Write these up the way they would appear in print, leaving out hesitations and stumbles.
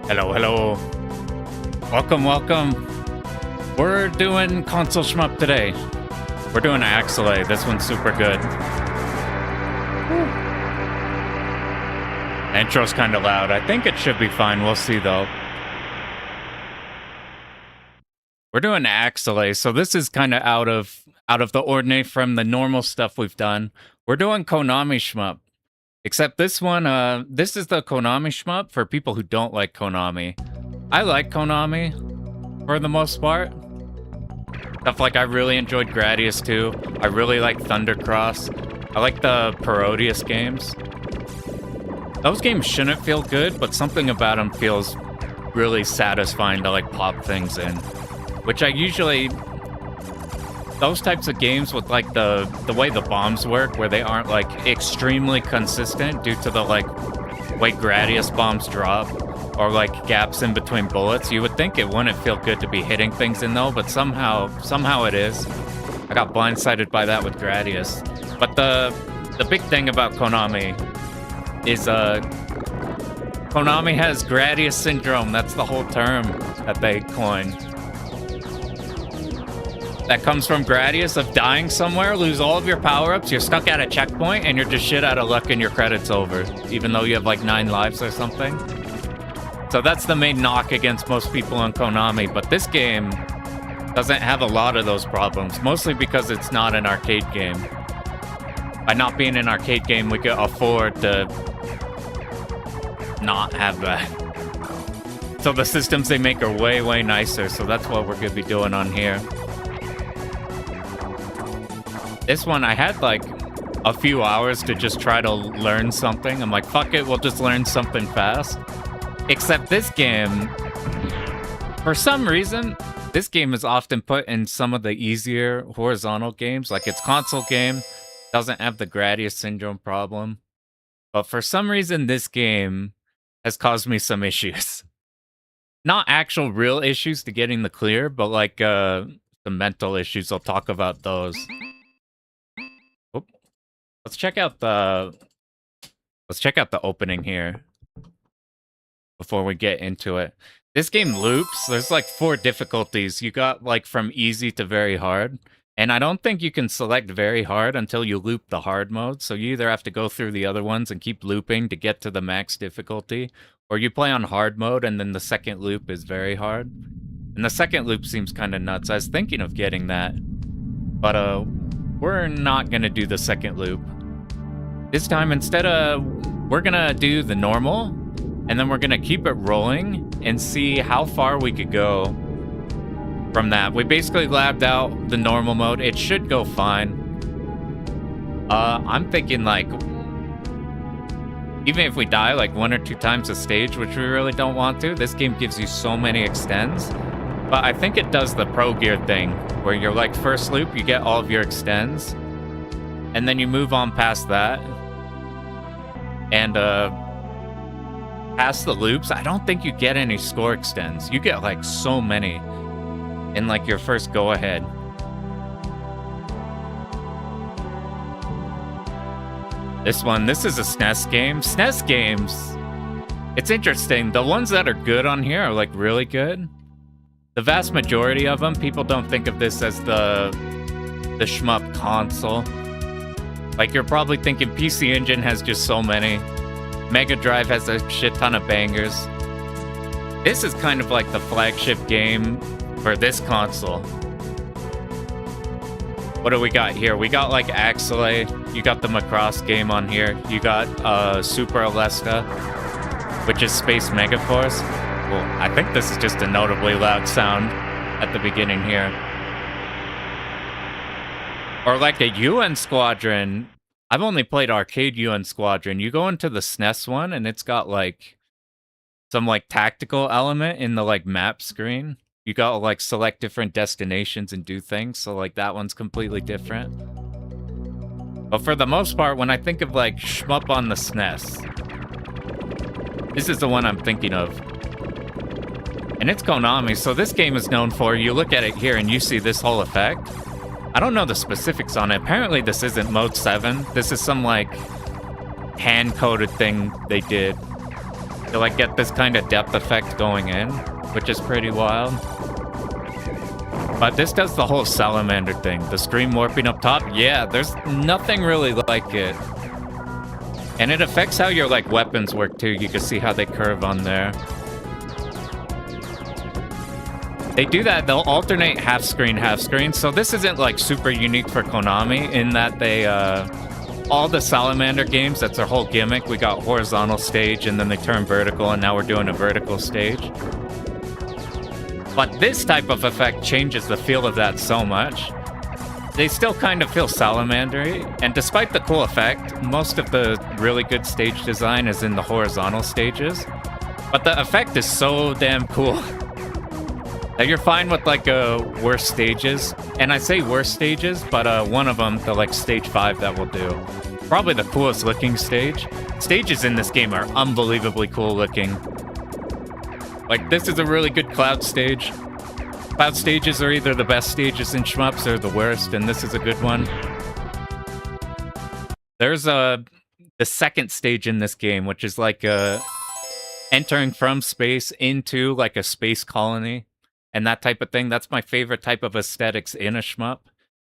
Hello, hello. Welcome, welcome. We're doing console shmup today. We're doing Axelay. This one's super good. Intro's kind of loud. I think it should be fine. We'll see, though. We're doing Axelay, so this is kind of out of the ordinary from the normal stuff we've done. We're doing Konami shmup. Except this one, this is the Konami shmup for people who don't like Konami. I like Konami, for the most part. Stuff like I really enjoyed Gradius too. I really like Thundercross. I like the Parodius games. Those games shouldn't feel good, but something about them feels really satisfying to like pop things in. Which I usually... Those types of games with like the way the bombs work, where they aren't like extremely consistent due to the like way Gradius bombs drop or like gaps in between bullets, you would think it wouldn't feel good to be hitting things in though, but somehow it is. I got blindsided by that with Gradius. But the big thing about Konami is Konami has Gradius syndrome. That's the whole term that they coined. That comes from Gradius of dying somewhere, lose all of your power-ups, you're stuck at a checkpoint, and you're just shit out of luck and your credit's over, even though you have like 9 lives or something. So that's the main knock against most people on Konami, but this game doesn't have a lot of those problems, mostly because it's not an arcade game. By not being an arcade game, we could afford to not have that. So the systems they make are way, way nicer, so that's what we're gonna be doing on here. This one, I had like a few hours to just try to learn something. I'm like, fuck it, we'll just learn something fast. Except this game, for some reason, this game is often put in some of the easier horizontal games. Like its console game doesn't have the Gradius syndrome problem. But for some reason, this game has caused me some issues. Not actual real issues to getting the clear, but like the mental issues. I'll talk about those. Let's check out the opening here before we get into it. This game loops. There's like 4 difficulties. You got like from easy to very hard. And I don't think you can select very hard until you loop the hard mode. So you either have to go through the other ones and keep looping to get to the max difficulty, or you play on hard mode and then the second loop is very hard. And the second loop seems kind of nuts. I was thinking of getting that, but we're not gonna do the second loop. This time, instead we're gonna do the normal, and then we're gonna keep it rolling and see how far we could go from that. We basically labbed out the normal mode. It should go fine. I'm thinking like, even if we die like 1 or 2 times a stage, which we really don't want to, this game gives you so many extends. But I think it does the Pro Gear thing, where you're like first loop, you get all of your extends, and then you move on past that. And past the loops, I don't think you get any score extends. You get like so many in like your first go ahead. This is a SNES game. SNES games, it's interesting. The ones that are good on here are like really good. The vast majority of them, people don't think of this as the shmup console. Like, you're probably thinking PC Engine has just so many. Mega Drive has a shit ton of bangers. This is kind of like the flagship game for this console. What do we got here? We got like Axelay. You got the Macross game on here. You got Super Alesta, which is Space Megaforce. Well, I think this is just a notably loud sound at the beginning here. Or like a UN Squadron. I've only played arcade UN Squadron. You go into the SNES one, and it's got like some like tactical element in the like map screen. You got to like select different destinations and do things. So like that one's completely different. But for the most part, when I think of like shmup on the SNES, this is the one I'm thinking of. And it's Konami, so this game is known for, you look at it here and you see this whole effect. I don't know the specifics on it. Apparently this isn't Mode 7. This is some like hand-coded thing they did. to like get this kind of depth effect going in, which is pretty wild. But this does the whole salamander thing. The stream warping up top, yeah, there's nothing really like it. And it affects how your like weapons work too. You can see how they curve on there. They do that, they'll alternate half screen. So this isn't like super unique for Konami in that they, all the Salamander games, that's their whole gimmick. We got horizontal stage and then they turn vertical and now we're doing a vertical stage. But this type of effect changes the feel of that so much. They still kind of feel salamandery, and despite the cool effect, most of the really good stage design is in the horizontal stages. But the effect is so damn cool. Now you're fine with like worse stages, and I say worse stages, but one of them, the like stage 5 that we'll do, probably the coolest looking stage. Stages in this game are unbelievably cool looking. Like this is a really good cloud stage. Cloud stages are either the best stages in shmups or the worst, and this is a good one. There's the second stage in this game, which is like entering from space into like a space colony and that type of thing. That's my favorite type of aesthetics in a shmup.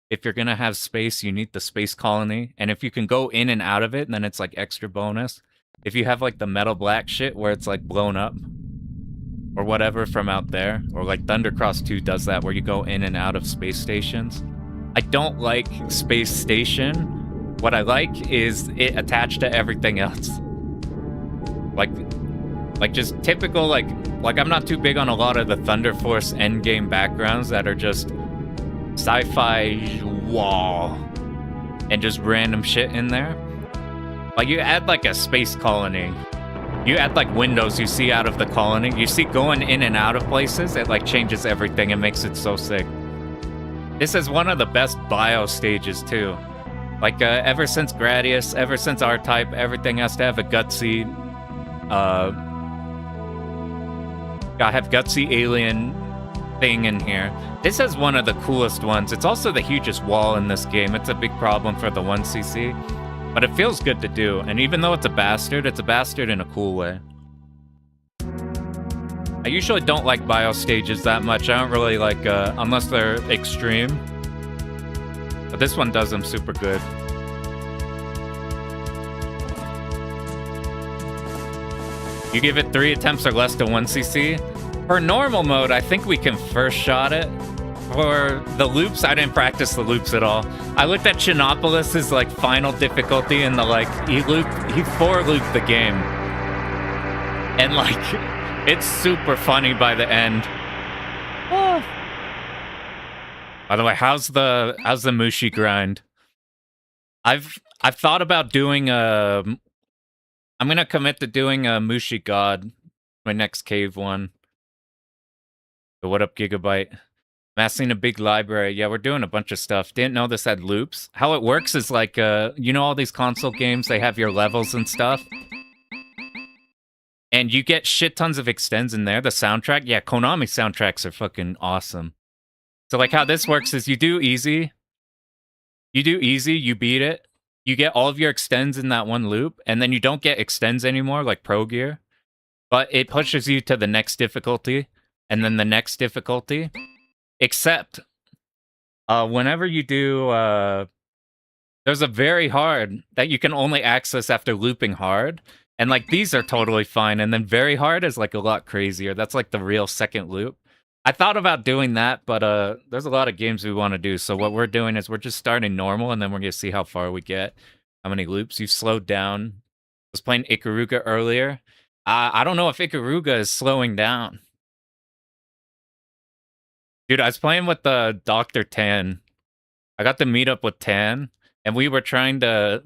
If you're gonna have space, you need the space colony, and if you can go in and out of it, then it's like extra bonus. If you have like the metal black shit where it's like blown up or whatever from out there, or like Thundercross 2 does that where you go in and out of space stations. I don't like space station. What I like is it attached to everything else. Like just typical, like I'm not too big on a lot of the Thunder Force endgame backgrounds that are just sci-fi wall and just random shit in there. Like you add like a space colony. You add like windows you see out of the colony. You see going in and out of places. It like changes everything and makes it so sick. This is one of the best bio stages too. Like ever since Gradius, ever since R-Type, everything has to have a gutsy, gotta have gutsy alien thing in here. This is one of the coolest ones. It's also the hugest wall in this game. It's a big problem for the 1CC. But it feels good to do, and even though it's a bastard in a cool way. I usually don't like bio stages that much. I don't really like, unless they're extreme. But this one does them super good. You give it 3 attempts or less to 1CC. For normal mode, I think we can first shot it. For the loops, I didn't practice the loops at all. I looked at Chinopolis's like final difficulty and the like he for looped the game. And like it's super funny by the end. Oh. By the way, how's the Mushi grind? I've thought about doing I'm gonna commit to doing a Mushi God, my next cave one. So what up, Gigabyte? Amassing a big library. Yeah, we're doing a bunch of stuff. Didn't know this had loops. How it works is like, you know all these console games, they have your levels and stuff? And you get shit tons of extends in there. The soundtrack, yeah, Konami soundtracks are fucking awesome. So like how this works is you do easy, you beat it, you get all of your extends in that one loop, and then you don't get extends anymore, like Pro Gear. But it pushes you to the next difficulty, and then the next difficulty. Except, whenever you do, there's a very hard that you can only access after looping hard. And, like, these are totally fine. And then very hard is, like, a lot crazier. That's, like, the real second loop. I thought about doing that, but there's a lot of games we want to do. So what we're doing is we're just starting normal, and then we're going to see how far we get. How many loops. You've slowed down. I was playing Ikaruga earlier. I don't know if Ikaruga is slowing down. Dude, I was playing with the Dr. Tan. I got to meet up with Tan, and we were trying to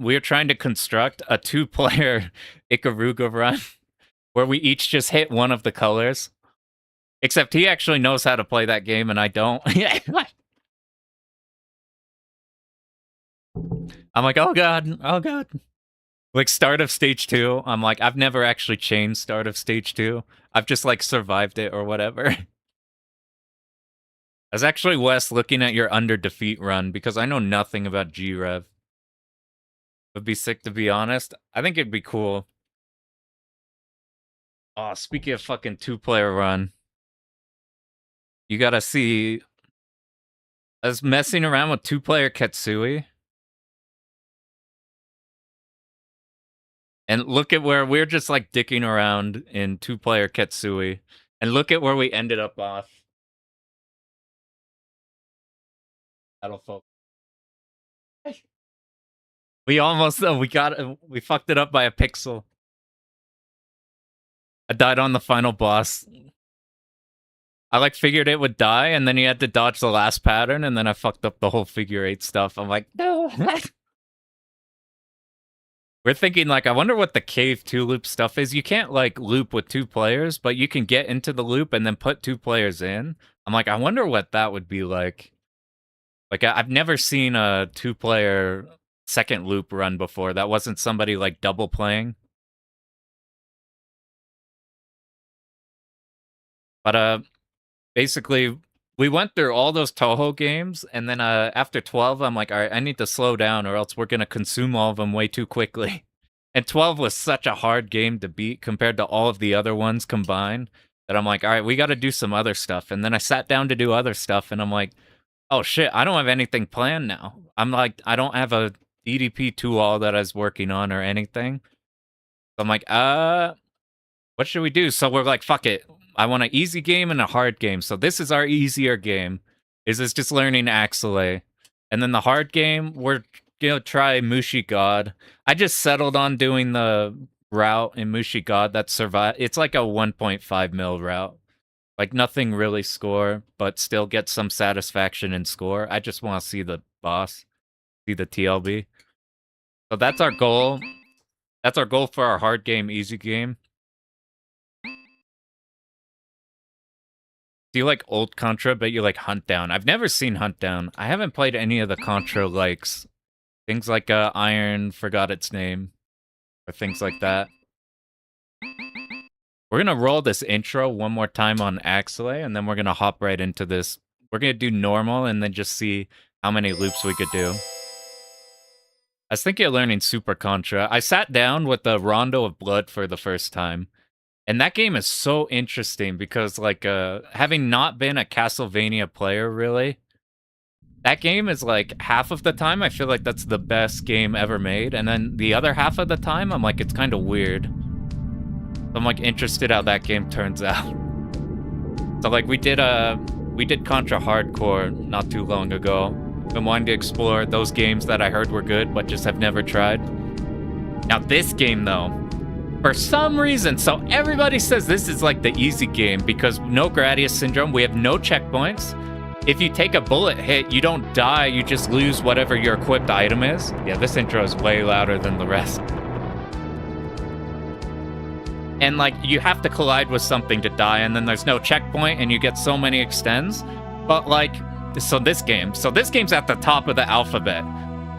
construct a 2-player Ikaruga run where we each just hit one of the colors. Except he actually knows how to play that game, and I don't. I'm like, oh god, oh god. Like, start of stage 2, I'm like, I've never actually chained start of stage 2. I've just, like, survived it or whatever. I was actually, Wes, looking at your under defeat run because I know nothing about G-Rev. Would be sick, to be honest. I think it'd be cool. Oh, speaking of fucking 2-player run, you gotta see us messing around with 2-player Ketsui. And look at where we're just like dicking around in 2-player Ketsui. And look at where we ended up off. That'll focus. We almost we fucked it up by a pixel. I died on the final boss. I like figured it would die, and then you had to dodge the last pattern, and then I fucked up the whole figure 8 stuff. I'm like, no. We're thinking like, I wonder what the cave 2 loop stuff is. You can't like loop with 2 players, but you can get into the loop and then put 2 players in. I'm like, I wonder what that would be like. Like, I've never seen a 2-player second loop run before. That wasn't somebody like double playing. But basically, we went through all those Toho games, and then after 12, I'm like, all right, I need to slow down, or else we're gonna consume all of them way too quickly. And 12 was such a hard game to beat compared to all of the other ones combined that I'm like, all right, we got to do some other stuff. And then I sat down to do other stuff, and I'm like, oh shit, I don't have anything planned now. I'm like, I don't have a DDP 2-all that I was working on or anything. So I'm like, what should we do? So we're like, fuck it. I want an easy game and a hard game. So this is our easier game. Is just learning Axelay. And then the hard game, we're gonna try Mushi God. I just settled on doing the route in Mushi God that survived. It's like a 1.5 mil route. Like nothing really score, but still get some satisfaction in score. I just want to see the boss, see the TLB. So that's our goal. That's our goal for our hard game, easy game. Do you like old Contra, but you like Hunt Down? I've never seen Hunt Down. I haven't played any of the Contra likes. Things like Iron forgot its name. Or things like that. We're gonna roll this intro one more time on Axelay, and then we're gonna hop right into this. We're gonna do normal, and then just see how many loops we could do. I was thinking of learning Super Contra. I sat down with the Rondo of Blood for the first time. And that game is so interesting because, like, having not been a Castlevania player, really, that game is, like, half of the time, I feel like that's the best game ever made. And then the other half of the time, I'm like, it's kind of weird. So I'm, like, interested how that game turns out. So, like, we did Contra Hardcore not too long ago. Been wanting to explore those games that I heard were good, but just have never tried. Now, this game, though, for some reason, so everybody says this is like the easy game because no gradius syndrome, we have no checkpoints. If you take a bullet hit, you don't die, you just lose whatever your equipped item is. Yeah, this intro is way louder than the rest. And like, you have to collide with something to die, and then there's no checkpoint, and you get so many extends. But like, so this game's at the top of the alphabet.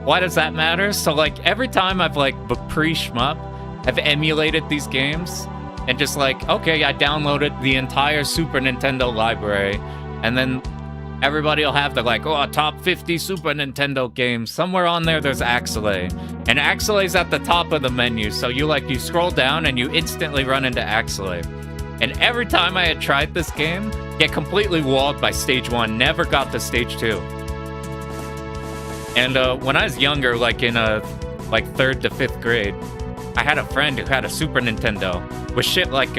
Why does that matter? So like, every time I've like pre-shmup, I've emulated these games and just like, okay, I downloaded the entire Super Nintendo library, and then everybody will have the like, oh, top 50 Super Nintendo games. Somewhere on there's Axelay. And Axelay's at the top of the menu, so you scroll down and you instantly run into Axelay. And every time I had tried this game, get completely walled by stage 1, never got to stage 2. And when I was younger, like in like 3rd to 5th grade, I had a friend who had a Super Nintendo with shit like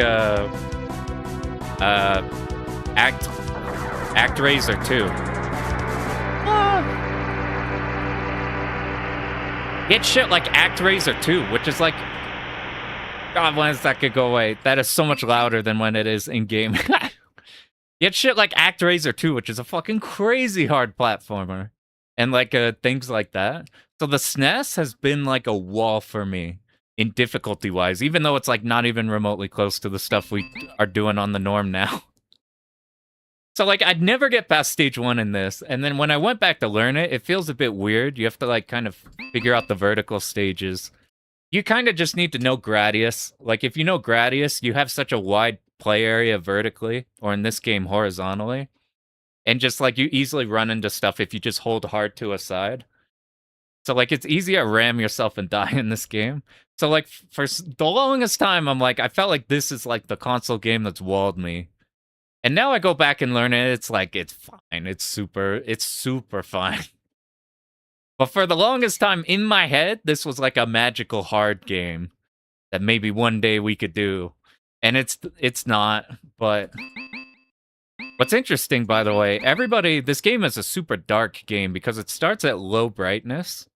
ActRaiser 2. He had shit like ActRaiser 2, which is like, God, when is that could go away? That is so much louder than when it is in game. He had shit like ActRaiser 2, which is a fucking crazy hard platformer, and like things like that. So the SNES has been like a wall for me in difficulty wise, even though it's like not even remotely close to the stuff we are doing on the norm now. So like, I'd never get past stage 1 in this, and then when I went back to learn it, it feels a bit weird. You have to like kind of figure out the vertical stages. You kind of just need to know gradius. Like, if you know gradius, you have such a wide play area vertically, or in this game horizontally, and just like you easily run into stuff if you just hold hard to a side. So, like, it's easy to ram yourself and die in this game. So, like, for the longest time, I'm like, I felt like this is, like, the console game that's walled me. And now I go back and learn it, it's like, it's fine. It's super fine. But for the longest time, in my head, this was like a magical hard game that maybe one day we could do. And it's not, but... What's interesting, by the way, this game is a super dark game because it starts at low brightness.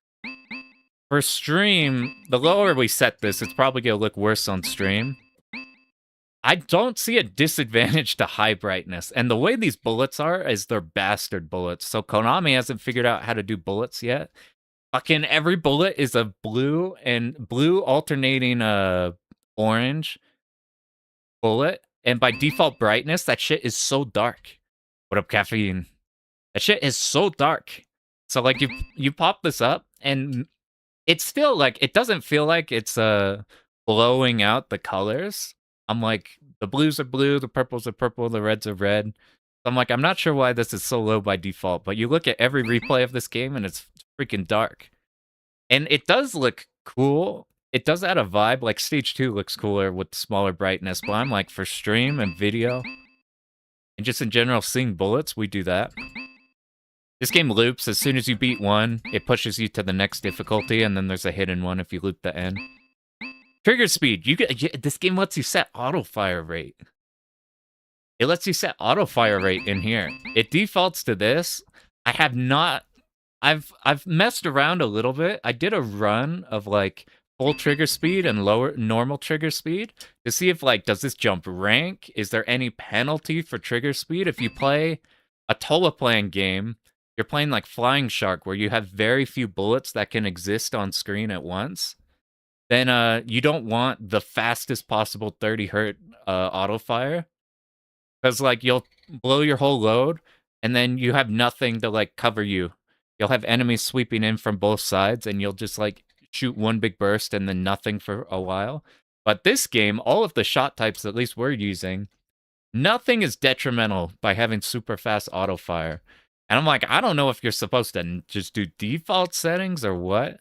For stream, the lower we set this, it's probably going to look worse on stream. I don't see a disadvantage to high brightness. And the way these bullets are is they're bastard bullets. So Konami hasn't figured out how to do bullets yet. Fucking every bullet is a blue alternating orange bullet. And by default brightness, that shit is so dark. What up, caffeine? That shit is so dark. So, like, you pop this up, and it's still, like, it doesn't feel like it's blowing out the colors. I'm like, the blues are blue, the purples are purple, the reds are red. So I'm like, I'm not sure why this is so low by default, but you look at every replay of this game, and it's freaking dark. And it does look cool. It does add a vibe, like Stage 2 looks cooler with smaller brightness, but I'm like, for stream and video, and just in general, seeing bullets, we do that. This game loops. As soon as you beat one, it pushes you to the next difficulty, and then there's a hidden one if you loop the end. Trigger speed. This game lets you set auto-fire rate. It lets you set auto-fire rate in here. It defaults to this. I have not... I've messed around a little bit. I did a run of, like, full trigger speed and normal trigger speed to see if, like, does this jump rank? Is there any penalty for trigger speed? If you play a Tola-playing game, you're playing like Flying Shark, where you have very few bullets that can exist on screen at once, then you don't want the fastest possible 30 hertz auto fire, because like you'll blow your whole load, and then you have nothing to like cover you. You'll have enemies sweeping in from both sides, and you'll just like shoot one big burst and then nothing for a while. But this game, all of the shot types, at least we're using, nothing is detrimental by having super fast auto fire. And I'm like, I don't know if you're supposed to just do default settings or what.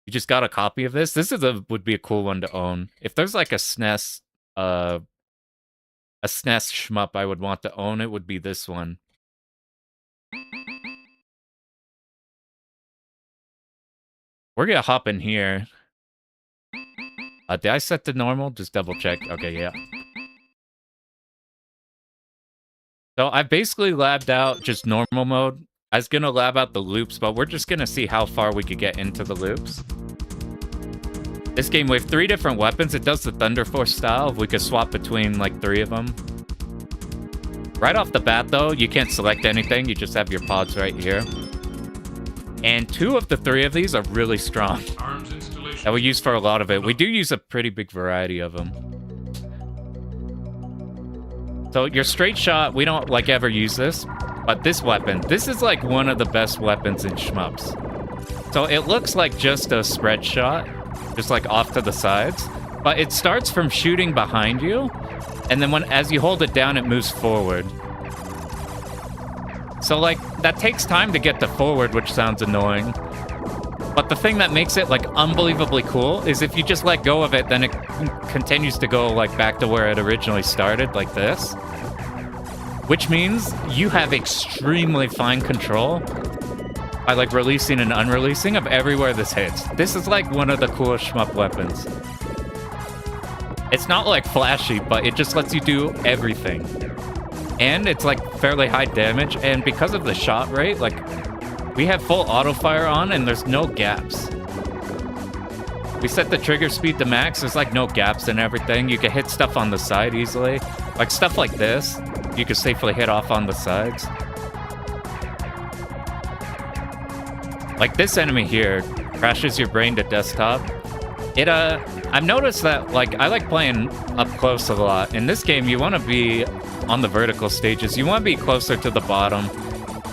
You just got a copy of this. This would be a cool one to own. If there's like a SNES shmup I would want to own, it would be this one. We're gonna hop in here. Did I set to normal? Just double check. Okay, yeah. So I basically labbed out just normal mode. I was gonna lab out the loops, but we're just gonna see how far we could get into the loops. This game, we have 3 different weapons. It does the Thunder Force style. We could swap between like 3 of them. Right off the bat, though, you can't select anything. You just have your pods right here. And 2 of the 3 of these are really strong. That we use for a lot of it. We do use a pretty big variety of them. So your straight shot, we don't like ever use this. But this weapon, this is like one of the best weapons in shmups. So it looks like just a spread shot, just like off to the sides. But it starts from shooting behind you. And then as you hold it down, it moves forward. So, like, that takes time to get to forward, which sounds annoying. But the thing that makes it, like, unbelievably cool is if you just let go of it, then it continues to go, like, back to where it originally started, like this. Which means you have extremely fine control by, like, releasing and unreleasing of everywhere this hits. This is, like, one of the coolest shmup weapons. It's not, like, flashy, but it just lets you do everything. And it's like fairly high damage, and because of the shot rate, like we have full auto fire on and there's no gaps. We set the trigger speed to max, there's like no gaps and everything. You can hit stuff on the side easily. Like stuff like this, you can safely hit off on the sides. Like this enemy here crashes your brain to desktop. I've noticed that like I like playing up close a lot. In this game, you want to be on the vertical stages. You want to be closer to the bottom.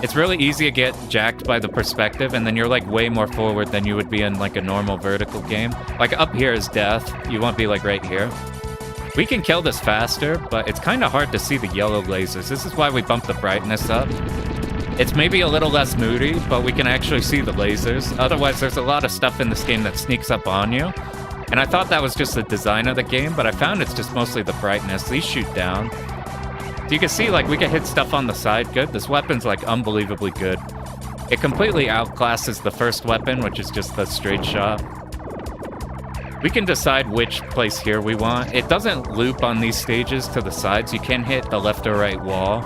It's really easy to get jacked by the perspective, and then you're like way more forward than you would be in like a normal vertical game. Like up here is death. You want to be like right here. We can kill this faster, but it's kind of hard to see the yellow lasers. This is why we bump the brightness up. It's maybe a little less moody, but we can actually see the lasers. Otherwise, there's a lot of stuff in this game that sneaks up on you. And I thought that was just the design of the game, but I found it's just mostly the brightness. These shoot down. So you can see, like, we can hit stuff on the side good. This weapon's, like, unbelievably good. It completely outclasses the first weapon, which is just the straight shot. We can decide which place here we want. It doesn't loop on these stages to the sides. You can hit the left or right wall.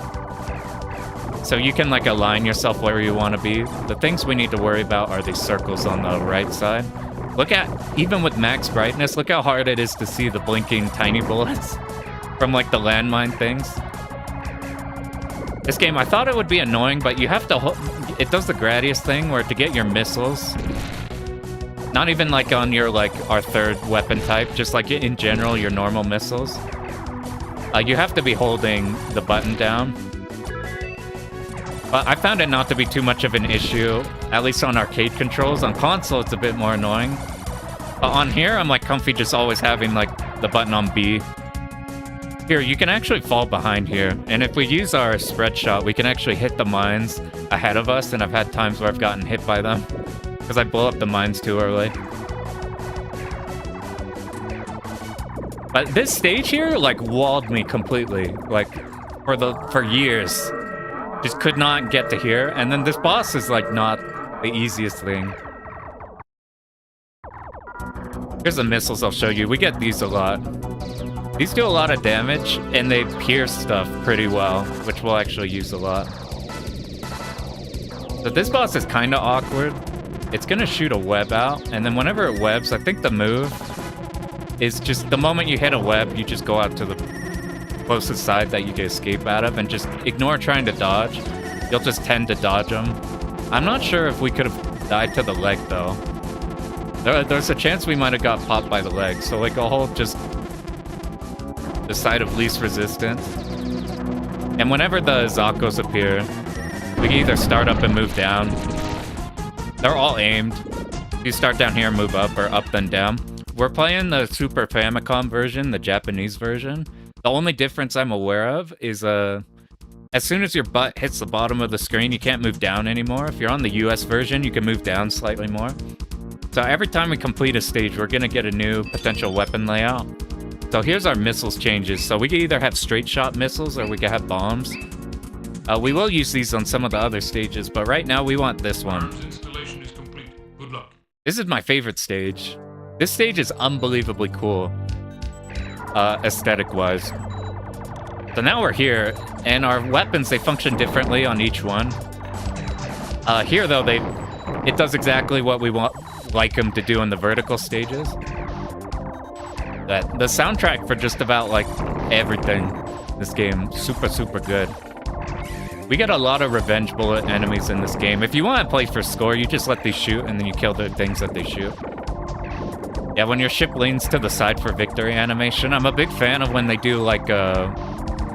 So you can, like, align yourself where you want to be. The things we need to worry about are these circles on the right side. Look at, even with max brightness, look how hard it is to see the blinking tiny bullets from, like, the landmine things. This game, I thought it would be annoying, but you have to... It does the gradius thing where to get your missiles... Not even, like, on your, like, our third weapon type, just, like, in general, your normal missiles. You have to be holding the button down. But I found it not to be too much of an issue, at least on arcade controls. On console, it's a bit more annoying. But on here, I'm, like, comfy just always having, like, the button on B. Here, you can actually fall behind here. And if we use our spread shot, we can actually hit the mines ahead of us, and I've had times where I've gotten hit by them. Because I blow up the mines too early. But this stage here, like, walled me completely. Like, for years. Just could not get to here. And then this boss is, like, not the easiest thing. Here's the missiles I'll show you. We get these a lot. These do a lot of damage, and they pierce stuff pretty well, which we'll actually use a lot. So this boss is kind of awkward. It's gonna shoot a web out, and then whenever it webs, I think the move is just the moment you hit a web, you just go out to the closest side that you can escape out of and just ignore trying to dodge. You'll just tend to dodge them. I'm not sure if we could have died to the leg, though. There's a chance we might have got popped by the leg, so like I'll hold just the side of least resistance. And whenever the Zakos appear, we can either start up and move down. They're all aimed. You start down here and move up, or up then down. We're playing the Super Famicom version, the Japanese version. The only difference I'm aware of is as soon as your butt hits the bottom of the screen, you can't move down anymore. If you're on the US version, you can move down slightly more. So every time we complete a stage, we're gonna get a new potential weapon layout. So here's our missiles changes. So we can either have straight shot missiles or we can have bombs. We will use these on some of the other stages, but right now we want this one. Installation is complete. Good luck. This is my favorite stage. This stage is unbelievably cool, aesthetic-wise. So now we're here, and our weapons, they function differently on each one. Here, though, it does exactly what we like them to do in the vertical stages. The soundtrack for just about, like, everything in this game, super, super good. We get a lot of revenge bullet enemies in this game. If you want to play for score, you just let these shoot, and then you kill the things that they shoot. Yeah, when your ship leans to the side for victory animation, I'm a big fan of when they do, like,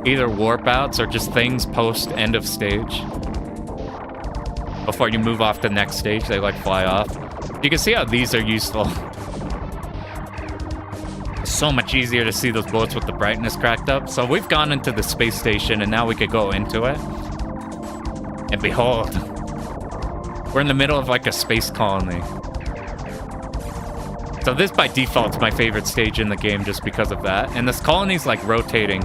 either warp outs or just things post end of stage. Before you move off to the next stage, they, like, fly off. You can see how these are useful. It's so much easier to see those bullets with the brightness cracked up. So we've gone into the space station, and now we could go into it. And behold, we're in the middle of, like, a space colony. So this, by default, is my favorite stage in the game just because of that. And this colony's, like, rotating.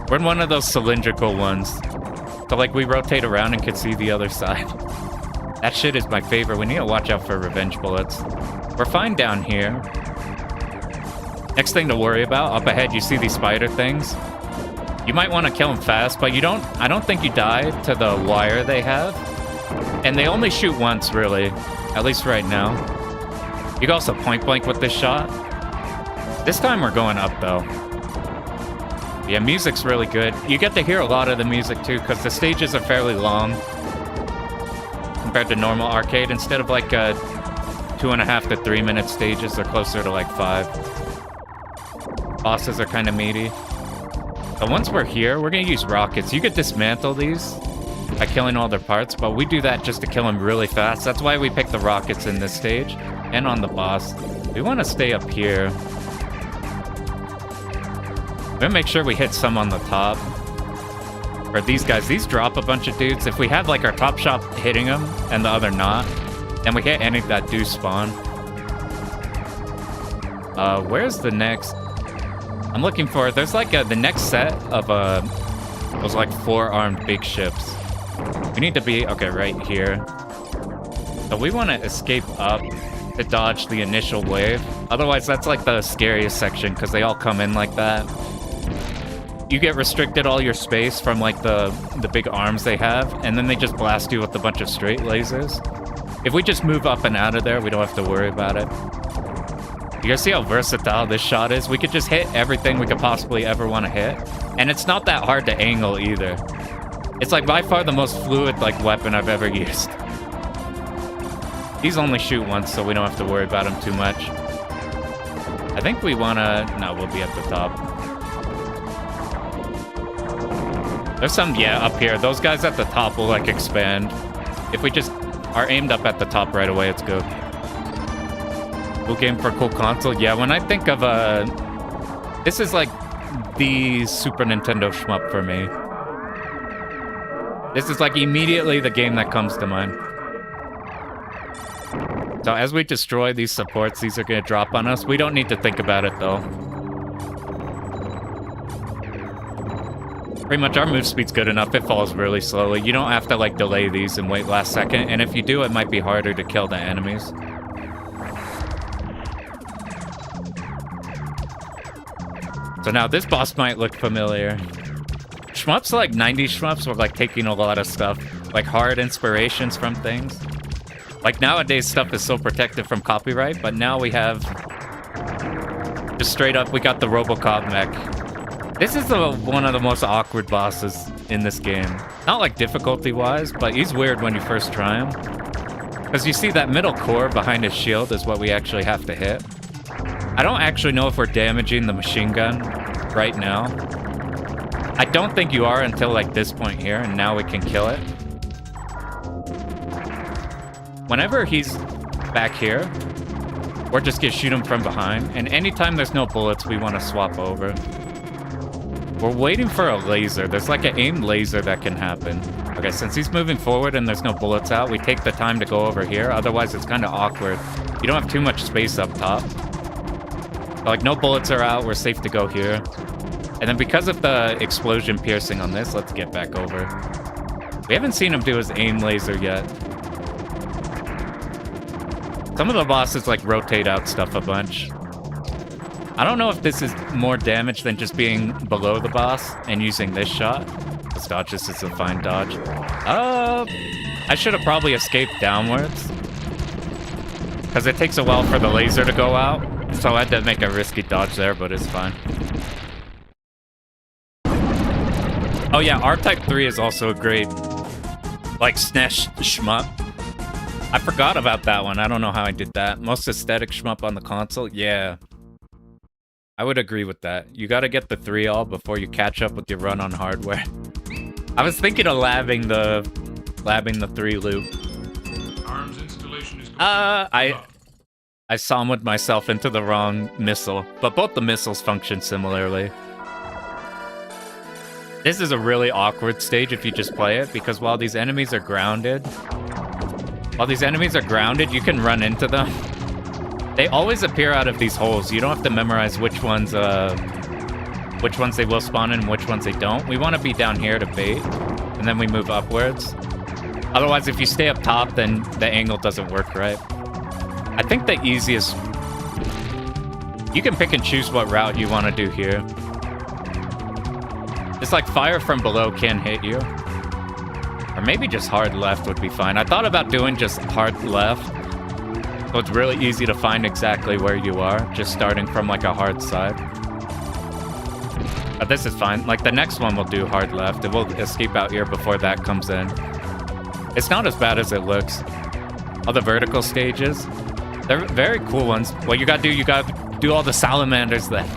We're in one of those cylindrical ones. So, like, we rotate around and can see the other side. That shit is my favorite. We need to watch out for revenge bullets. We're fine down here. Next thing to worry about, up ahead, you see these spider things. You might want to kill them fast, but I don't think you die to the wire they have. And they only shoot once, really. At least right now. You can also point blank with this shot. This time we're going up, though. Yeah, music's really good. You get to hear a lot of the music, too, because the stages are fairly long compared to normal arcade. Instead of, like, 2.5 to 3 minute stages, they're closer to, like, 5. Bosses are kind of meaty. But once we're here, we're going to use rockets. You could dismantle these by killing all their parts, but we do that just to kill them really fast. That's why we pick the rockets in this stage and on the boss. We want to stay up here. We're going to make sure we hit some on the top. Or these guys, these drop a bunch of dudes. If we have like our top shot hitting them and the other not, then we hit any that do spawn. Where's the next? I'm looking for, there's like the next set of those like 4-armed big ships. We need to be, okay, right here. So we want to escape up to dodge the initial wave. Otherwise, that's like the scariest section because they all come in like that. You get restricted all your space from like the big arms they have, and then they just blast you with a bunch of straight lasers. If we just move up and out of there, we don't have to worry about it. You guys see how versatile this shot is? We could just hit everything we could possibly ever want to hit. And it's not that hard to angle either. It's like by far the most fluid like weapon I've ever used. These only shoot once, so we don't have to worry about them too much. I think we wanna... No, we'll be at the top. There's some, yeah, up here. Those guys at the top will like expand. If we just are aimed up at the top right away, it's good. Cool game for cool console. Yeah, when I think of this is like the Super Nintendo shmup for me. This is like immediately the game that comes to mind. So as we destroy these supports, these are gonna drop on us. We don't need to think about it though. Pretty much our move speed's good enough. It falls really slowly. You don't have to like delay these and wait last second. And if you do, it might be harder to kill the enemies. So now this boss might look familiar. Shmups like 90s shmups were like taking a lot of stuff, like hard inspirations from things. Like nowadays stuff is so protected from copyright, but now we have just straight up, we got the RoboCop mech. This is one of the most awkward bosses in this game. Not like difficulty-wise, but he's weird when you first try him. Because you see that middle core behind his shield is what we actually have to hit. I don't actually know if we're damaging the machine gun right now. I don't think you are until like this point here, and now we can kill it. Whenever he's back here, we're just gonna shoot him from behind, and anytime there's no bullets, we want to swap over. We're waiting for a laser. There's like an aimed laser that can happen. Okay, since he's moving forward and there's no bullets out, we take the time to go over here. Otherwise, it's kind of awkward. You don't have too much space up top. Like, no bullets are out. We're safe to go here. And then because of the explosion piercing on this, let's get back over. We haven't seen him do his aim laser yet. Some of the bosses, like, rotate out stuff a bunch. I don't know if this is more damage than just being below the boss and using this shot. This dodge, this is a fine dodge. I should have probably escaped downwards. Because it takes a while for the laser to go out. So I had to make a risky dodge there, but it's fine. Oh yeah, R-Type 3 is also a great, like, SNES shmup. I forgot about that one. I don't know how I did that. Most aesthetic shmup on the console? Yeah. I would agree with that. You gotta get the 3 all before you catch up with your run on hardware. I was thinking of labbing the 3 loop. Arms installation is complete. I summoned myself into the wrong missile, but both the missiles function similarly. This is a really awkward stage if you just play it, because while these enemies are grounded, you can run into them. They always appear out of these holes. You don't have to memorize which ones they will spawn in and which ones they don't. We want to be down here to bait, and then we move upwards. Otherwise, if you stay up top, then the angle doesn't work right. I think the easiest... You can pick and choose what route you want to do here. It's like fire from below can hit you. Or maybe just hard left would be fine. I thought about doing just hard left. So it's really easy to find exactly where you are, just starting from like a hard side. But this is fine. Like the next one will do hard left. It will escape out here before that comes in. It's not as bad as it looks. All the vertical stages, they're very cool ones. What you gotta do all the salamanders then.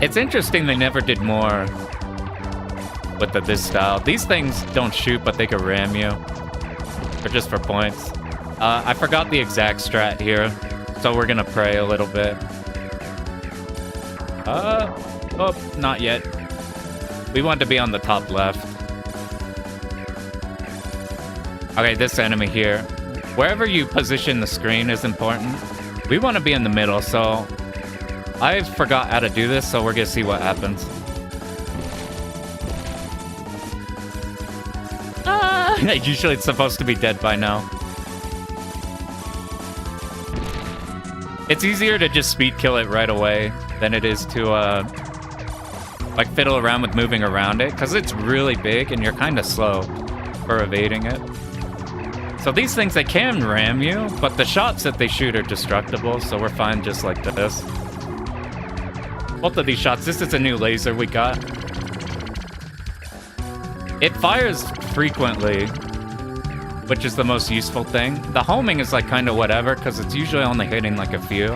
It's interesting they never did more with this style. These things don't shoot, but they can ram you. Or just for points. I forgot the exact strat here, so we're gonna pray a little bit. Oh, not yet. We want to be on the top left. Okay, this enemy here. Wherever you position the screen is important. We want to be in the middle, so I forgot how to do this, so we're gonna see what happens. Usually it's supposed to be dead by now. It's easier to just speed kill it right away than it is to like fiddle around with moving around it, because it's really big and you're kind of slow for evading it. So these things, they can ram you, but the shots that they shoot are destructible, so we're fine just like this. Both of these shots, this is a new laser we got. It fires frequently, which is the most useful thing. The homing is like kind of whatever, because it's usually only hitting like a few.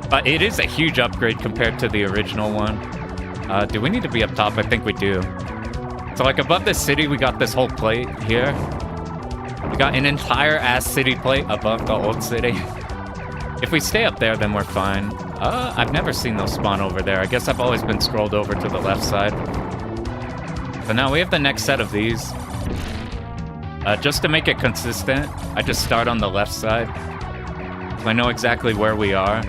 But it is a huge upgrade compared to the original one. Do we need to be up top? I think we do. So like above the city, we got this whole plate here. We got an entire ass city plate above the old city. If we stay up there, then we're fine. I've never seen those spawn over there. I guess I've always been scrolled over to the left side. So now we have the next set of these. Just to make it consistent, I just start on the left side. So I know exactly where we are.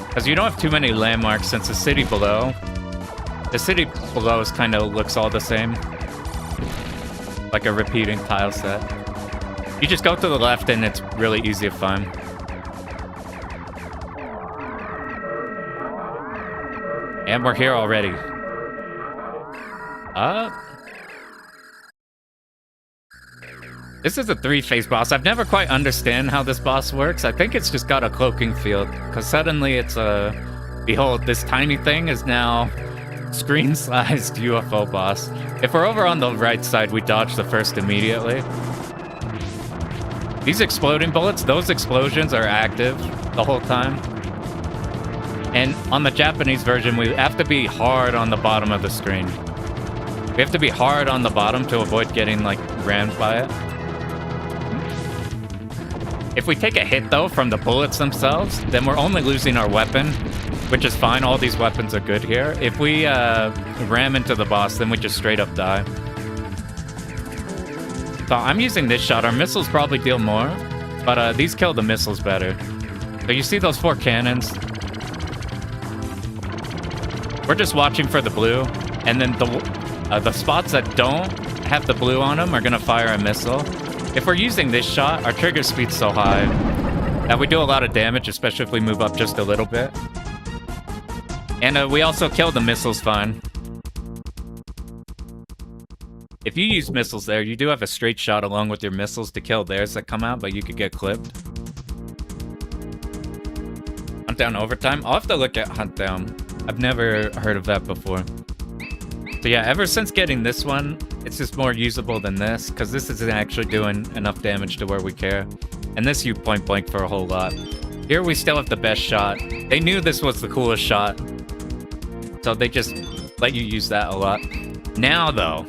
Because you don't have too many landmarks since the city below. The city below is kind of looks all the same. Like a repeating tile set. You just go to the left and it's really easy to find. And we're here already. This is a 3-phase boss. I've never quite understand how this boss works. I think it's just got a cloaking field. Because suddenly it's a... Behold, this tiny thing is now... screen-sized UFO boss. If we're over on the right side, we dodge the first immediately. These exploding bullets, those explosions are active the whole time. And on the Japanese version, we have to be hard on the bottom of the screen. We have to be hard on the bottom to avoid getting, like, rammed by it. If we take a hit, though, from the bullets themselves, then we're only losing our weapon, which is fine. All these weapons are good here. If we ram into the boss, then we just straight up die. So I'm using this shot. Our missiles probably deal more, but these kill the missiles better. So you see those 4 cannons? We're just watching for the blue, and then the spots that don't have the blue on them are gonna fire a missile. If we're using this shot, our trigger speed's so high that we do a lot of damage, especially if we move up just a little bit. And we also kill the missiles fine. If you use missiles there, you do have a straight shot along with your missiles to kill theirs that come out, but you could get clipped. Hunt down overtime? I'll have to look at hunt down. I've never heard of that before. So yeah, ever since getting this one, it's just more usable than this, because this isn't actually doing enough damage to where we care. And this you point blank for a whole lot. Here we still have the best shot. They knew this was the coolest shot, so they just let you use that a lot. Now though,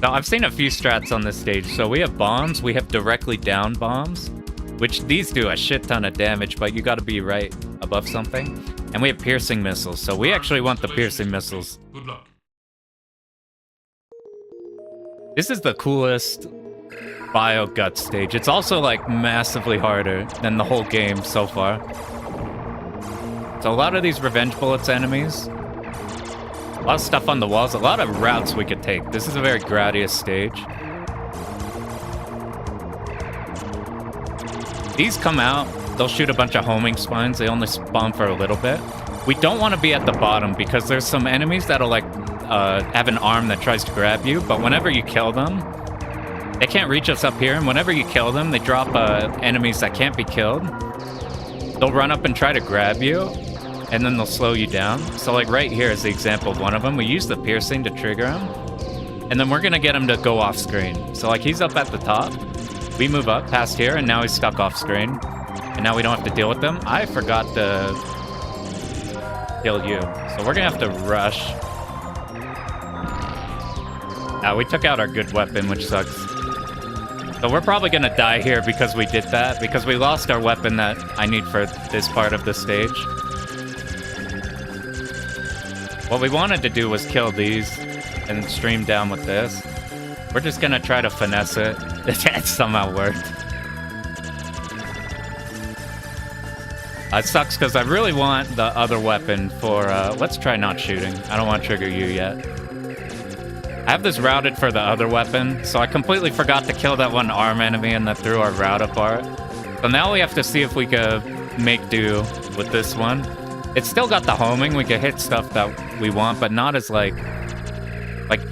I've seen a few strats on this stage. So we have bombs, we have directly down bombs, which these do a shit ton of damage, but you gotta be right above something. And we have piercing missiles, so we actually want the piercing missiles. Good luck. This is the coolest Bio Gut stage. It's also like massively harder than the whole game so far. So a lot of these revenge bullets enemies, a lot of stuff on the walls, a lot of routes we could take. This is a very gradius stage. These come out, they'll shoot a bunch of homing spines. They only spawn for a little bit. We don't want to be at the bottom because there's some enemies that'll like have an arm that tries to grab you, but whenever you kill them, they can't reach us up here, and whenever you kill them, they drop enemies that can't be killed. They'll run up and try to grab you, and then they'll slow you down. So like right here is the example of one of them. We use the piercing to trigger him, and then we're gonna get him to go off screen. So like he's up at the top, we move up past here, and now he's stuck off screen, and now we don't have to deal with them. I forgot to kill you, so we're gonna have to rush. We took out our good weapon, which sucks. So we're probably gonna die here because we did that, because we lost our weapon that I need for this part of the stage. What we wanted to do was kill these and stream down with this. We're just gonna try to finesse it. It somehow worked. It sucks because I really want the other weapon for, let's try not shooting. I don't want to trigger you yet. I have this routed for the other weapon, so I completely forgot to kill that one arm enemy and that threw our route apart. So now we have to see if we could make do with this one. It's still got the homing, we can hit stuff that we want, but not as like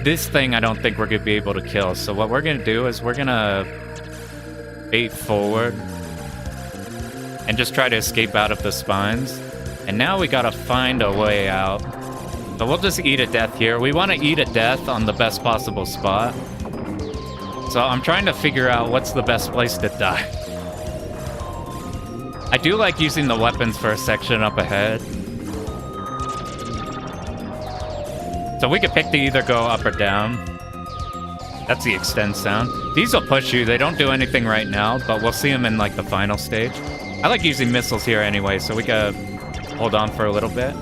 this thing I don't think we're gonna be able to kill. So what we're gonna do is we're gonna bait forward and just try to escape out of the spines. And now we gotta find a way out. So we'll just eat a death here. We want to eat a death on the best possible spot. So I'm trying to figure out what's the best place to die. I do like using the weapons for a section up ahead. So we could pick to either go up or down. That's the extend sound. These will push you. They don't do anything right now, but we'll see them in like the final stage. I like using missiles here anyway, so we could hold on for a little bit.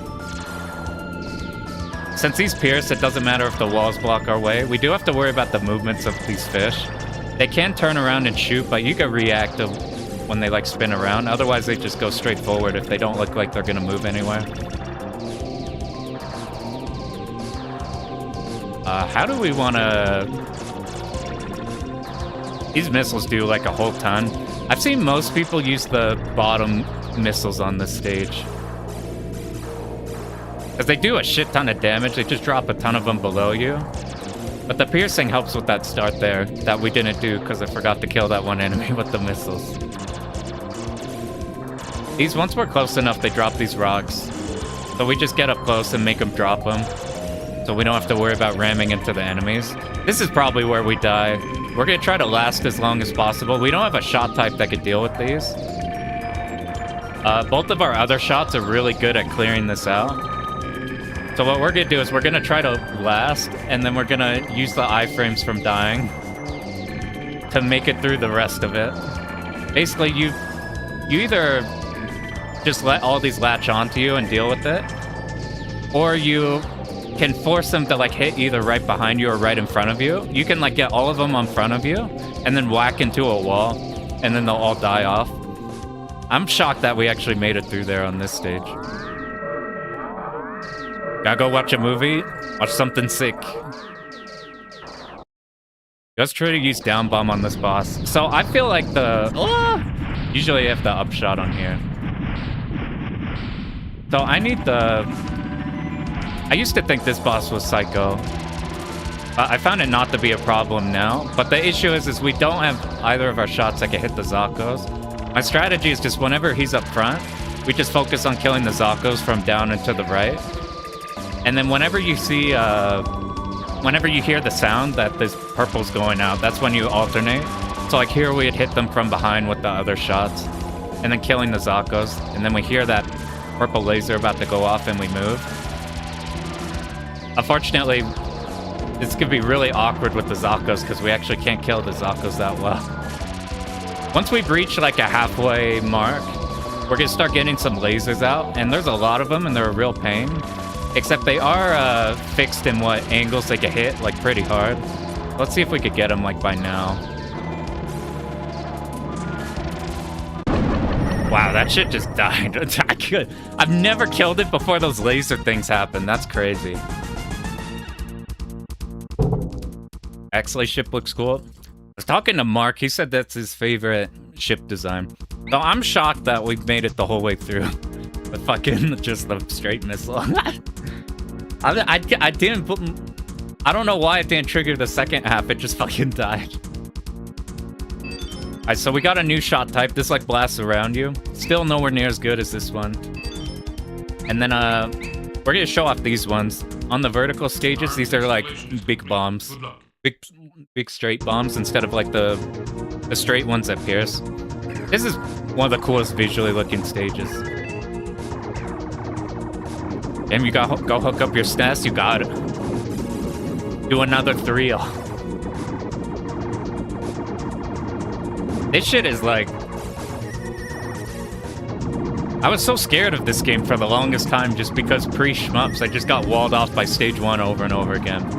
Since these pierce, it doesn't matter if the walls block our way. We do have to worry about the movements of these fish. They can turn around and shoot, but you can react to when they like spin around. Otherwise, they just go straight forward if they don't look like they're gonna move anywhere. How do we wanna... These missiles do like a whole ton. I've seen most people use the bottom missiles on this stage. Because they do a shit ton of damage, they just drop a ton of them below you. But the piercing helps with that start there, that we didn't do because I forgot to kill that one enemy with the missiles. These, once we're close enough, they drop these rocks. So we just get up close and make them drop them. So we don't have to worry about ramming into the enemies. This is probably where we die. We're going to try to last as long as possible. We don't have a shot type that could deal with these. Both of our other shots are really good at clearing this out. So what we're going to do is we're going to try to last, and then we're going to use the iframes from dying to make it through the rest of it. Basically, you either just let all these latch onto you and deal with it, or you can force them to like hit either right behind you or right in front of you. You can like get all of them in front of you and then whack into a wall, and then they'll all die off. I'm shocked that we actually made it through there on this stage. Gotta go watch a movie, watch something sick. Let's try to use down bomb on this boss. So I feel like usually I have the upshot on here. So I need the... I used to think this boss was psycho. I found it not to be a problem now, but the issue is we don't have either of our shots that can hit the Zakos. My strategy is just whenever he's up front, we just focus on killing the Zakos from down and to the right. And then whenever you see, whenever you hear the sound that this purple's going out, that's when you alternate. So like here we had hit them from behind with the other shots, and then killing the Zakos, and then we hear that purple laser about to go off and we move. Unfortunately, this could be really awkward with the Zakos because we actually can't kill the Zakos that well. Once we've reached like a halfway mark, we're gonna start getting some lasers out, and there's a lot of them and they're a real pain. Except they are fixed in what angles they can hit, like pretty hard. Let's see if we could get them like by now. Wow, that shit just died. I've never killed it before those laser things happen. That's crazy. Axelay ship looks cool. I was talking to Mark. He said that's his favorite ship design. So I'm shocked that we've made it the whole way through. The fucking, just the straight missile. I didn't put... I don't know why it didn't trigger the second half. It just fucking died. Alright, so we got a new shot type. This like blasts around you. Still nowhere near as good as this one. And then we're gonna show off these ones. On the vertical stages, these are like big bombs. Big straight bombs instead of like the straight ones that pierce. This is one of the coolest visually looking stages. Damn, you go hook up your SNES, you got it. Do another 3. This shit is like... I was so scared of this game for the longest time just because pre-shmups, I just got walled off by stage 1 over and over again.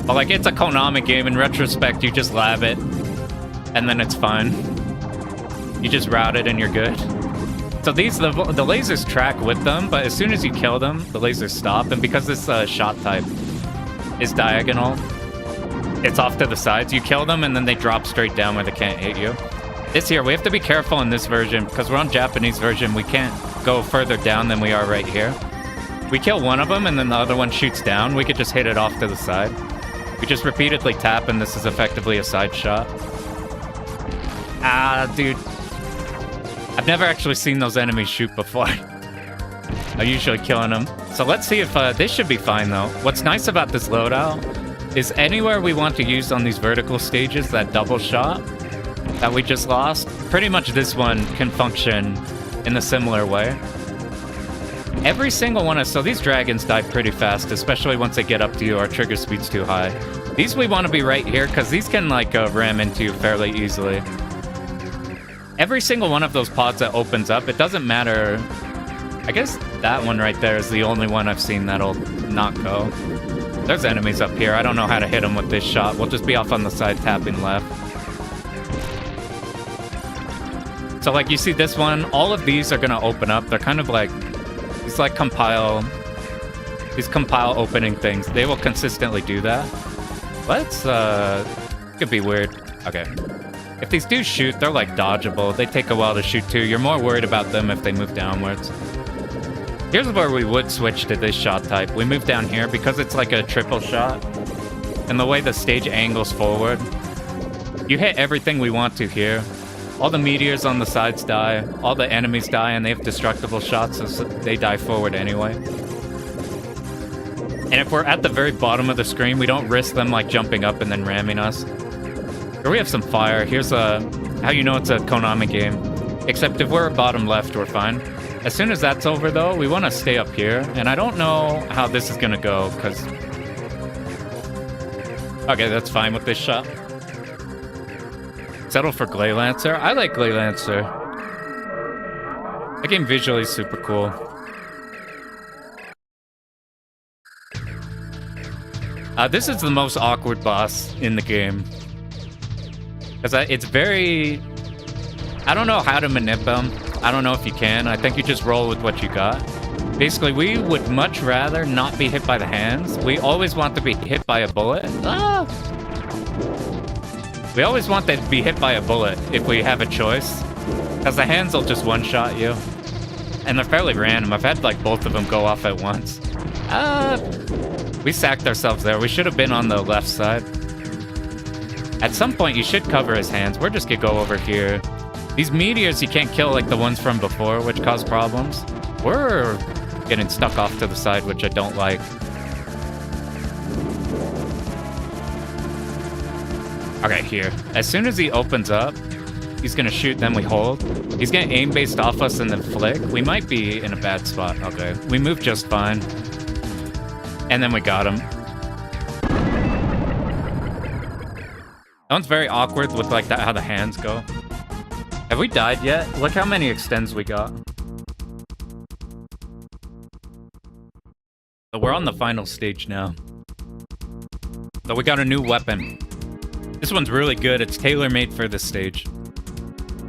But like, it's a Konami game. In retrospect, you just lab it, and then it's fine. You just route it and you're good. So these, the lasers track with them, but as soon as you kill them, the lasers stop. And because this shot type is diagonal, it's off to the sides. You kill them and then they drop straight down where they can't hit you. This here, we have to be careful in this version because we're on Japanese version. We can't go further down than we are right here. We kill one of them and then the other one shoots down. We could just hit it off to the side. We just repeatedly tap and this is effectively a side shot. Ah, dude. I've never actually seen those enemies shoot before. I'm usually killing them. So let's see if this should be fine though. What's nice about this loadout is anywhere we want to use on these vertical stages, that double shot that we just lost, pretty much this one can function in a similar way. Every single one of... So these dragons die pretty fast, especially once they get up to you. Our trigger speed's too high. These we want to be right here, because these can, like, ram into you fairly easily. Every single one of those pods that opens up, it doesn't matter... I guess that one right there is the only one I've seen that'll not go. There's enemies up here. I don't know how to hit them with this shot. We'll just be off on the side tapping left. So like you see this one, all of these are gonna open up. They're kind of like, it's like these compile opening things. They will consistently do that. Let's, could be weird. Okay. If these do shoot, they're like dodgeable. They take a while to shoot too. You're more worried about them if they move downwards. Here's where we would switch to this shot type. We move down here because it's like a triple shot. And the way the stage angles forward, you hit everything we want to here. All the meteors on the sides die, all the enemies die, and they have destructible shots, so they die forward anyway. And if we're at the very bottom of the screen, we don't risk them like jumping up and then ramming us. Here we have some fire. Here's how you know it's a Konami game. Except if we're bottom left, we're fine. As soon as that's over though, we want to stay up here, and I don't know how this is gonna go, because... Okay, that's fine with this shot. Settle for Glay Lancer. I like Glay Lancer. That game visually is super cool. This is the most awkward boss in the game. Because it's very... I don't know how to manip him. I don't know if you can. I think you just roll with what you got. Basically, we would much rather not be hit by the hands. We always want to be hit by a bullet. Ah! We always want to be hit by a bullet if we have a choice. Because the hands will just one-shot you. And they're fairly random. I've had like both of them go off at once. We sacked ourselves there. We should have been on the left side. At some point, you should cover his hands. We're just gonna go over here. These meteors you can't kill like the ones from before, which cause problems. We're getting stuck off to the side, which I don't like. Okay, here. As soon as he opens up, he's gonna shoot, then we hold. He's gonna aim based off us and then flick. We might be in a bad spot. Okay, we moved just fine. And then we got him. That one's very awkward with like that, how the hands go. Have we died yet? Look how many extends we got. So we're on the final stage now. So we got a new weapon. This one's really good. It's tailor-made for this stage.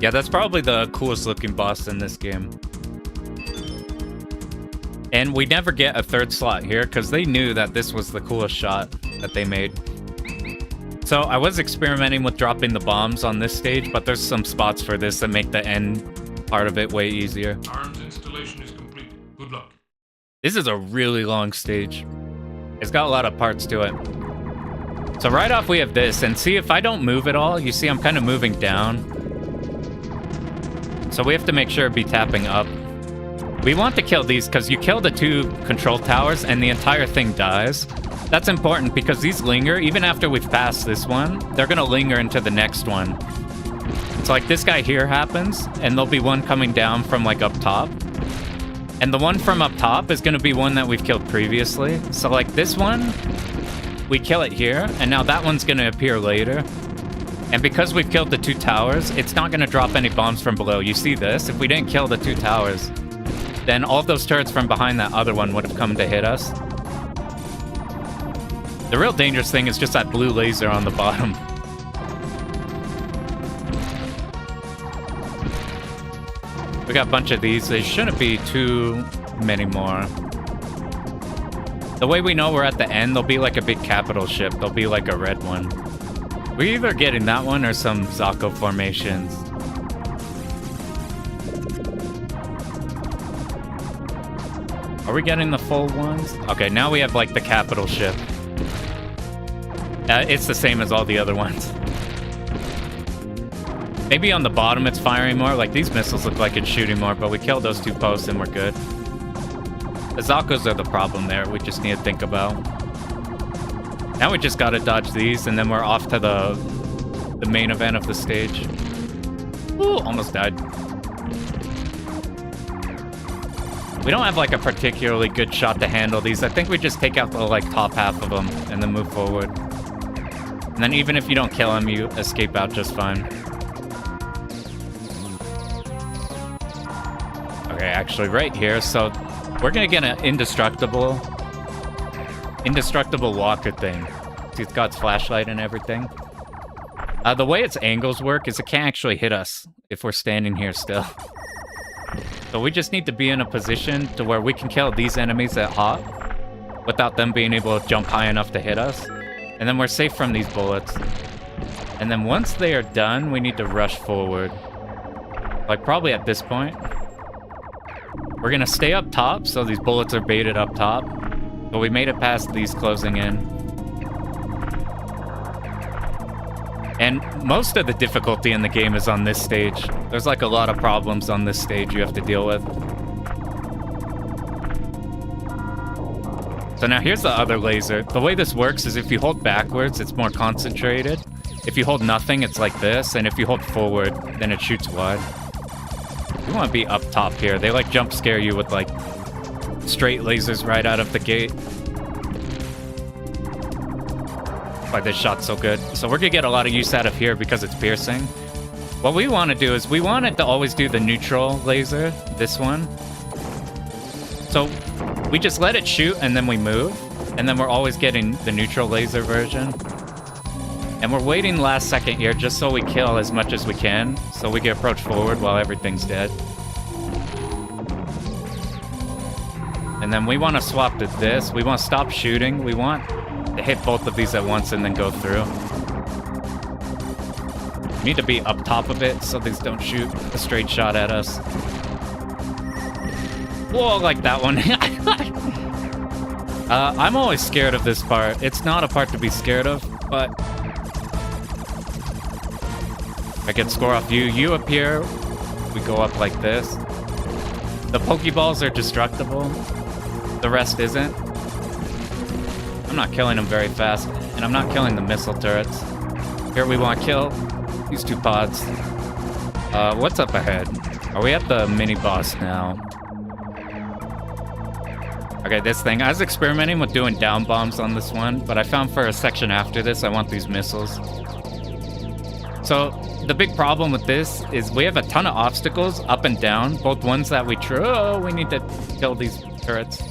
Yeah, that's probably the coolest looking boss in this game. And we never get a third slot here because they knew that this was the coolest shot that they made. So I was experimenting with dropping the bombs on this stage, but there's some spots for this that make the end part of it way easier. Arms installation is complete. Good luck. This is a really long stage. It's got a lot of parts to it. So right off we have this, and see if I don't move at all, you see I'm kind of moving down. So we have to make sure to be tapping up. We want to kill these because you kill the two control towers and the entire thing dies. That's important because these linger, even after we've passed this one, they're gonna linger into the next one. So like this guy here happens, and there'll be one coming down from like up top. And the one from up top is gonna be one that we've killed previously. So like this one, we kill it here, and now that one's gonna appear later. And because we've killed the 2 towers, it's not going to drop any bombs from below. You see this? If we didn't kill the 2 towers, then all of those turrets from behind that other one would have come to hit us. The real dangerous thing is just that blue laser on the bottom. We got a bunch of these. There shouldn't be too many more. The way we know we're at the end, there'll be like a big capital ship. There'll be like a red one. We're either getting that one or some Zako formations. Are we getting the full ones? Okay, now we have like the capital ship. It's the same as all the other ones. Maybe on the bottom it's firing more. Like these missiles look like it's shooting more, but we killed those 2 posts and we're good. The Zakos are the problem there. We just need to think about. Now we just gotta dodge these, and then we're off to the main event of the stage. Ooh, almost died. We don't have like a particularly good shot to handle these. I think we just take out the like top half of them and then move forward. And then even if you don't kill him, you escape out just fine. Okay, actually right here. So we're gonna get an indestructible walker thing. It's got its flashlight and everything. The way its angles work is it can't actually hit us if we're standing here still. So we just need to be in a position to where we can kill these enemies at hop without them being able to jump high enough to hit us. And then we're safe from these bullets. And then once they are done, we need to rush forward. Like probably at this point. We're gonna stay up top, so these bullets are baited up top. But we made it past these closing in. And most of the difficulty in the game is on this stage. There's like a lot of problems on this stage you have to deal with. So now here's the other laser. The way this works is if you hold backwards, it's more concentrated. If you hold nothing, it's like this. And if you hold forward, then it shoots wide. You want to be up top here. They like jump scare you with like straight lasers right out of the gate. Why this shot's so good. So we're gonna get a lot of use out of here because it's piercing. What we want to do is we want it to always do the neutral laser, this one. So we just let it shoot and then we move. And then we're always getting the neutral laser version. And we're waiting last second here just so we kill as much as we can. So we can approach forward while everything's dead. And then we want to swap to this. We want to stop shooting. We want to hit both of these at once and then go through. We need to be up top of it so these don't shoot a straight shot at us. Whoa, like that one. I'm always scared of this part. It's not a part to be scared of, but I can score off you. You appear. We go up like this. The Pokeballs are destructible. The rest isn't. I'm not killing them very fast, and I'm not killing the missile turrets. Here we want to kill these 2 pods. What's up ahead? Are we at the mini boss now? Okay, this thing. I was experimenting with doing down bombs on this one, but I found for a section after this, I want these missiles. So the big problem with this is we have a ton of obstacles up and down, both ones that we we need to kill these turrets.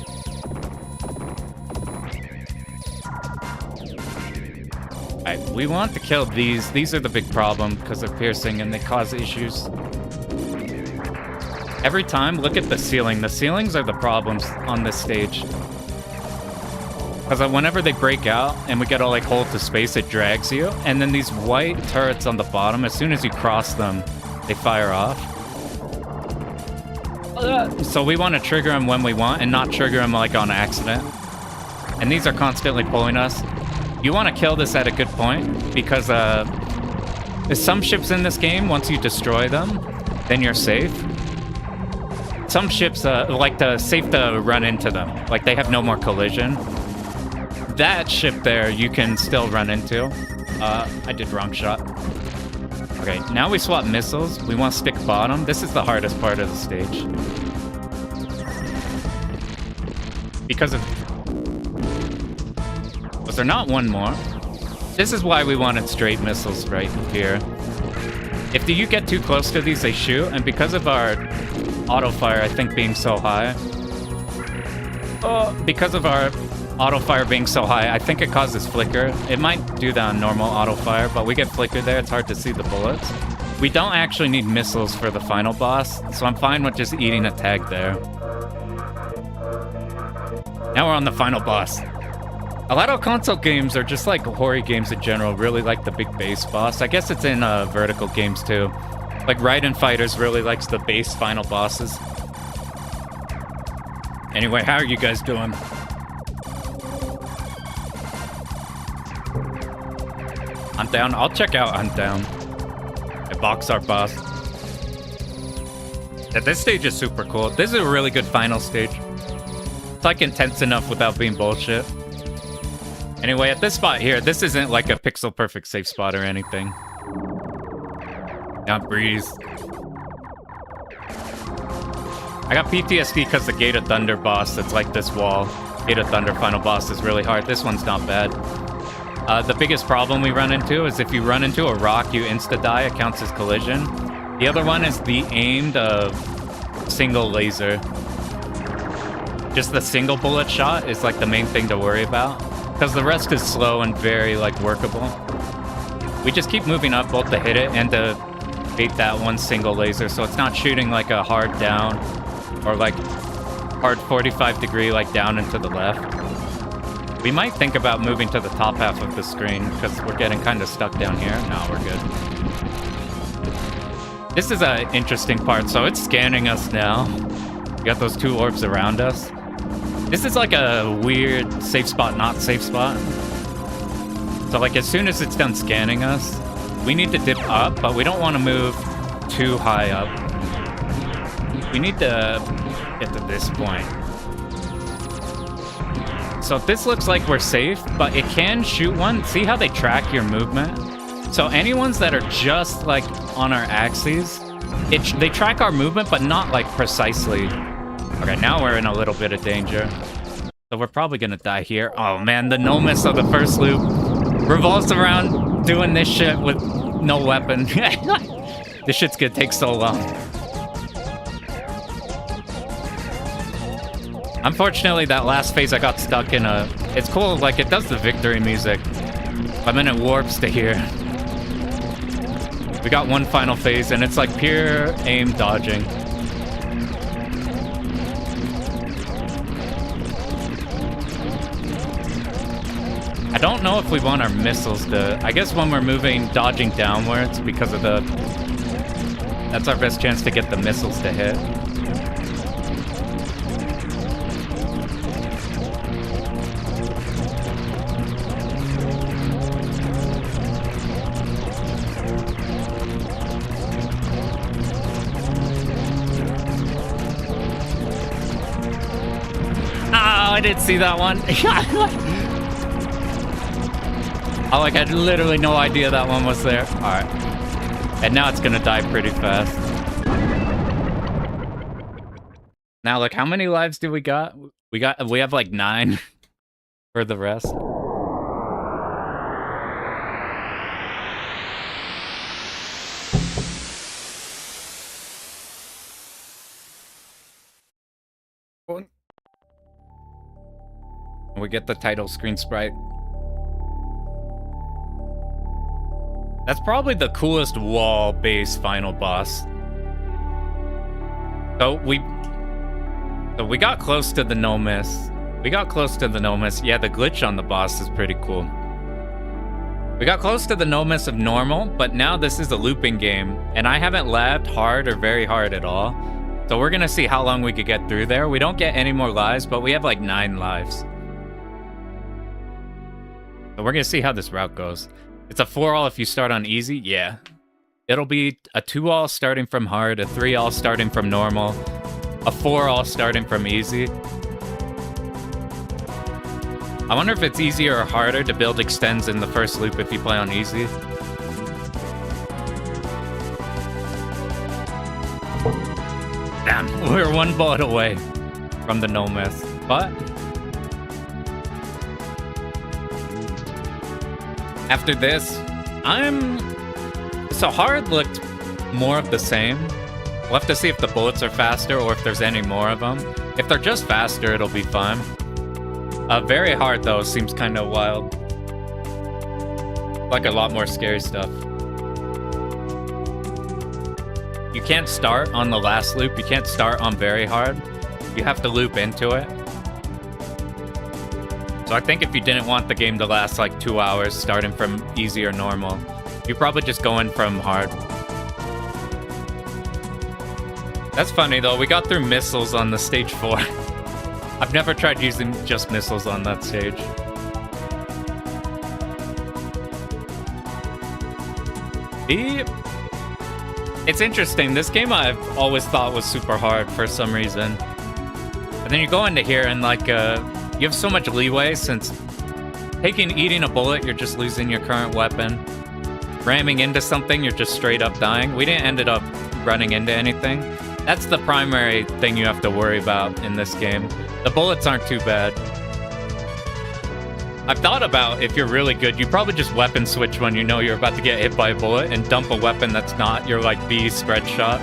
Alright, we want to kill these. These are the big problem because of piercing and they cause issues. Every time, look at the ceiling. The ceilings are the problems on this stage. Because whenever they break out and we gotta like hold the space, it drags you. And then these white turrets on the bottom, as soon as you cross them, they fire off. So we want to trigger them when we want and not trigger them like on accident. And these are constantly pulling us. You want to kill this at a good point because there's some ships in this game, once you destroy them, then you're safe. Some ships safe to run into them. Like they have no more collision. That ship there, you can still run into. I did wrong shot. Okay, now we swap missiles. We want to stick bottom. This is the hardest part of the stage. Because of... Was there not one more? This is why we wanted straight missiles right here. If you get too close to these, they shoot, and because of our auto fire, I think, being so high... because of our auto fire being so high, I think it causes flicker. It might do that on normal auto fire, but we get flicker there. It's hard to see the bullets. We don't actually need missiles for the final boss, so I'm fine with just eating a tag there. Now we're on the final boss. A lot of console games, or just like horror games in general, really like the big base boss. I guess it's in vertical games too. Like Raiden Fighters really likes the base final bosses. Anyway, how are you guys doing? Hunt Down? I'll check out Hunt Down. It box our boss. Yeah, this stage is super cool. This is a really good final stage. It's like intense enough without being bullshit. Anyway, at this spot here, this isn't like a pixel perfect safe spot or anything. Not breeze. I got PTSD because the Gate of Thunder boss that's like this wall. Gate of Thunder final boss is really hard. This one's not bad. The biggest problem we run into is if you run into a rock, you insta-die. It counts as collision. The other one is the aimed single laser. Just the single bullet shot is like the main thing to worry about. Because the rest is slow and very, like, workable. We just keep moving up both to hit it and to bait that one single laser, so it's not shooting, like, a hard down or, like, hard 45 degree, like, down and to the left. We might think about moving to the top half of the screen because we're getting kind of stuck down here. No, we're good. This is an interesting part, so it's scanning us now. We got those two orbs around us. This is like a weird safe spot, not safe spot. So like as soon as it's done scanning us, we need to dip up, but we don't want to move too high up. We need to get to this point. So this looks like we're safe, but it can shoot one. See how they track your movement? So any ones that are just like on our axes, they track our movement, but not like precisely. Okay, now we're in a little bit of danger. So we're probably gonna die here. Oh man, the no miss of the first loop revolves around doing this shit with no weapon. This shit's gonna take so long. Unfortunately, that last phase I got stuck in a... It's cool, like it does the victory music. But then it warps to here. We got one final phase and it's like pure aim dodging. I don't know if we want our missiles to... I guess when we're moving, dodging downwards because of the... That's our best chance to get the missiles to hit. Oh, I didn't see that one. Oh, like I had literally no idea that one was there. All right. And now it's gonna die pretty fast. Now, look, how many lives do we got? We have like 9 for the rest. We get the title screen sprite. That's probably the coolest wall-based final boss. So we got close to the no miss. We got close to the no miss. Yeah, the glitch on the boss is pretty cool. We got close to the no miss of normal, but now this is a looping game, and I haven't labbed hard or very hard at all. So we're gonna see how long we could get through there. We don't get any more lives, but we have like 9 lives. So we're gonna see how this route goes. It's a 4-all if you start on easy, yeah. It'll be a 2-all starting from hard, a 3-all starting from normal, a 4-all starting from easy. I wonder if it's easier or harder to build extends in the first loop if you play on easy. Damn, we're 1 bullet away from the no miss, but After this, so hard looked more of the same. We'll have to see if the bullets are faster or if there's any more of them. If they're just faster, it'll be fine. Very hard though, seems kind of wild. Like a lot more scary stuff. You can't start on the last loop. You can't start on very hard. You have to loop into it. So I think if you didn't want the game to last like 2 hours, starting from easy or normal, you probably just go in from hard. That's funny though, we got through missiles on the stage 4. I've never tried using just missiles on that stage. It's interesting, this game I've always thought was super hard for some reason. But then you go into here and like, you have so much leeway since eating a bullet, you're just losing your current weapon. Ramming into something, you're just straight up dying. We didn't end up running into anything. That's the primary thing you have to worry about in this game. The bullets aren't too bad. I've thought about if you're really good, you probably just weapon switch when you know you're about to get hit by a bullet and dump a weapon that's not your like B spread shot.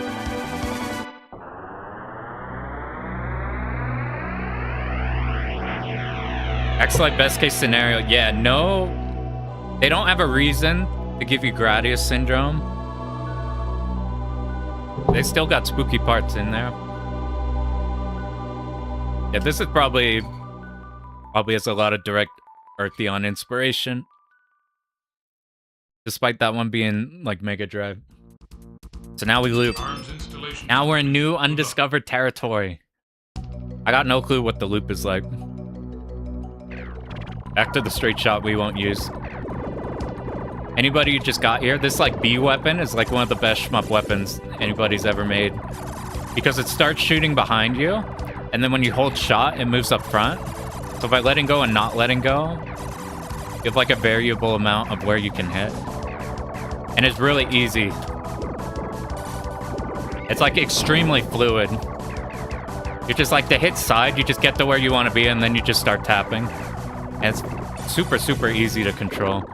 Axelay best case scenario. Yeah, no. They don't have a reason to give you gradius syndrome. They still got spooky parts in there. Yeah, this is probably has a lot of direct Eartheon inspiration. Despite that one being like Mega Drive. So now we loop. Now we're in new undiscovered territory. I got no clue what the loop is like. Back to the straight shot we won't use. Anybody who just got here, this like B weapon is like one of the best shmup weapons anybody's ever made. Because it starts shooting behind you, and then when you hold shot, it moves up front. So by letting go and not letting go, you have like a variable amount of where you can hit. And it's really easy. It's like extremely fluid. You just like to hit side, you just get to where you want to be, and then you just start tapping. And it's super, super easy to control.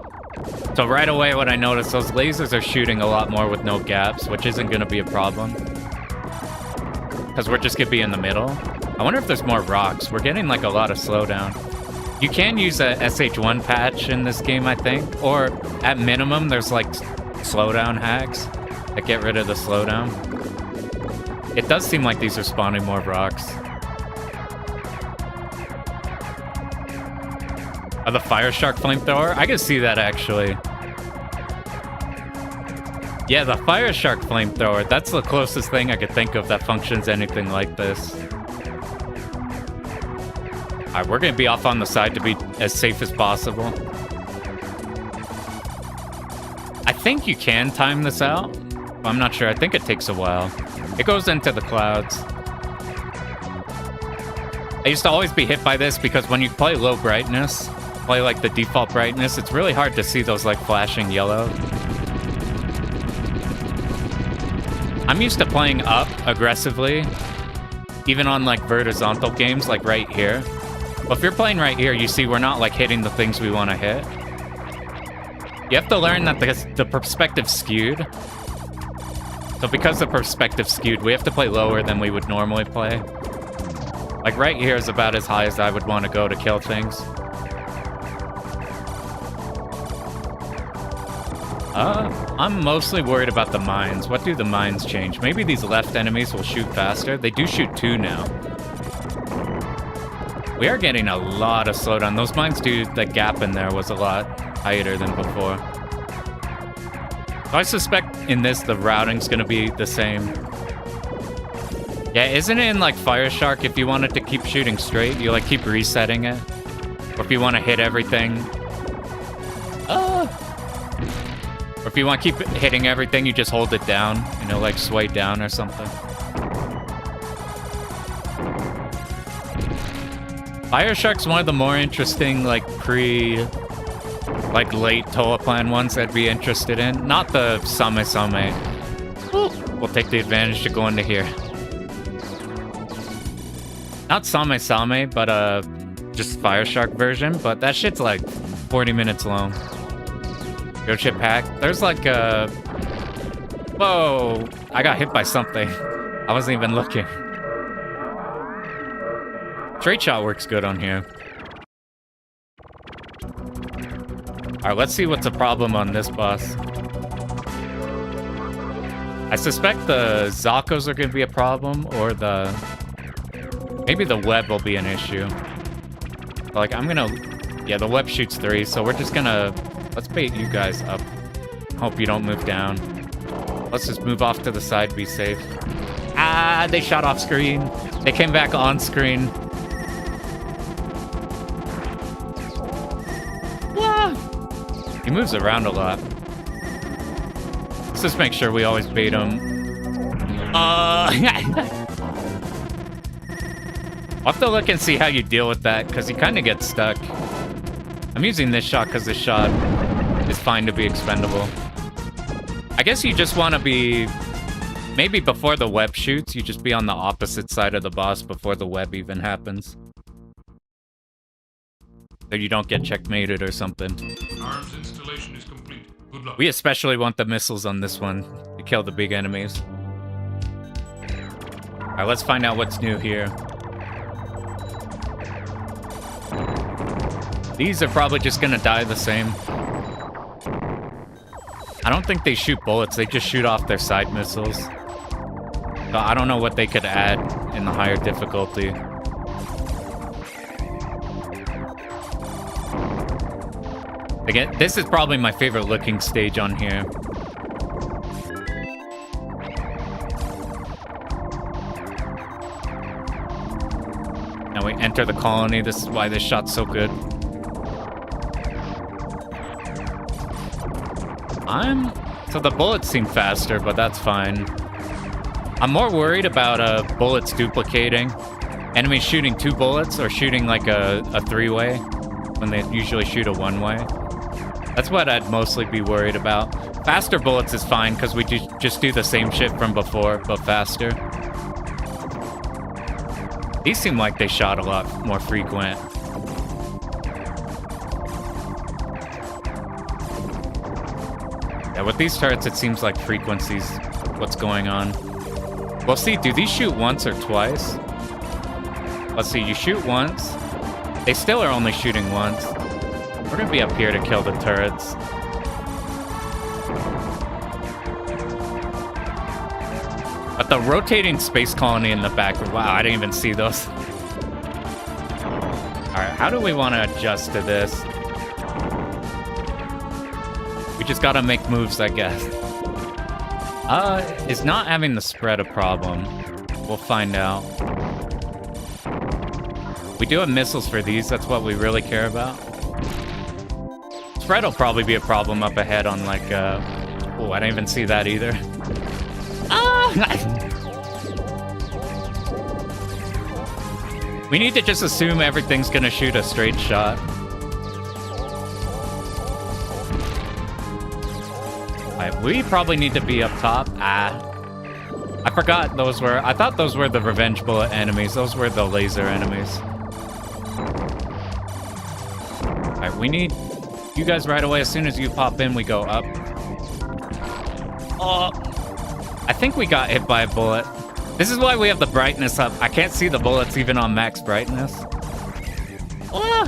So right away what I noticed, those lasers are shooting a lot more with no gaps, which isn't going to be a problem. Because we're just going to be in the middle. I wonder if there's more rocks. We're getting like a lot of slowdown. You can use a SH1 patch in this game, I think. Or at minimum, there's like slowdown hacks that get rid of the slowdown. It does seem like these are spawning more rocks. Oh, the Fire Shark flamethrower? I can see that actually. Yeah, the Fire Shark flamethrower. That's the closest thing I could think of that functions anything like this. Alright, we're gonna be off on the side to be as safe as possible. I think you can time this out. I'm not sure. I think it takes a while. It goes into the clouds. I used to always be hit by this because when you play low brightness, play like the default brightness, it's really hard to see those like flashing yellow. I'm used to playing up aggressively, even on like vertical games like right here. But if you're playing right here, you see we're not like hitting the things we want to hit. You have to learn that the perspective's skewed. So because the perspective's skewed, we have to play lower than we would normally play. Like right here is about as high as I would want to go to kill things. I'm mostly worried about the mines. What do the mines change? Maybe these left enemies will shoot faster. They do shoot 2 now. We are getting a lot of slowdown. Those mines, dude, the gap in there was a lot tighter than before. So I suspect in this, the routing's gonna be the same. Yeah, isn't it in like Fire Shark, if you wanted to keep shooting straight, you like keep resetting it? Or if you want to hit everything... Or if you want to keep hitting everything, you just hold it down, you know, like sway down or something. Fire Shark's one of the more interesting, like, late Toa Plan ones I'd be interested in. Not the Same Same. We'll take the advantage to go into here. Not Same Same, but, just Fire Shark version, but that shit's like 40 minutes long. Go chip hack. There's like a... Whoa! I got hit by something. I wasn't even looking. Straight shot works good on here. Alright, let's see what's a problem on this boss. I suspect the Zakos are going to be a problem, or the... Maybe the web will be an issue. Like, I'm gonna... Yeah, the web shoots 3, so we're just gonna... Let's bait you guys up. Hope you don't move down. Let's just move off to the side, be safe. Ah, they shot off screen. They came back on screen. Ah! He moves around a lot. Let's just make sure we always bait him. I'll have to look and see how you deal with that, because he kind of gets stuck. I'm using this shot because this shot is fine to be expendable. I guess you just want to be... Maybe before the web shoots, you just be on the opposite side of the boss before the web even happens. So you don't get checkmated or something. Arms installation is complete. Good luck. We especially want the missiles on this one to kill the big enemies. Alright, let's find out what's new here. These are probably just gonna die the same. I don't think they shoot bullets, they just shoot off their side missiles. So I don't know what they could add in the higher difficulty. Again, this is probably my favorite looking stage on here. Now we enter the colony, this is why this shot's so good. So the bullets seem faster, but that's fine. I'm more worried about bullets duplicating. Enemies shooting 2 bullets or shooting like a 3-way when they usually shoot a 1-way. That's what I'd mostly be worried about. Faster bullets is fine because we just do the same shit from before, but faster. These seem like they shot a lot more frequent. Yeah, with these turrets, it seems like frequency's what's going on. We'll see, do these shoot once or twice? Let's see, you shoot once. They still are only shooting once. We're gonna be up here to kill the turrets. But the rotating space colony in the back, wow, I didn't even see those. Alright, how do we want to adjust to this? We just gotta make moves, I guess. Is not having the spread a problem? We'll find out. We do have missiles for these, that's what we really care about. Spread will probably be a problem up ahead on like, oh, I didn't even see that either. We need to just assume everything's gonna shoot a straight shot. Alright, we probably need to be up top. I forgot those were... I thought those were the revenge bullet enemies. Those were the laser enemies. Alright, we need you guys right away. As soon as you pop in, we go up. Oh, I think we got hit by a bullet. This is why we have the brightness up. I can't see the bullets even on max brightness. Oh.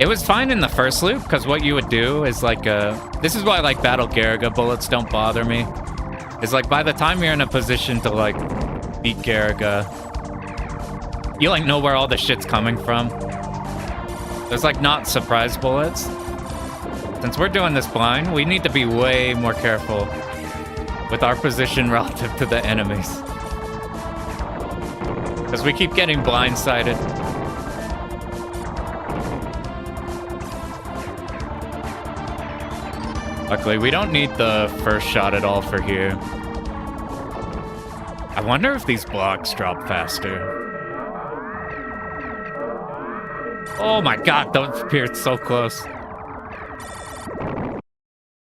It was fine in the first loop, because what you would do is like... this is why like Battle Garaga bullets don't bother me. It's like by the time you're in a position to like beat Garaga, you like know where all the shit's coming from. There's like not surprise bullets. Since we're doing this blind, we need to be way more careful with our position relative to the enemies. Because we keep getting blindsided. Luckily, we don't need the first shot at all for here. I wonder if these blocks drop faster. Oh my god, those appeared so close.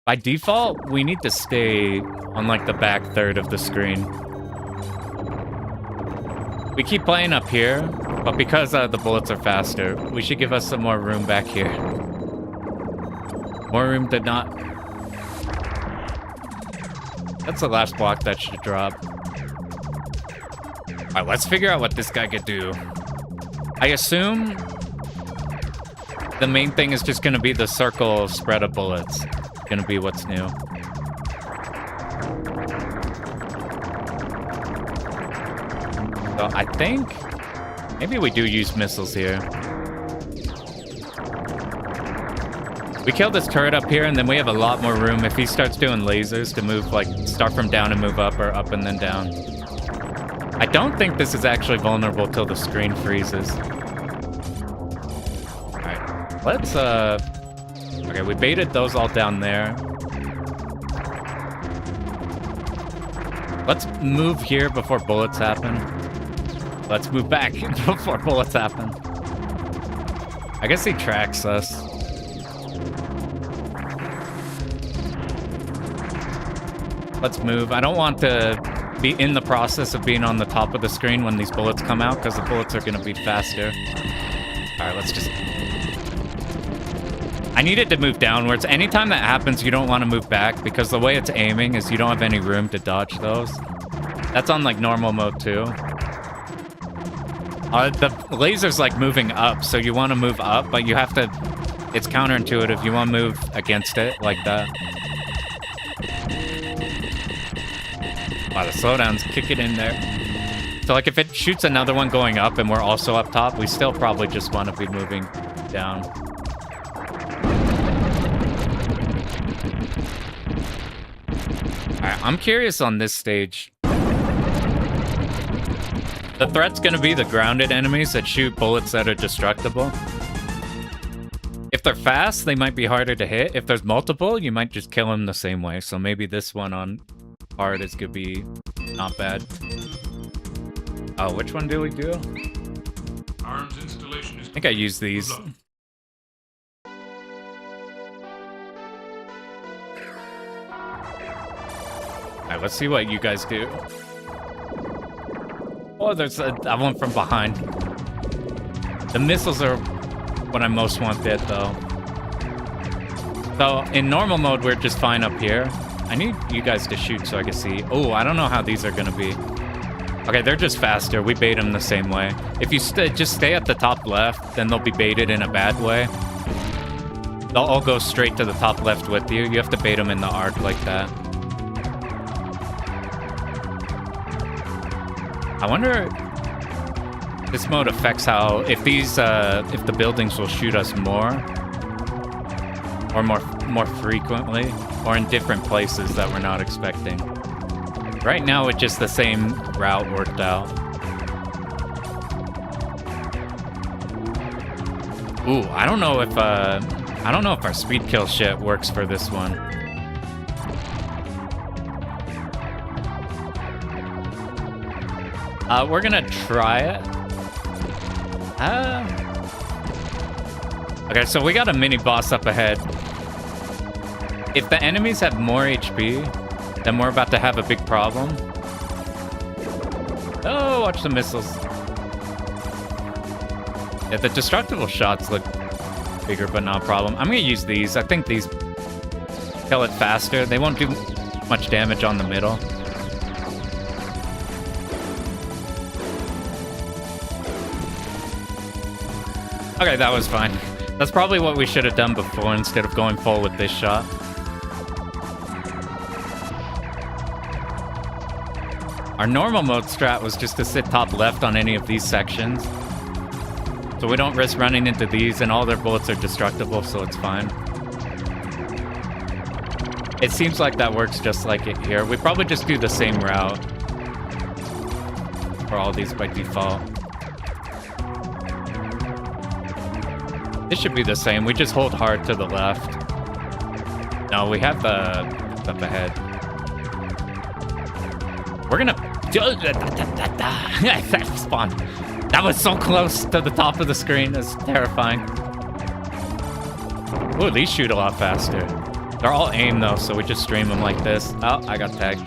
By default, we need to stay on like the back third of the screen. We keep playing up here, but because the bullets are faster, we should give us some more room back here. More room to not... That's the last block that should drop. Alright, let's figure out what this guy could do. I assume the main thing is just gonna be the circle spread of bullets. Gonna be what's new. So I think maybe we do use missiles here. We kill this turret up here, and then we have a lot more room if he starts doing lasers to move, like, start from down and move up, or up and then down. I don't think this is actually vulnerable till the screen freezes. Alright, let's, okay, we baited those all down there. Let's move here before bullets happen. Let's move back before bullets happen. I guess he tracks us. Let's move. I don't want to be in the process of being on the top of the screen when these bullets come out, because the bullets are going to be faster. Alright, let's just... I need it to move downwards. Anytime that happens, you don't want to move back, because the way it's aiming is you don't have any room to dodge those. That's on, like, normal mode, too. The laser's, like, moving up, so you want to move up, but you have to... It's counterintuitive. You want to move against it, like that. Wow, the slowdowns kick it in there. So, like, if it shoots another one going up and we're also up top, we still probably just want to be moving down. Alright, I'm curious on this stage. The threat's gonna be the grounded enemies that shoot bullets that are destructible. If they're fast, they might be harder to hit. If there's multiple, you might just kill them the same way. So maybe this one on hard is gonna be not bad. Oh, which one do we do? Arms installation is I think I use these. Alright, let's see what you guys do. Oh, there's that one from behind. The missiles are what I most want dead, though. So, in normal mode, we're just fine up here. I need you guys to shoot so I can see. Oh, I don't know how these are gonna be. Okay, they're just faster. We bait them the same way. If you just stay at the top left, then they'll be baited in a bad way. They'll all go straight to the top left with you. You have to bait them in the arc like that. I wonder if this mode affects how... If these, if the buildings will shoot us more. Or more frequently. Or in different places that we're not expecting. Right now, it's just the same route worked out. Ooh, I don't know if our speed kill shit works for this one. We're gonna try it. Okay, so we got a mini boss up ahead. If the enemies have more HP, then we're about to have a big problem. Oh, watch the missiles. Yeah, the destructible shots look bigger, but not a problem. I'm gonna use these. I think these kill it faster. They won't do much damage on the middle. Okay, that was fine. That's probably what we should have done before instead of going full with this shot. Our normal mode strat was just to sit top left on any of these sections. So we don't risk running into these, and all their bullets are destructible, so it's fine. It seems like that works just like it here. We probably just do the same route for all these by default. This should be the same. We just hold hard to the left. No, we have the up ahead. We're gonna... That spawn. That was so close to the top of the screen. It's terrifying. Ooh, these shoot a lot faster. They're all aim though, so we just stream them like this. Oh, I got tagged.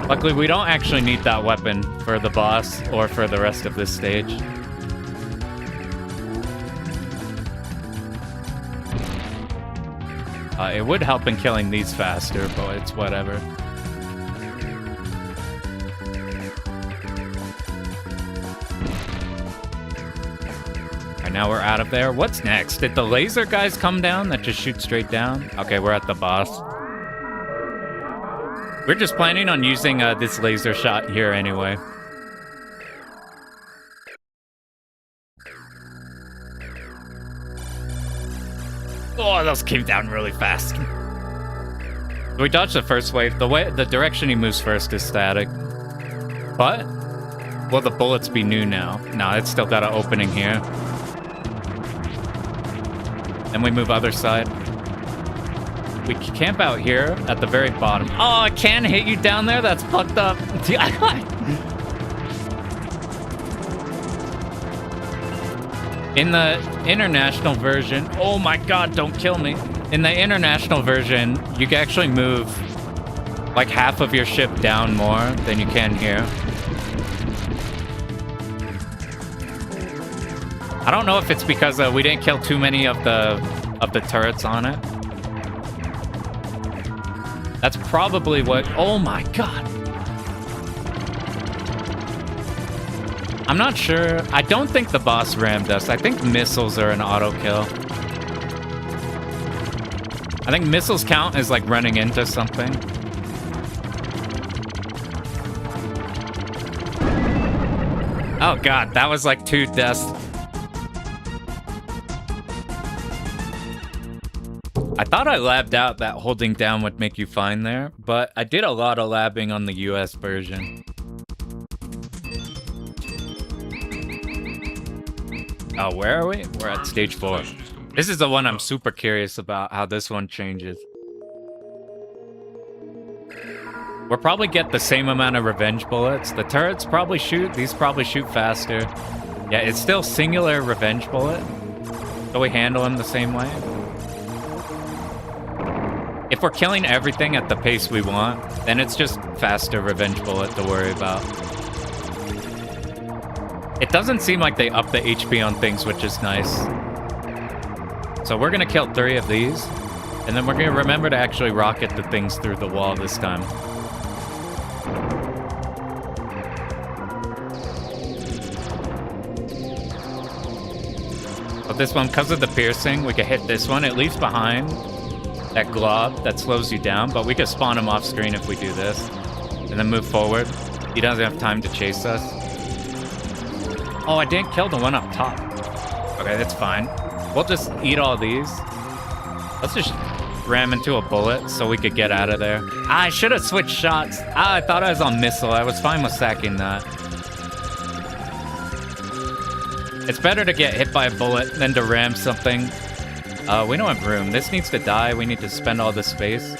Luckily, we don't actually need that weapon for the boss or for the rest of this stage. It would help in killing these faster, but it's whatever. Now we're out of there. What's next? Did the laser guys come down that just shoot straight down? Okay, we're at the boss. We're just planning on using this laser shot here anyway. Oh, those came down really fast. We dodged the first wave. The direction he moves first is static. But will the bullets be new now? No, it's still got an opening here. Then we move other side. We camp out here at the very bottom. Oh, I can hit you down there? That's fucked up. In the international version, oh my god, don't kill me. In the international version, you can actually move like half of your ship down more than you can here. I don't know if it's because we didn't kill too many of the turrets on it. That's probably what... Oh my god. I'm not sure. I don't think the boss rammed us. I think missiles are an auto kill. I think missiles count as like running into something. Oh god, that was like 2 deaths. I thought I labbed out that holding down would make you fine there, but I did a lot of labbing on the US version. Oh, where are we? We're at stage 4. This is the one I'm super curious about, how this one changes. We'll probably get the same amount of revenge bullets. The turrets probably shoot, these probably shoot faster. Yeah, it's still singular revenge bullet. So we handle them the same way. If we're killing everything at the pace we want, then it's just faster revenge bullet to worry about. It doesn't seem like they up the HP on things, which is nice. So we're gonna kill 3 of these, and then we're gonna remember to actually rocket the things through the wall this time. But this one, because of the piercing, we can hit this one. It leaves behind that glob that slows you down, but we can spawn him off screen if we do this. And then move forward. He doesn't have time to chase us. Oh, I didn't kill the one up top. Okay, that's fine. We'll just eat all these. Let's just ram into a bullet so we could get out of there. I should have switched shots. I thought I was on missile. I was fine with sacking that. It's better to get hit by a bullet than to ram something. We don't have room. This needs to die. We need to spend all this space.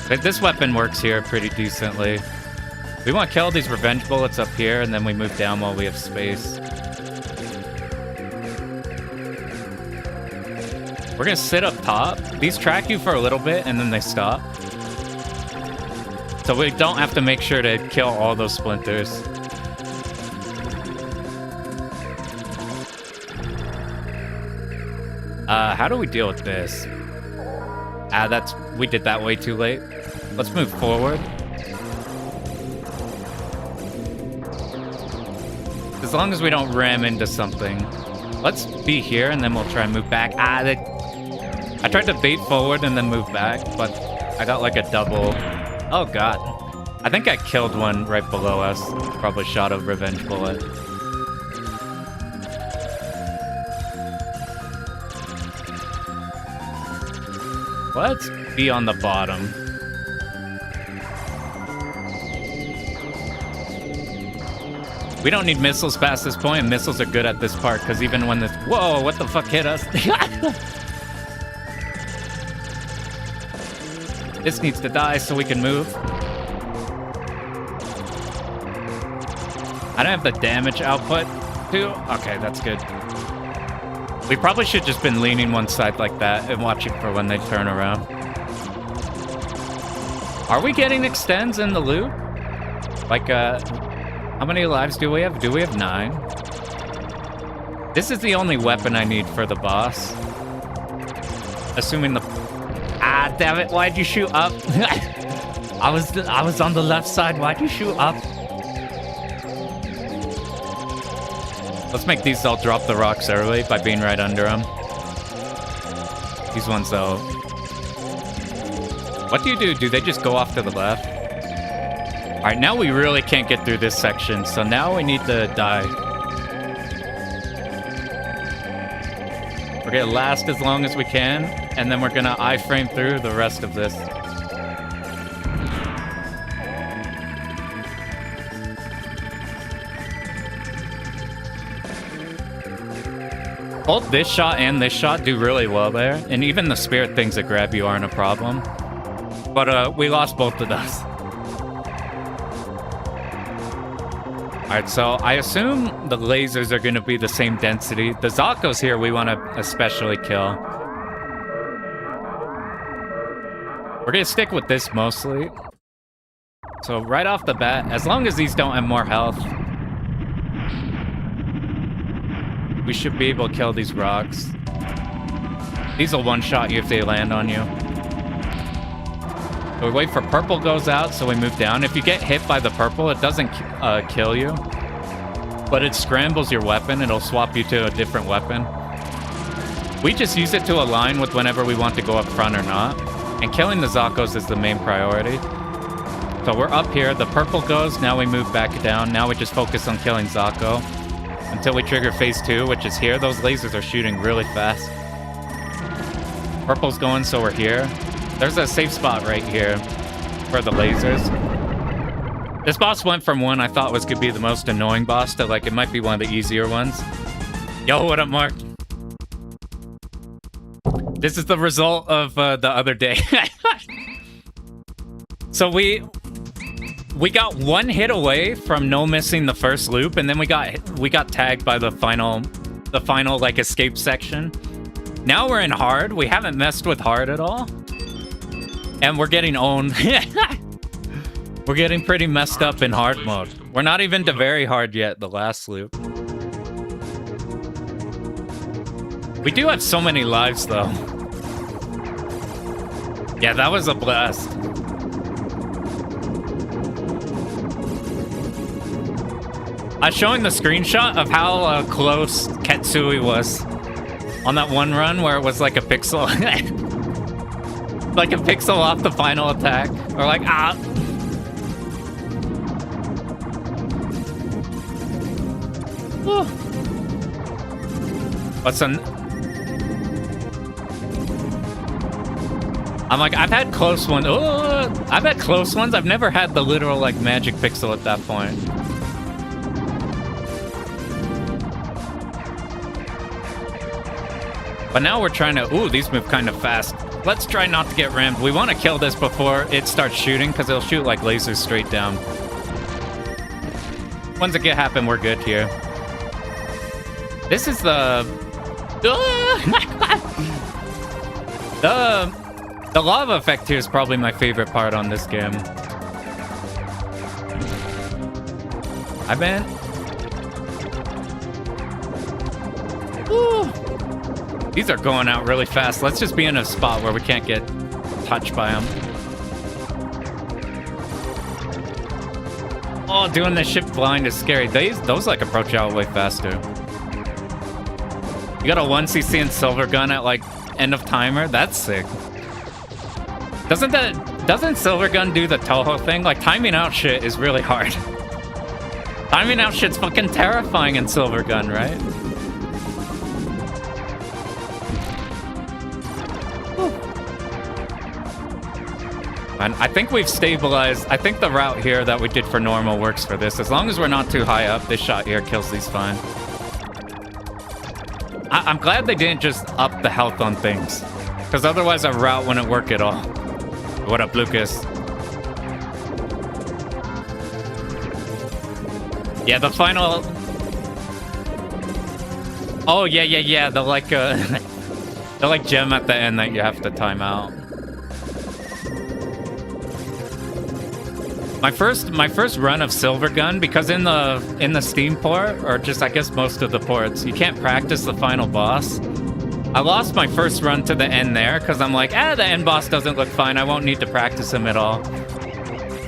But this weapon works here pretty decently. We want to kill these revenge bullets up here, and then we move down while we have space. We're going to sit up top. These track you for a little bit, and then they stop. So we don't have to make sure to kill all those splinters. How do we deal with this? We did that way too late. Let's move forward. As long as we don't ram into something. Let's be here and then we'll try and move back. I tried to bait forward and then move back, but I got like a double. Oh god. I think I killed one right below us. Probably shot a revenge bullet. Let's be on the bottom. We don't need missiles past this point, and missiles are good at this part, because even when this... Whoa, what the fuck hit us? This needs to die so we can move. I don't have the damage output, too. Okay, that's good. We probably should just been leaning one side like that and watching for when they turn around. Are we getting extends in the loop? Like, how many lives do we have? Do we have 9? This is the only weapon I need for the boss. assuming the... Ah, damn it, why'd you shoot up? I was on the left side, why'd you shoot up? Let's make these all drop the rocks early by being right under them. These ones, though. What do? Do they just go off to the left? Alright, now we really can't get through this section, so now we need to die. We're gonna last as long as we can, and then we're gonna iframe through the rest of this. Both this shot and this shot do really well there, and even the spirit things that grab you aren't a problem. But we lost both of those. Alright, so I assume the lasers are going to be the same density. The Zakos here we want to especially kill. We're going to stick with this mostly. So right off the bat, as long as these don't have more health, we should be able to kill these rocks. These will one-shot you if they land on you. So we wait for purple goes out, so we move down. If you get hit by the purple, it doesn't kill you, but it scrambles your weapon. It'll swap you to a different weapon. We just use it to align with whenever we want to go up front or not. And killing the Zakos is the main priority. So we're up here, the purple goes, now we move back down. Now we just focus on killing Zako until we trigger phase 2, which is here. Those lasers are shooting really fast. Purple's going, so we're here. There's a safe spot right here for the lasers. This boss went from one I thought was gonna be the most annoying boss to like it might be one of the easier ones. Yo, what up, Mark? This is the result of the other day. So we got one hit away from no missing the first loop, and then we got tagged by the final like escape section. Now we're in hard. We haven't messed with hard at all. And we're getting owned. We're getting pretty messed up in hard mode. We're not even to very hard yet, the last loop. We do have so many lives, though. Yeah, that was a blast. I was showing the screenshot of how close Ketsui was on that one run where it was like a pixel. Like a pixel off the final attack. Or like, ah. Whew. What's an... I'm like, I've had close ones. Oh, I've had close ones. I've never had the literal like magic pixel at that point. But now we're trying to... Ooh, these move kind of fast. Let's try not to get rammed. We want to kill this before it starts shooting, because it'll shoot like lasers straight down. Once it happen, we're good here. This is the... The lava effect here is probably my favorite part on this game. I bet. Woo. These are going out really fast. Let's just be in a spot where we can't get touched by them. Oh, doing the ship blind is scary. Those like approach out way faster. You got a 1CC and silver gun at like end of timer? That's sick. Doesn't silver gun do the Toho thing? Like timing out shit is really hard. Timing out shit's fucking terrifying in silver gun, right? And I think we've stabilized. I think the route here that we did for normal works for this. As long as we're not too high up, this shot here kills these fine. I'm glad they didn't just up the health on things, because otherwise our route wouldn't work at all. What up, Lucas? Yeah, the final... Oh, yeah. The like, the like gem at the end that you have to time out. My first run of Silver Gun, because in the Steam port, or just I guess most of the ports, you can't practice the final boss. I lost my first run to the end there because I'm like, the end boss doesn't look fine. I won't need to practice him at all.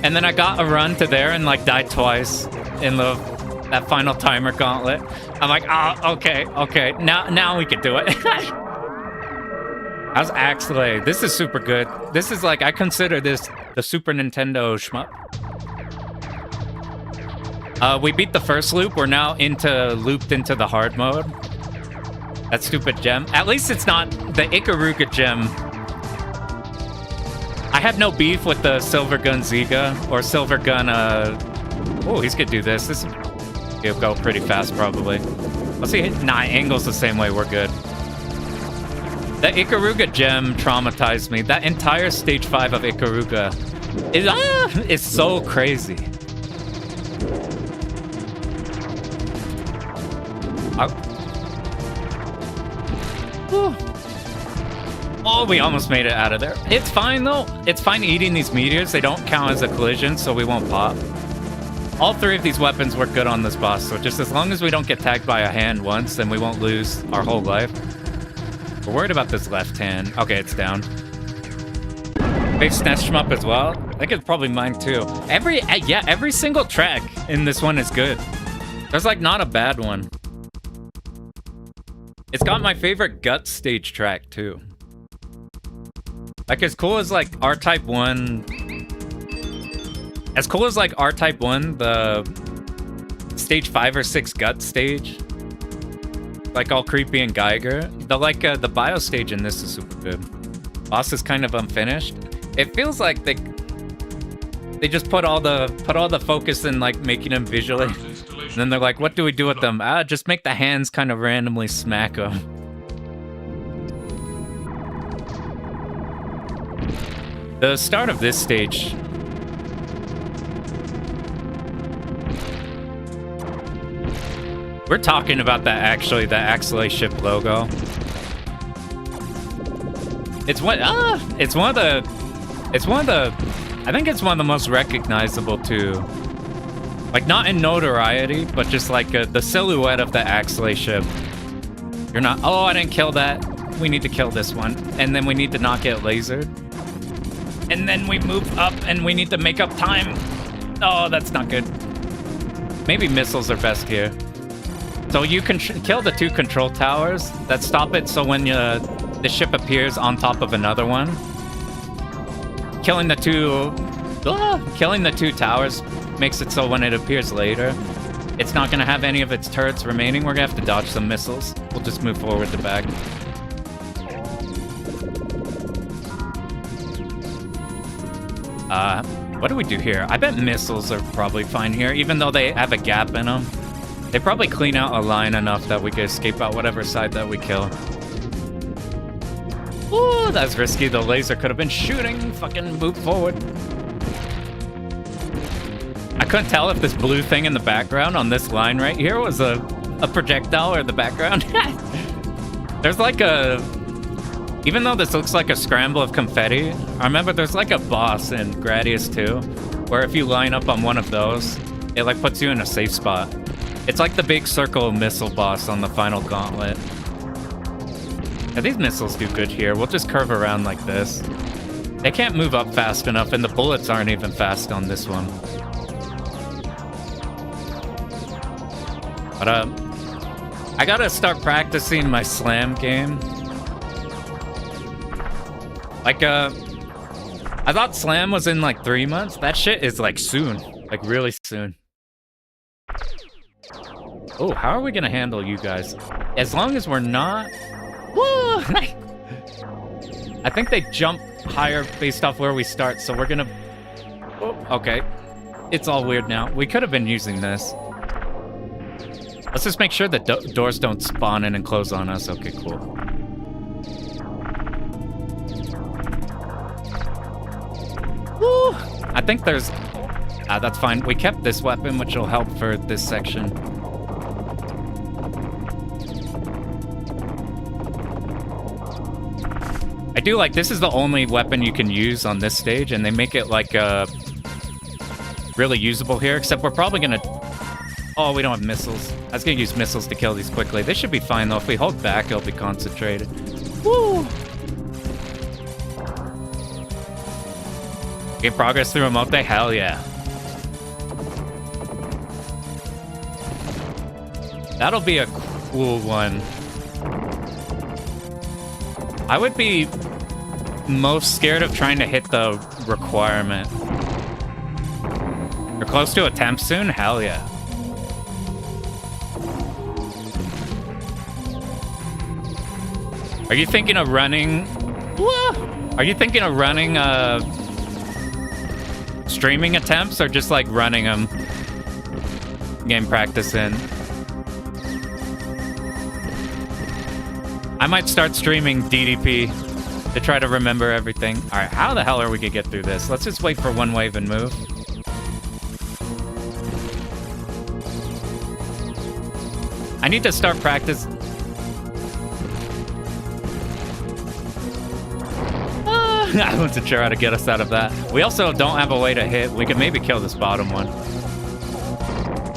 And then I got a run to there and like died twice in that final timer gauntlet. I'm like, okay. Now we can do it. How's Axelay? This is super good. This is like, I consider this the Super Nintendo shmup. We beat the first loop. We're now looped into the hard mode. That stupid gem. At least it's not the Ikaruga gem. I have no beef with the Silver Gun Ziga or Silver Gun. Oh, he's gonna do this. He'll go pretty fast probably. Let's see. Nah, angles the same way. We're good. The Ikaruga gem traumatized me. That entire stage 5 of Ikaruga is so crazy. Oh, we almost made it out of there. It's fine, though. It's fine eating these meteors. They don't count as a collision, so we won't pop. All 3 of these weapons work good on this boss, so just as long as we don't get tagged by a hand once, then we won't lose our whole life. We're worried about this left hand. Okay, it's down. Big SNES shmup as well. I think it's probably mine, too. Every single track in this one is good. There's, like, not a bad one. It's got my favorite gut stage track, too. Like, as cool as, like, R-Type 1... As cool as, like, R-Type 1, the stage 5 or 6 gut stage, like, all creepy and Geiger, the bio stage in this is super good. Boss is kind of unfinished. It feels like they just put all the focus in, like, making them visually. And then they're like, what do we do with them? Just make the hands kind of randomly smack them. The start of this stage... We're talking about that, actually, the Axelay ship logo. It's one of the... I think it's one of the most recognizable, too. Like, not in notoriety, but just like the silhouette of the Axelay ship. You're not, oh, I didn't kill that. We need to kill this one. And then we need to not get lasered. And then we move up and we need to make up time. Oh, that's not good. Maybe missiles are best here. So you can kill the 2 control towers that stop it so when the ship appears on top of another one. Killing the 2 towers makes it so when it appears later, it's not going to have any of its turrets remaining. We're going to have to dodge some missiles. We'll just move forward to back. What do we do here? I bet missiles are probably fine here, even though they have a gap in them. They probably clean out a line enough that we can escape out whatever side that we kill. Ooh, that's risky. The laser could have been shooting. Fucking move forward. I couldn't tell if this blue thing in the background on this line right here was a projectile or the background. There's like a... Even though this looks like a scramble of confetti, I remember there's like a boss in Gradius 2, where if you line up on one of those, it like puts you in a safe spot. It's like the big circle missile boss on the final gauntlet. Yeah, these missiles do good here. We'll just curve around like this. They can't move up fast enough, and the bullets aren't even fast on this one. But, I gotta start practicing my slam game. Like, I thought slam was in like 3 months. That shit is like soon. Like really soon. Oh, how are we gonna handle you guys? As long as we're not... Woo! I think they jump higher based off where we start, so we're gonna... Oh, okay. It's all weird now. We could have been using this. Let's just make sure the doors don't spawn in and close on us. Okay, cool. Woo! I think there's... that's fine. We kept this weapon, which will help for this section. I do like, this is the only weapon you can use on this stage, and they make it like really usable here, except we're probably gonna Oh, we don't have missiles. I was gonna use missiles to kill these quickly. This should be fine though. If we hold back, it'll be concentrated. Woo! Get progress through remote day? Hell yeah. That'll be a cool one. I would be most scared of trying to hit the requirement. You're close to attempt soon? Hell yeah. Are you thinking of running? Are you thinking of running streaming attempts or just like running them? Game practice in. I might start streaming DDP to try to remember everything. All right, how the hell are we gonna get through this? Let's just wait for one wave and move. I need to start practice. I wasn't sure how to get us out of that. We also don't have a way to hit. We could maybe kill this bottom one.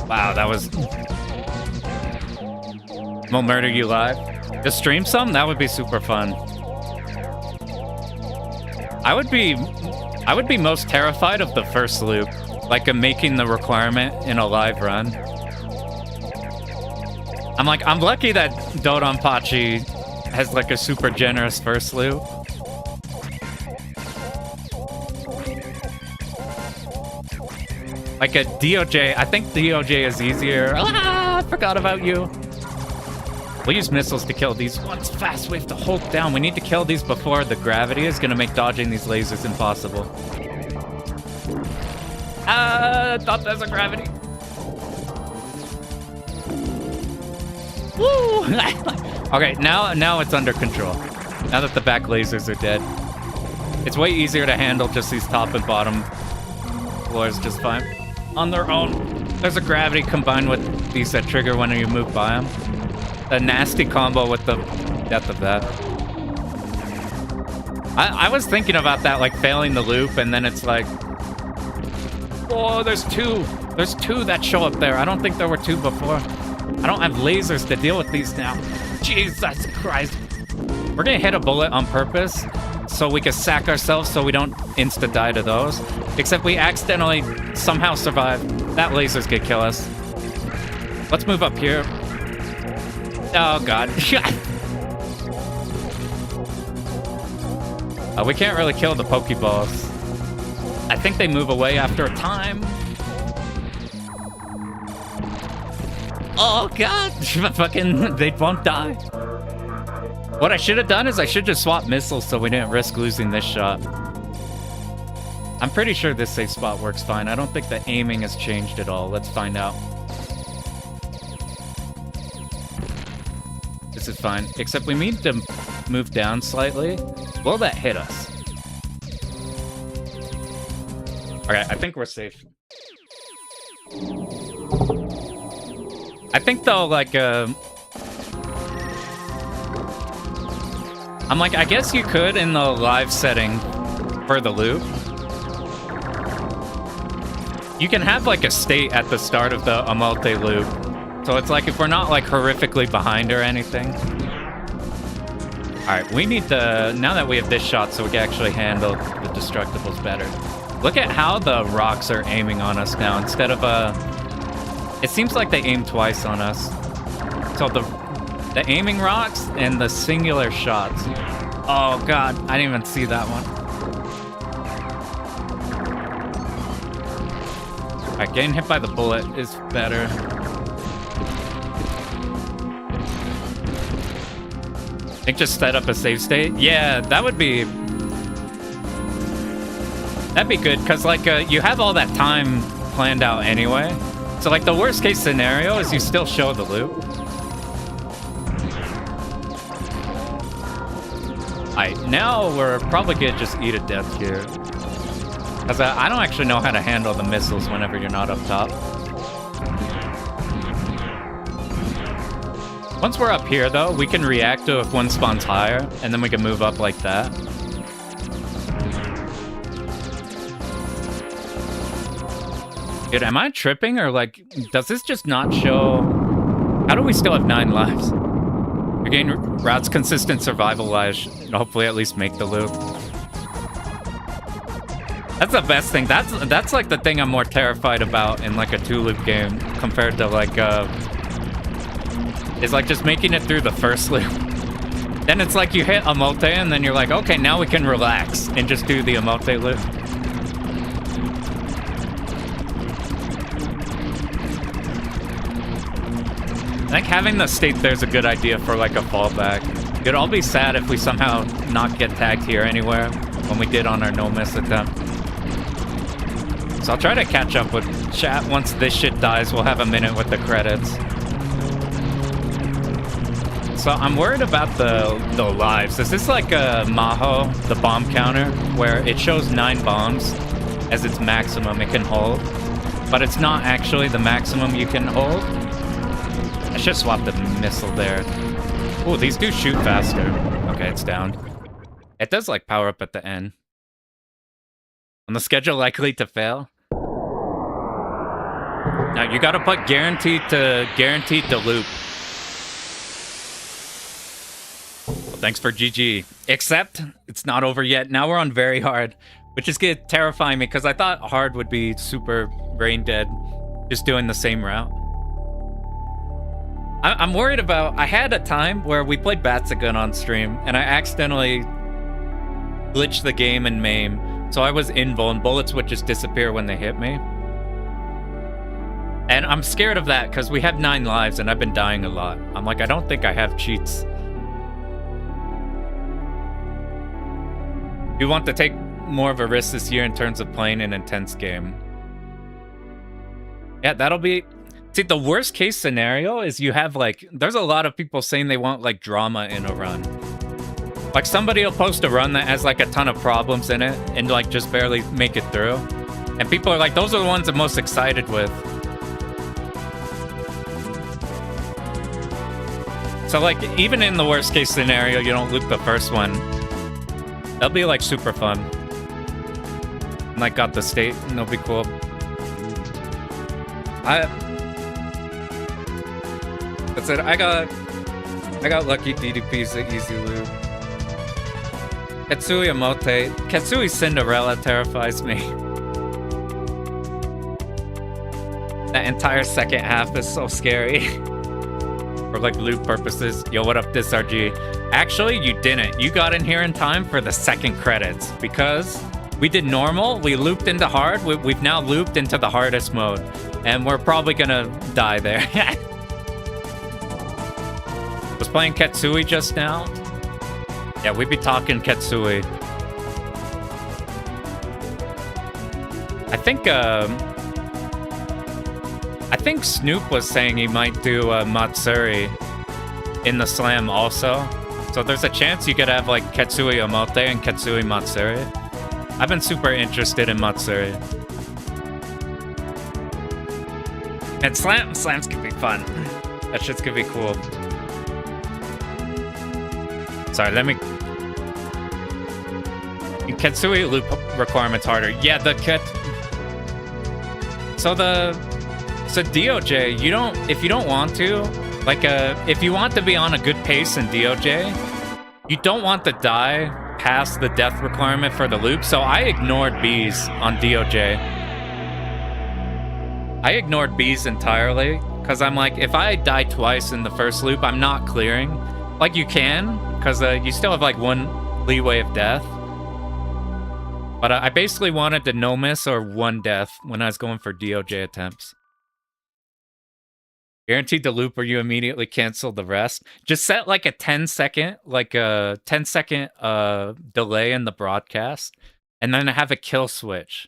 Wow, that was... We'll murder you live. Just stream some? That would be super fun. I would be most terrified of the first loop. Like making the requirement in a live run. I'm lucky that Dodonpachi has like a super generous first loop. Like a DOJ, I think DOJ is easier. Ah, I forgot about you. We'll use missiles to kill these ones fast. We have to hold down. We need to kill these before the gravity is going to make dodging these lasers impossible. I thought there's a gravity. Woo! Okay, now it's under control. Now that the back lasers are dead. It's way easier to handle just these top and bottom floors just fine. On their own. There's a gravity combined with these that trigger when you move by them. A nasty combo with the death of that. I was thinking about that, like failing the loop, and then it's like, oh, there's two. There's two that show up there. I don't think there were two before. I don't have lasers to deal with these now. Jesus Christ. We're gonna hit a bullet on purpose so we can sack ourselves so we don't insta-die to those. Except we accidentally somehow survive. That laser's gonna kill us. Let's move up here. Oh god. We can't really kill the Pokeballs. I think they move away after a time. Oh god. Fucking, they won't die. What I should have done is I should just swap missiles so we didn't risk losing this shot. I'm pretty sure this safe spot works fine. I don't think the aiming has changed at all. Let's find out. This is fine, except we need to move down slightly. Will that hit us? Okay, I think we're safe. I think though, like, I'm like, I guess you could in the live setting for the loop. You can have like a state at the start of the multi loop. So it's like if we're not like horrifically behind or anything. Alright, we need to, now that we have this shot so we can actually handle the destructibles better. Look at how the rocks are aiming on us now instead of it seems like they aim twice on us. So the aiming rocks and the singular shots. Oh god, I didn't even see that one. Alright, getting hit by the bullet is better. I think just set up a save state. Yeah, that would be... That'd be good, because like you have all that time planned out anyway. So like the worst case scenario is you still show the loop. Alright, now we're probably gonna just eat a death here. Because I don't actually know how to handle the missiles whenever you're not up top. Once we're up here though, we can react to if one spawns higher, and then we can move up like that. Dude, am I tripping or like, does this just not show? How do we still have 9 lives? Regain routes consistent survival lives and hopefully at least make the loop. That's the best thing. That's like the thing I'm more terrified about in like a 2-loop game compared to like is like just making it through the first loop. Then it's like you hit a multi and then you're like, okay, now we can relax and just do the multi loop. I think having the state there's a good idea for like a fallback. It'd all be sad if we somehow not get tagged here anywhere when we did on our no-miss attempt. So I'll try to catch up with chat. Once this shit dies, we'll have a minute with the credits. So I'm worried about the lives. Is this like a Maho, the bomb counter, where it shows 9 bombs as its maximum it can hold, but it's not actually the maximum you can hold? I should swap the missile there. Oh, these do shoot faster. Okay, it's down. It does like power up at the end. On the schedule likely to fail? Now you gotta put guaranteed to loop. Well, thanks for GG. Except it's not over yet. Now we're on very hard, which is terrifying me because I thought hard would be super brain dead, just doing the same route. I'm worried about, I had a time where we played Batsagun on stream and I accidentally glitched the game in MAME. So I was invul and bullets would just disappear when they hit me. And I'm scared of that because we have 9 lives and I've been dying a lot. I'm like, I don't think I have cheats. We want to take more of a risk this year in terms of playing an intense game. Yeah, that'll be... See, the worst case scenario is you have like... There's a lot of people saying they want like drama in a run. Like somebody will post a run that has like a ton of problems in it and like just barely make it through. And people are like, those are the ones I'm most excited with. So like, even in the worst case scenario, you don't loop the first one. That'll be like super fun. And like got the state and it'll be cool. That's it. I got lucky DDP's the easy loop. Katsui Emote. Katsui Cinderella terrifies me. That entire second half is so scary. For like loop purposes. Yo, what up, DisRG? Actually, you didn't. You got in here in time for the second credits. Because we did normal, we looped into hard, we've now looped into the hardest mode. And we're probably gonna die there. Was playing Katsui just now? Yeah, we'd be talking Katsui. I think Snoop was saying he might do Matsuri in the slam also. So there's a chance you could have like Katsui Omote and Katsui Matsuri. I've been super interested in Matsuri. And slams could be fun. That shit's gonna be cool. Sorry, let me... Katsui loop requirement's harder. Yeah, the So DOJ, you don't... If you don't want to, like, if you want to be on a good pace in DOJ, you don't want to die past the death requirement for the loop, so I ignored Bs on DOJ. I ignored Bs entirely, because I'm like, if I die twice in the first loop, I'm not clearing. Like, you can, because you still have, like, 1 leeway of death. But I basically wanted to no miss or 1 death when I was going for DOJ attempts. Guaranteed to loop where you immediately cancel the rest. Just set, like, a 10-second, delay in the broadcast, and then have a kill switch.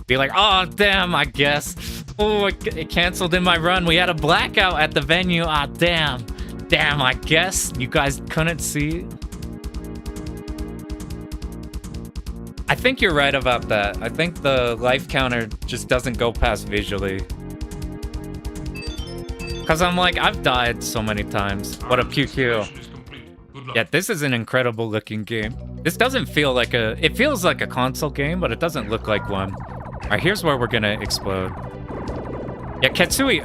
Be like, oh, damn, I guess. Oh, it canceled in my run. We had a blackout at the venue. Ah, damn. Damn, I guess you guys couldn't see. I think you're right about that. I think the life counter just doesn't go past visually. Because I'm like, I've died so many times. What a QQ. Yeah, this is an incredible looking game. This doesn't feel like a... It feels like a console game, but it doesn't look like one. Alright, here's where we're gonna explode. Yeah, Ketsui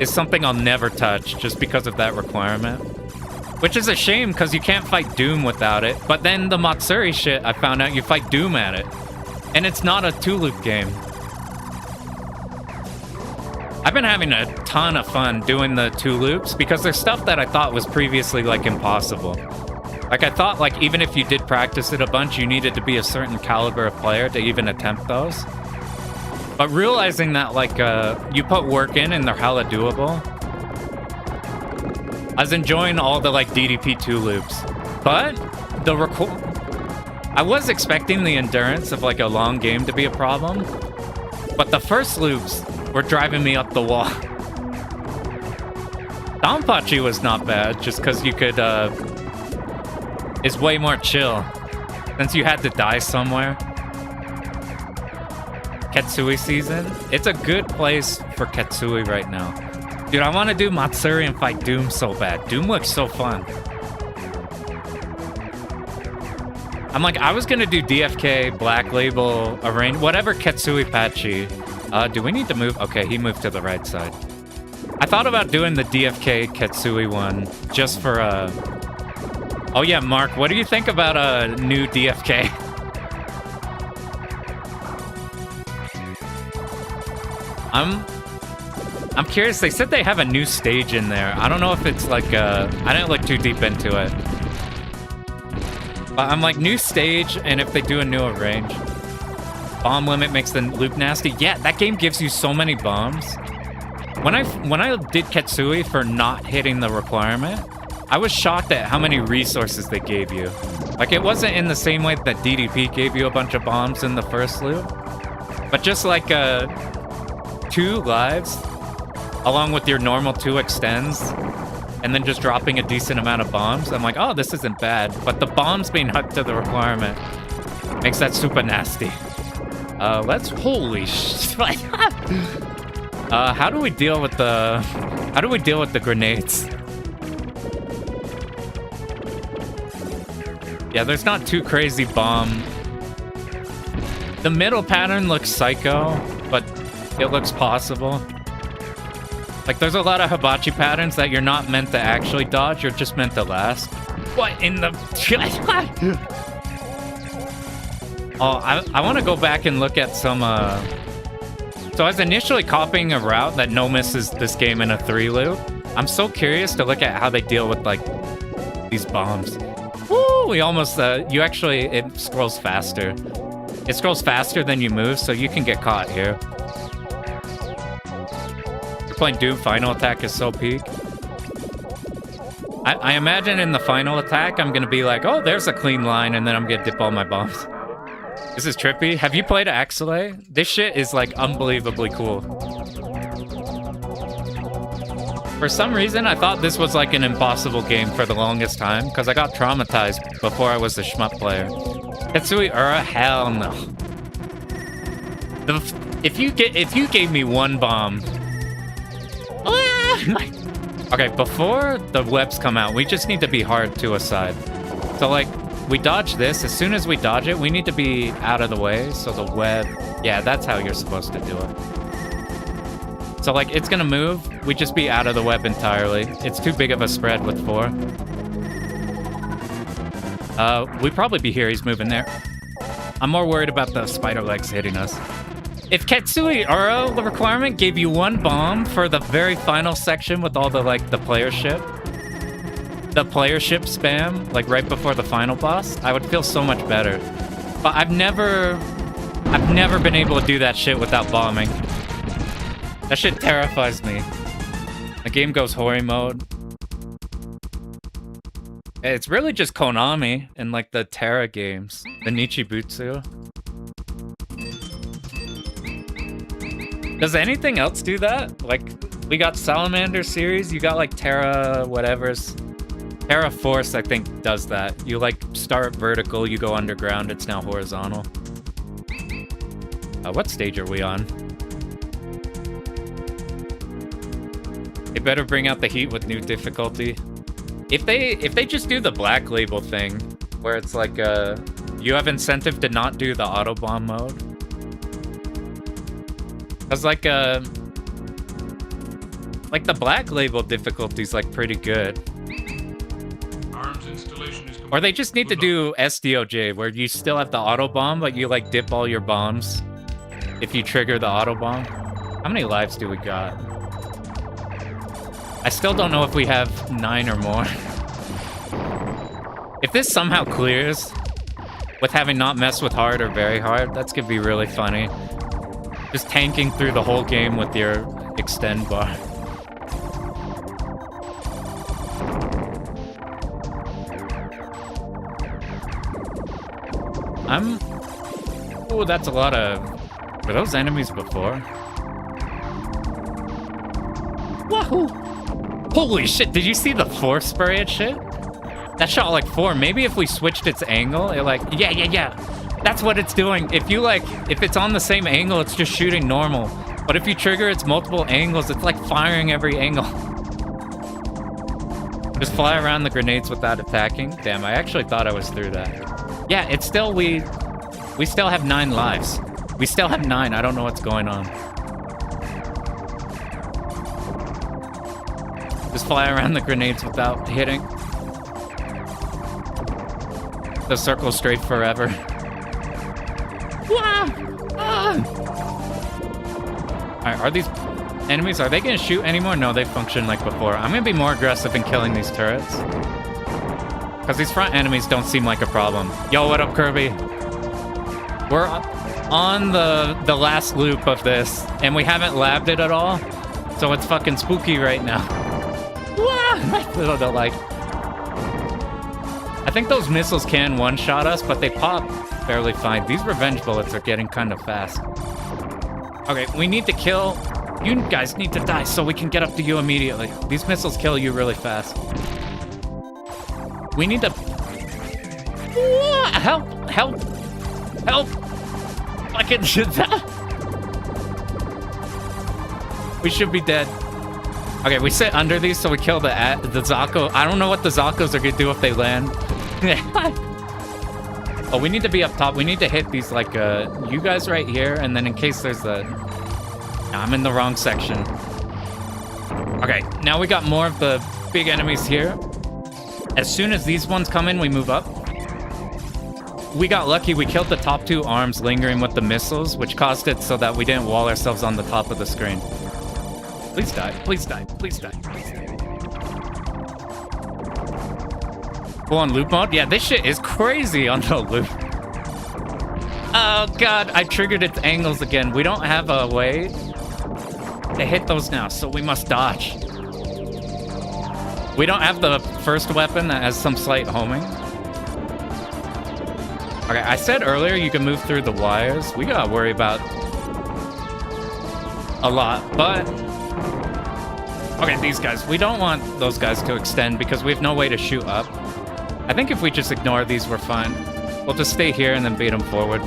is something I'll never touch just because of that requirement. Which is a shame, because you can't fight Doom without it. But then the Matsuri shit, I found out you fight Doom at it. And it's not a 2-loop game. I've been having a ton of fun doing the 2 loops because there's stuff that I thought was previously, like, impossible. Like, I thought, like, even if you did practice it a bunch, you needed to be a certain caliber of player to even attempt those. But realizing that, like, you put work in and they're hella doable. I was enjoying all the, like, DDP 2 loops. But I was expecting the endurance of, like, a long game to be a problem. But the first loops were driving me up the wall. Danpachi was not bad, just because you could, is way more chill, since you had to die somewhere. Ketsui season? It's a good place for Ketsui right now. Dude, I want to do Matsuri and fight Doom so bad. Doom looks so fun. I'm like, I was gonna do DFK, Black Label, Arrange, whatever Ketsui Pachi. Do we need to move? Okay, he moved to the right side. I thought about doing the DFK Ketsui one just for Oh yeah, Mark, what do you think about a new DFK? I'm curious. They said they have a new stage in there. I don't know if it's like I didn't look too deep into it. But I'm like, new stage, and if they do a new range. Bomb limit makes the loop nasty. Yeah, that game gives you so many bombs. When I did Ketsui for not hitting the requirement, I was shocked at how many resources they gave you. Like, it wasn't in the same way that DDP gave you a bunch of bombs in the first loop, but just like 2 lives, along with your normal 2 extends, and then just dropping a decent amount of bombs. I'm like, oh, this isn't bad. But the bombs being hooked to the requirement makes that super nasty. Holy shit. How do we deal with the grenades? Yeah, there's not too crazy bomb. The middle pattern looks psycho, but it looks possible. Like, there's a lot of hibachi patterns that you're not meant to actually dodge, you're just meant to last. What in the... Oh, I want to go back and look at some, So I was initially copying a route that no misses this game in a 3-loop. I'm so curious to look at how they deal with, like, these bombs. Woo! We almost, it scrolls faster. It scrolls faster than you move, so you can get caught here. You're playing Doom, final attack is so peak. I imagine in the final attack, I'm gonna be like, oh, there's a clean line, and then I'm gonna dip all my bombs. This is trippy. Have you played Axelay? This shit is, like, unbelievably cool. For some reason, I thought this was, like, an impossible game for the longest time, because I got traumatized before I was a shmup player. Ketsui Ura? Hell no. If you gave me 1 bomb... Okay, before the webs come out, we just need to be hard to a side. So, like, we dodge this. As soon as we dodge it, we need to be out of the way, so the web... Yeah, that's how you're supposed to do it. So, like, it's gonna move. We just be out of the web entirely. It's too big of a spread with 4. We'd probably be here. He's moving there. I'm more worried about the spider legs hitting us. If Ketsui Uro, the requirement, gave you 1 bomb for the very final section with all the, like, the player ship spam, like, right before the final boss, I would feel so much better. But I've never been able to do that shit without bombing. That shit terrifies me. The game goes Hori mode. It's really just Konami and, like, the Terra games. The Nichibutsu. Does anything else do that? Like, we got Salamander series, you got, like, Terra whatever's. Terra Force, I think, does that. You, like, start vertical, you go underground, it's now horizontal. What stage are we on? They better bring out the heat with new difficulty. If they just do the Black Label thing, where it's like, you have incentive to not do the auto bomb mode. Cause like the black label difficulty's like pretty good. Arms installation is complete. Or they just need to do SDOJ, where you still have the auto bomb, but you like dip all your bombs if you trigger the auto bomb. How many lives do we got? I still don't know if we have 9 or more. If this somehow clears with having not messed with hard or very hard, that's gonna be really funny. Just tanking through the whole game with your extend bar. Oh, that's a lot of... Were those enemies before? Wahoo! Holy shit, did you see the force spray and shit? That shot like 4. Maybe if we switched its angle, it like... Yeah. That's what it's doing. If it's on the same angle, it's just shooting normal. But if you trigger its multiple angles, it's like firing every angle. Just fly around the grenades without attacking. Damn, I actually thought I was through that. Yeah, it's still... We still have 9 lives. We still have 9. I don't know what's going on. Just fly around the grenades without hitting. The circle straight forever. Alright, are these enemies, are they gonna shoot anymore? No, they function like before. I'm gonna be more aggressive in killing these turrets. Because these front enemies don't seem like a problem. Yo, what up, Kirby? We're on the last loop of this, and we haven't labbed it at all. So it's fucking spooky right now. Like, I think those missiles can one-shot us, but they pop fairly fine. These revenge bullets are getting kind of fast. Okay, we need to kill... You guys need to die so we can get up to you immediately. These missiles kill you really fast. We need to... Help! Fucking shit. We should be dead. Okay, we sit under these so we kill the Zako. I don't know what the Zakos are gonna do if they land. Oh, we need to be up top. We need to hit these, like, you guys right here, and then in case there's a... No, I'm in the wrong section. Okay, now we got more of the big enemies here. As soon as these ones come in, we move up. We got lucky. We killed the top 2 arms lingering with the missiles, which caused it so that we didn't wall ourselves on the top of the screen. Please die. Please die. Please die. Please die. Full on loop mode? Yeah, this shit is crazy on the loop. Oh, God. I triggered its angles again. We don't have a way to hit those now, so we must dodge. We don't have the first weapon that has some slight homing. Okay, I said earlier you can move through the wires. We gotta worry about a lot, but... Okay, these guys. We don't want those guys to extend because we have no way to shoot up. I think if we just ignore these, we're fine. We'll just stay here and then beat them forward.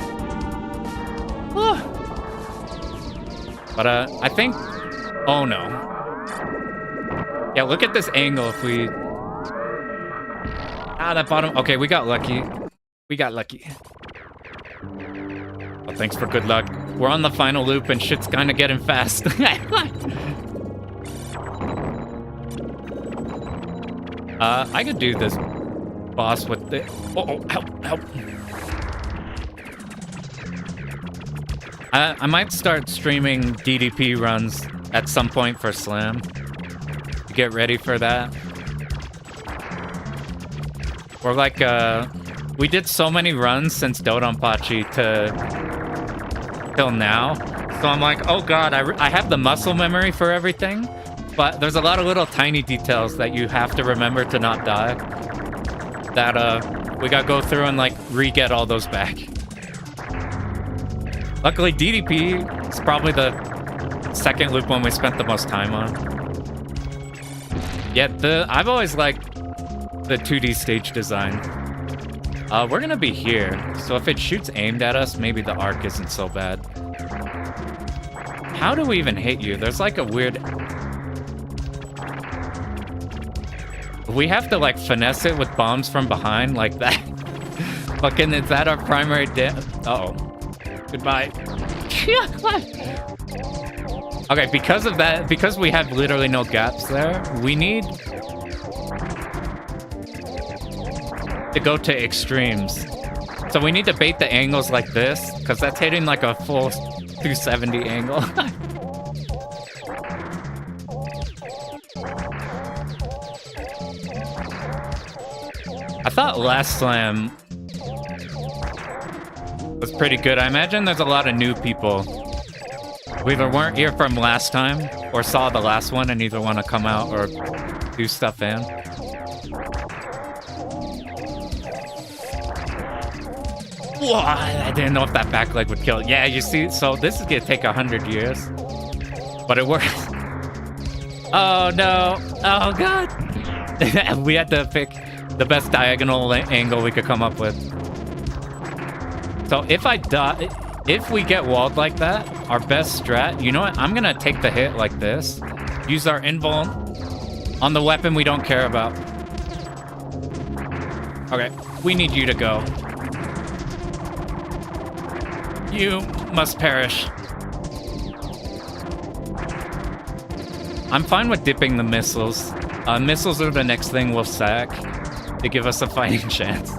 But, I think... Oh, no. Yeah, look at this angle if we... Ah, that bottom... Okay, we got lucky. We got lucky. Well, thanks for good luck. We're on the final loop and shit's kind of getting fast. I could do this boss with the... Oh, help. I might start streaming DDP runs at some point for Slam. Get ready for that. Or like, we did so many runs since Dodonpachi till now. So I'm like, oh God, I have the muscle memory for everything. But there's a lot of little tiny details that you have to remember to not die. That we gotta go through and like re-get all those back. Luckily, DDP is probably the second loop one we spent the most time on. Yeah, I've always liked the 2D stage design. We're gonna be here, so if it shoots aimed at us, maybe the arc isn't so bad. How do we even hit you? There's like a weird... We have to like finesse it with bombs from behind like that. Fucking, is that our primary Uh-oh. Goodbye. Okay, because of that, because we have literally no gaps there, we need to go to extremes. So we need to bait the angles like this, because that's hitting like a full 270 angle. I thought last slam was pretty good. I imagine there's a lot of new people who either weren't here from last time or saw the last one and either want to come out or do stuff in. Whoa, I didn't know if that back leg would kill it. Yeah, you see, so this is gonna take 100 years, but it works. Oh no, oh god. We had to pick the best diagonal angle we could come up with. So if I die, if we get walled like that, our best strat, you know what? I'm gonna take the hit like this, use our invuln on the weapon we don't care about. Okay, we need you to go. You must perish. I'm fine with dipping the missiles. Missiles are the next thing we'll sack to give us a fighting chance.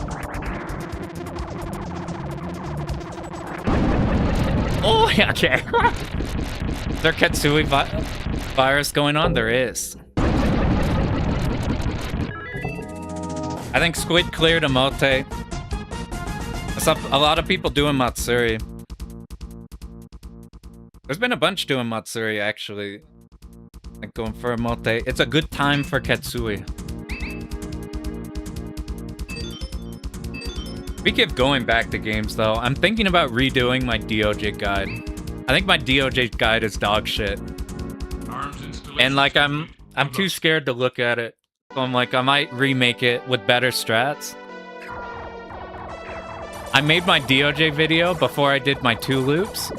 Oh, yeah, okay. Is there Ketsui virus going on? There is. I think Squid cleared a mote. What's up? A lot of people doing Matsuri. There's been a bunch doing Matsuri, actually. Like going for a mote. It's a good time for Ketsui. Speaking of going back to games, though, I'm thinking about redoing my DOJ guide. I think my DOJ guide is dog shit. And like, I'm too scared to look at it. So I'm like, I might remake it with better strats. I made my DOJ video before I did my 2 loops.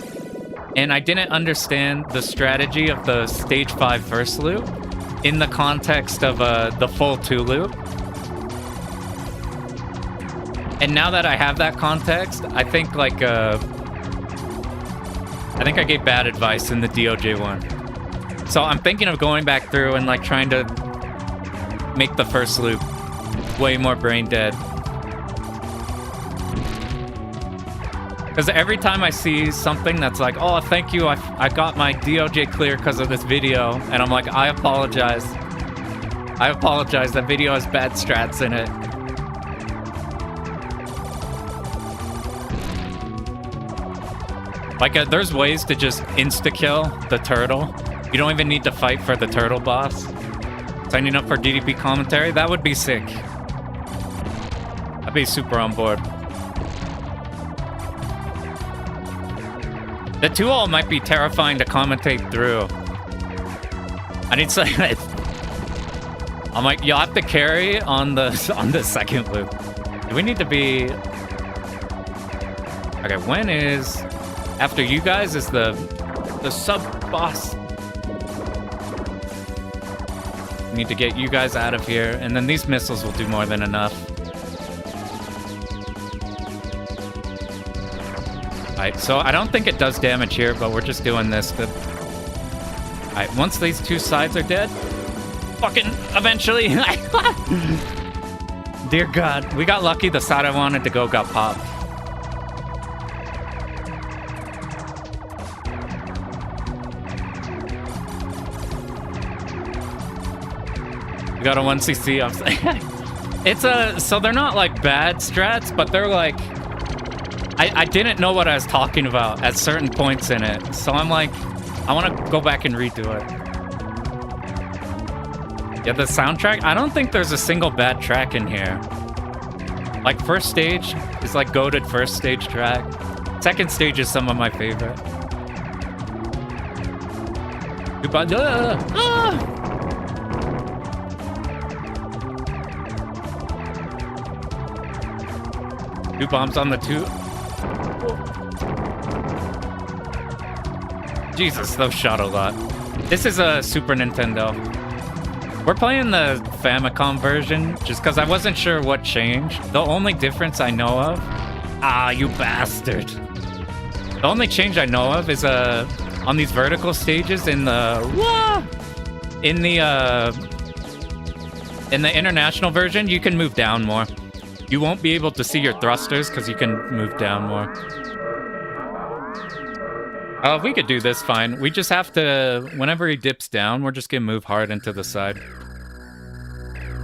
And I didn't understand the strategy of the stage 5 first loop in the context of the full 2 loop. And now that I have that context, I think like I think I gave bad advice in the DOJ one. So I'm thinking of going back through and like trying to make the first loop way more brain dead. Because every time I see something that's like, oh, thank you, I got my DOJ clear because of this video, and I'm like, I apologize. I apologize, that video has bad strats in it. Like, there's ways to just insta-kill the turtle. You don't even need to fight for the turtle boss. Signing up for DDP commentary, that would be sick. I'd be super on board. The 2-all might be terrifying to commentate through. I need to say, I'm like, you'll have to carry on the second loop. Do we need to be... Okay, when is... After you guys is the sub-boss. Need to get you guys out of here, and then these missiles will do more than enough. Alright, so I don't think it does damage here, but we're just doing this. Alright, once these 2 sides are dead, fucking eventually. Dear God, we got lucky. The side I wanted to go got popped. We got a 1CC. I'm saying it's so they're not like bad strats, but they're like. I didn't know what I was talking about at certain points in it. So I'm like, I want to go back and redo it. Yeah, the soundtrack, I don't think there's a single bad track in here. Like, first stage is like goated first stage track. Second stage is some of my favorite. Two bombs on the 2. Jesus, those shot a lot. This is a Super Nintendo. We're playing the Famicom version just because I wasn't sure what changed. The only difference I know of... Ah, you bastard. The only change I know of is on these vertical stages in the international version, you can move down more. You won't be able to see your thrusters because you can move down more. Oh, we could do this fine. We just have to, whenever he dips down, we're just gonna move hard into the side.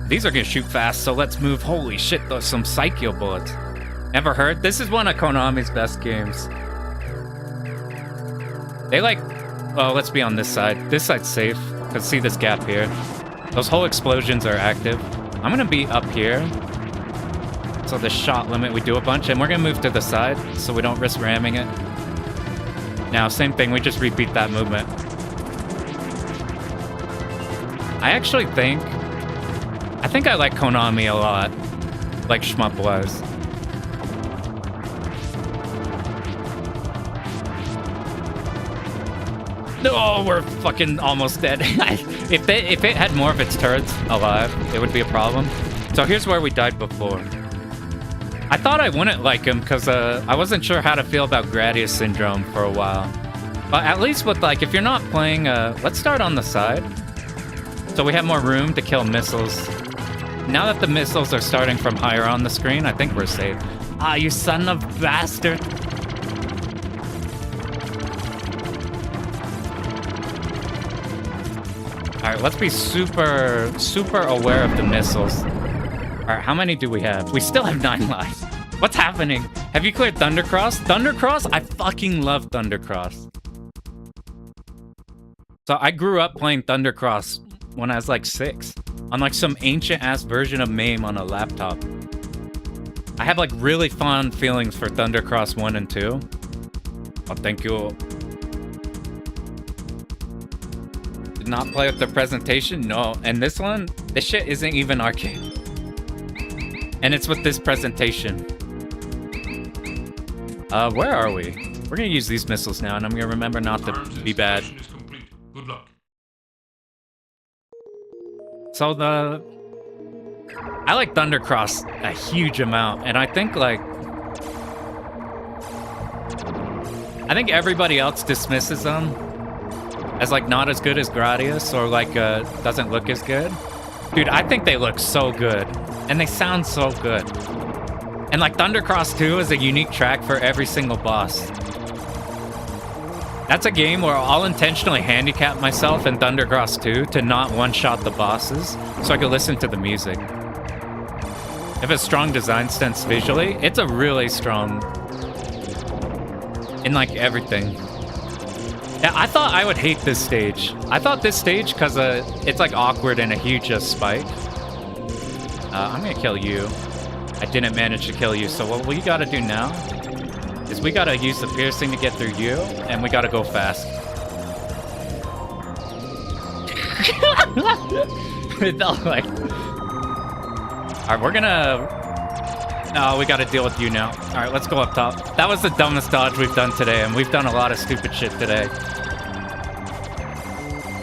These are gonna shoot fast, so let's move. Holy shit, those some Psycho bullets. Never heard? This is one of Konami's best games. They like, oh, let's be on this side. This side's safe. Let's see this gap here. Those whole explosions are active. I'm gonna be up here. So the shot limit, we do a bunch, and we're gonna move to the side so we don't risk ramming it. Now, same thing, we just repeat that movement. I actually think I like Konami a lot, like shmup was. No, we're fucking almost dead. If it had more of its turrets alive, it would be a problem. So here's where we died before. I thought I wouldn't like him because I wasn't sure how to feel about gradius syndrome for a while. But at least with, like, if you're not playing, let's start on the side. So we have more room to kill missiles. Now that the missiles are starting from higher on the screen, I think we're safe. Ah, you son of a bastard. All right, let's be super aware of the missiles. All right, how many do we have? We still have 9 lives. What's happening? Have you cleared Thundercross? Thundercross? I fucking love Thundercross. So I grew up playing Thundercross when I was like 6 on like some ancient ass version of MAME on a laptop. I have like really fond feelings for Thundercross 1 and 2. Oh, thank you. Did not play with the presentation? No. And this one, this shit isn't even arcade. And it's with this presentation. Where are we? We're gonna use these missiles now, and I'm gonna remember not to be bad. Good luck. So I like Thundercross a huge amount, and I think everybody else dismisses them as like not as good as Gradius, or like doesn't look as good. Dude, I think they look so good, and they sound so good. And like Thundercross 2 is a unique track for every single boss. That's a game where I'll intentionally handicap myself in Thundercross 2 to not one-shot the bosses, so I can listen to the music. If a strong design sense visually, it's a really strong in like everything. Yeah, I thought I would hate this stage. I thought this stage, because it's like awkward and a huge spike. I'm gonna kill you. I didn't manage to kill you, so what we gotta do now is we gotta use the piercing to get through you, and we gotta go fast. Like, alright, we're gonna... No, we gotta deal with you now. Alright, let's go up top. That was the dumbest dodge we've done today, and we've done a lot of stupid shit today.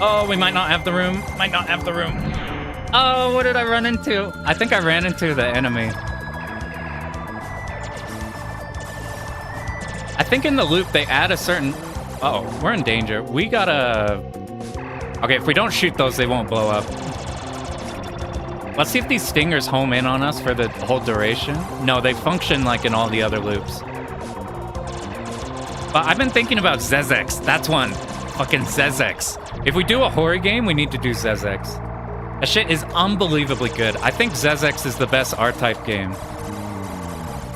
Oh, we might not have the room. Might not have the room. Oh, what did I run into? I think I ran into the enemy. I think in the loop they add a certain... Uh-oh, we're in danger. We gotta... Okay, if we don't shoot those, they won't blow up. Let's see if these stingers home in on us for the whole duration. No, they function like in all the other loops. But I've been thinking about Zezex. That's one. Fucking Zezex. If we do a horror game, we need to do Zezex. That shit is unbelievably good. I think Zezex is the best R-Type game.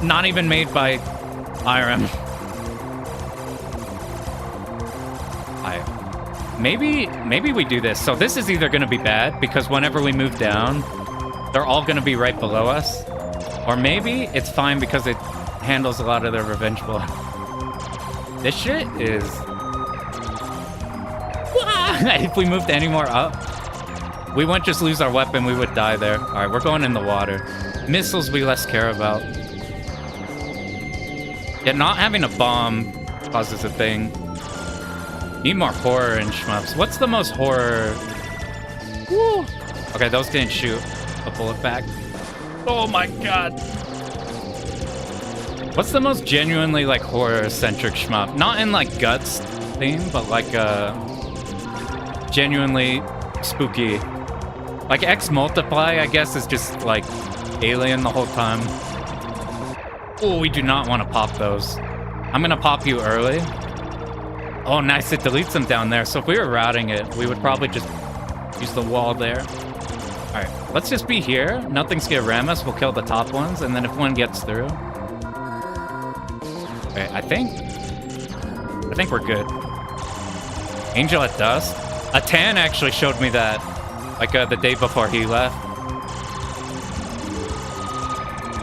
Not even made by Irem. Maybe we do this. So this is either going to be bad, because whenever we move down, they're all going to be right below us. Or maybe it's fine because it handles a lot of their revenge blood. This shit is... If we moved any more up, we wouldn't just lose our weapon, we would die there. Alright, we're going in the water. Missiles we less care about. Yeah, not having a bomb causes a thing. Need more horror in shmups. What's the most horror? Woo! Okay, those didn't shoot a bullet back. Oh my god. What's the most genuinely like horror-centric shmup? Not in like Guts theme, but like genuinely spooky. Like X Multiply, I guess, is just like Alien the whole time. Oh, we do not want to pop those. I'm gonna pop you early. Oh, nice, it deletes them down there. So if we were routing it, we would probably just use the wall there. All right, let's just be here. Nothing's gonna ram us. We'll kill the top ones, and then if one gets through. Okay, I think we're good. Angel at Dusk. A Tan actually showed me that, like the day before he left.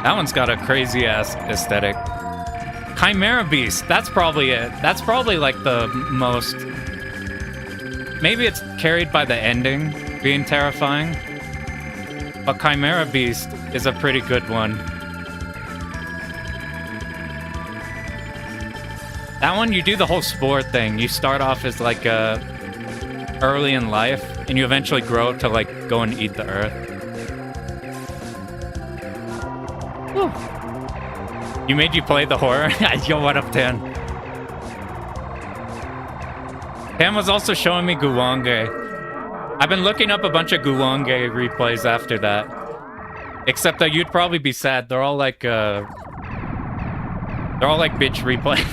That one's got a crazy ass aesthetic. Chimera Beast, that's probably it. That's probably like the most... Maybe it's carried by the ending being terrifying. But Chimera Beast is a pretty good one. That one, you do the whole spore thing. You start off as like early in life, and you eventually grow to like go and eat the earth. Whew. You made you play the horror? Yo, what up, Tan? Tan was also showing me Guwange. I've been looking up a bunch of Guwange replays after that. Except that you'd probably be sad. They're all like bitch replays.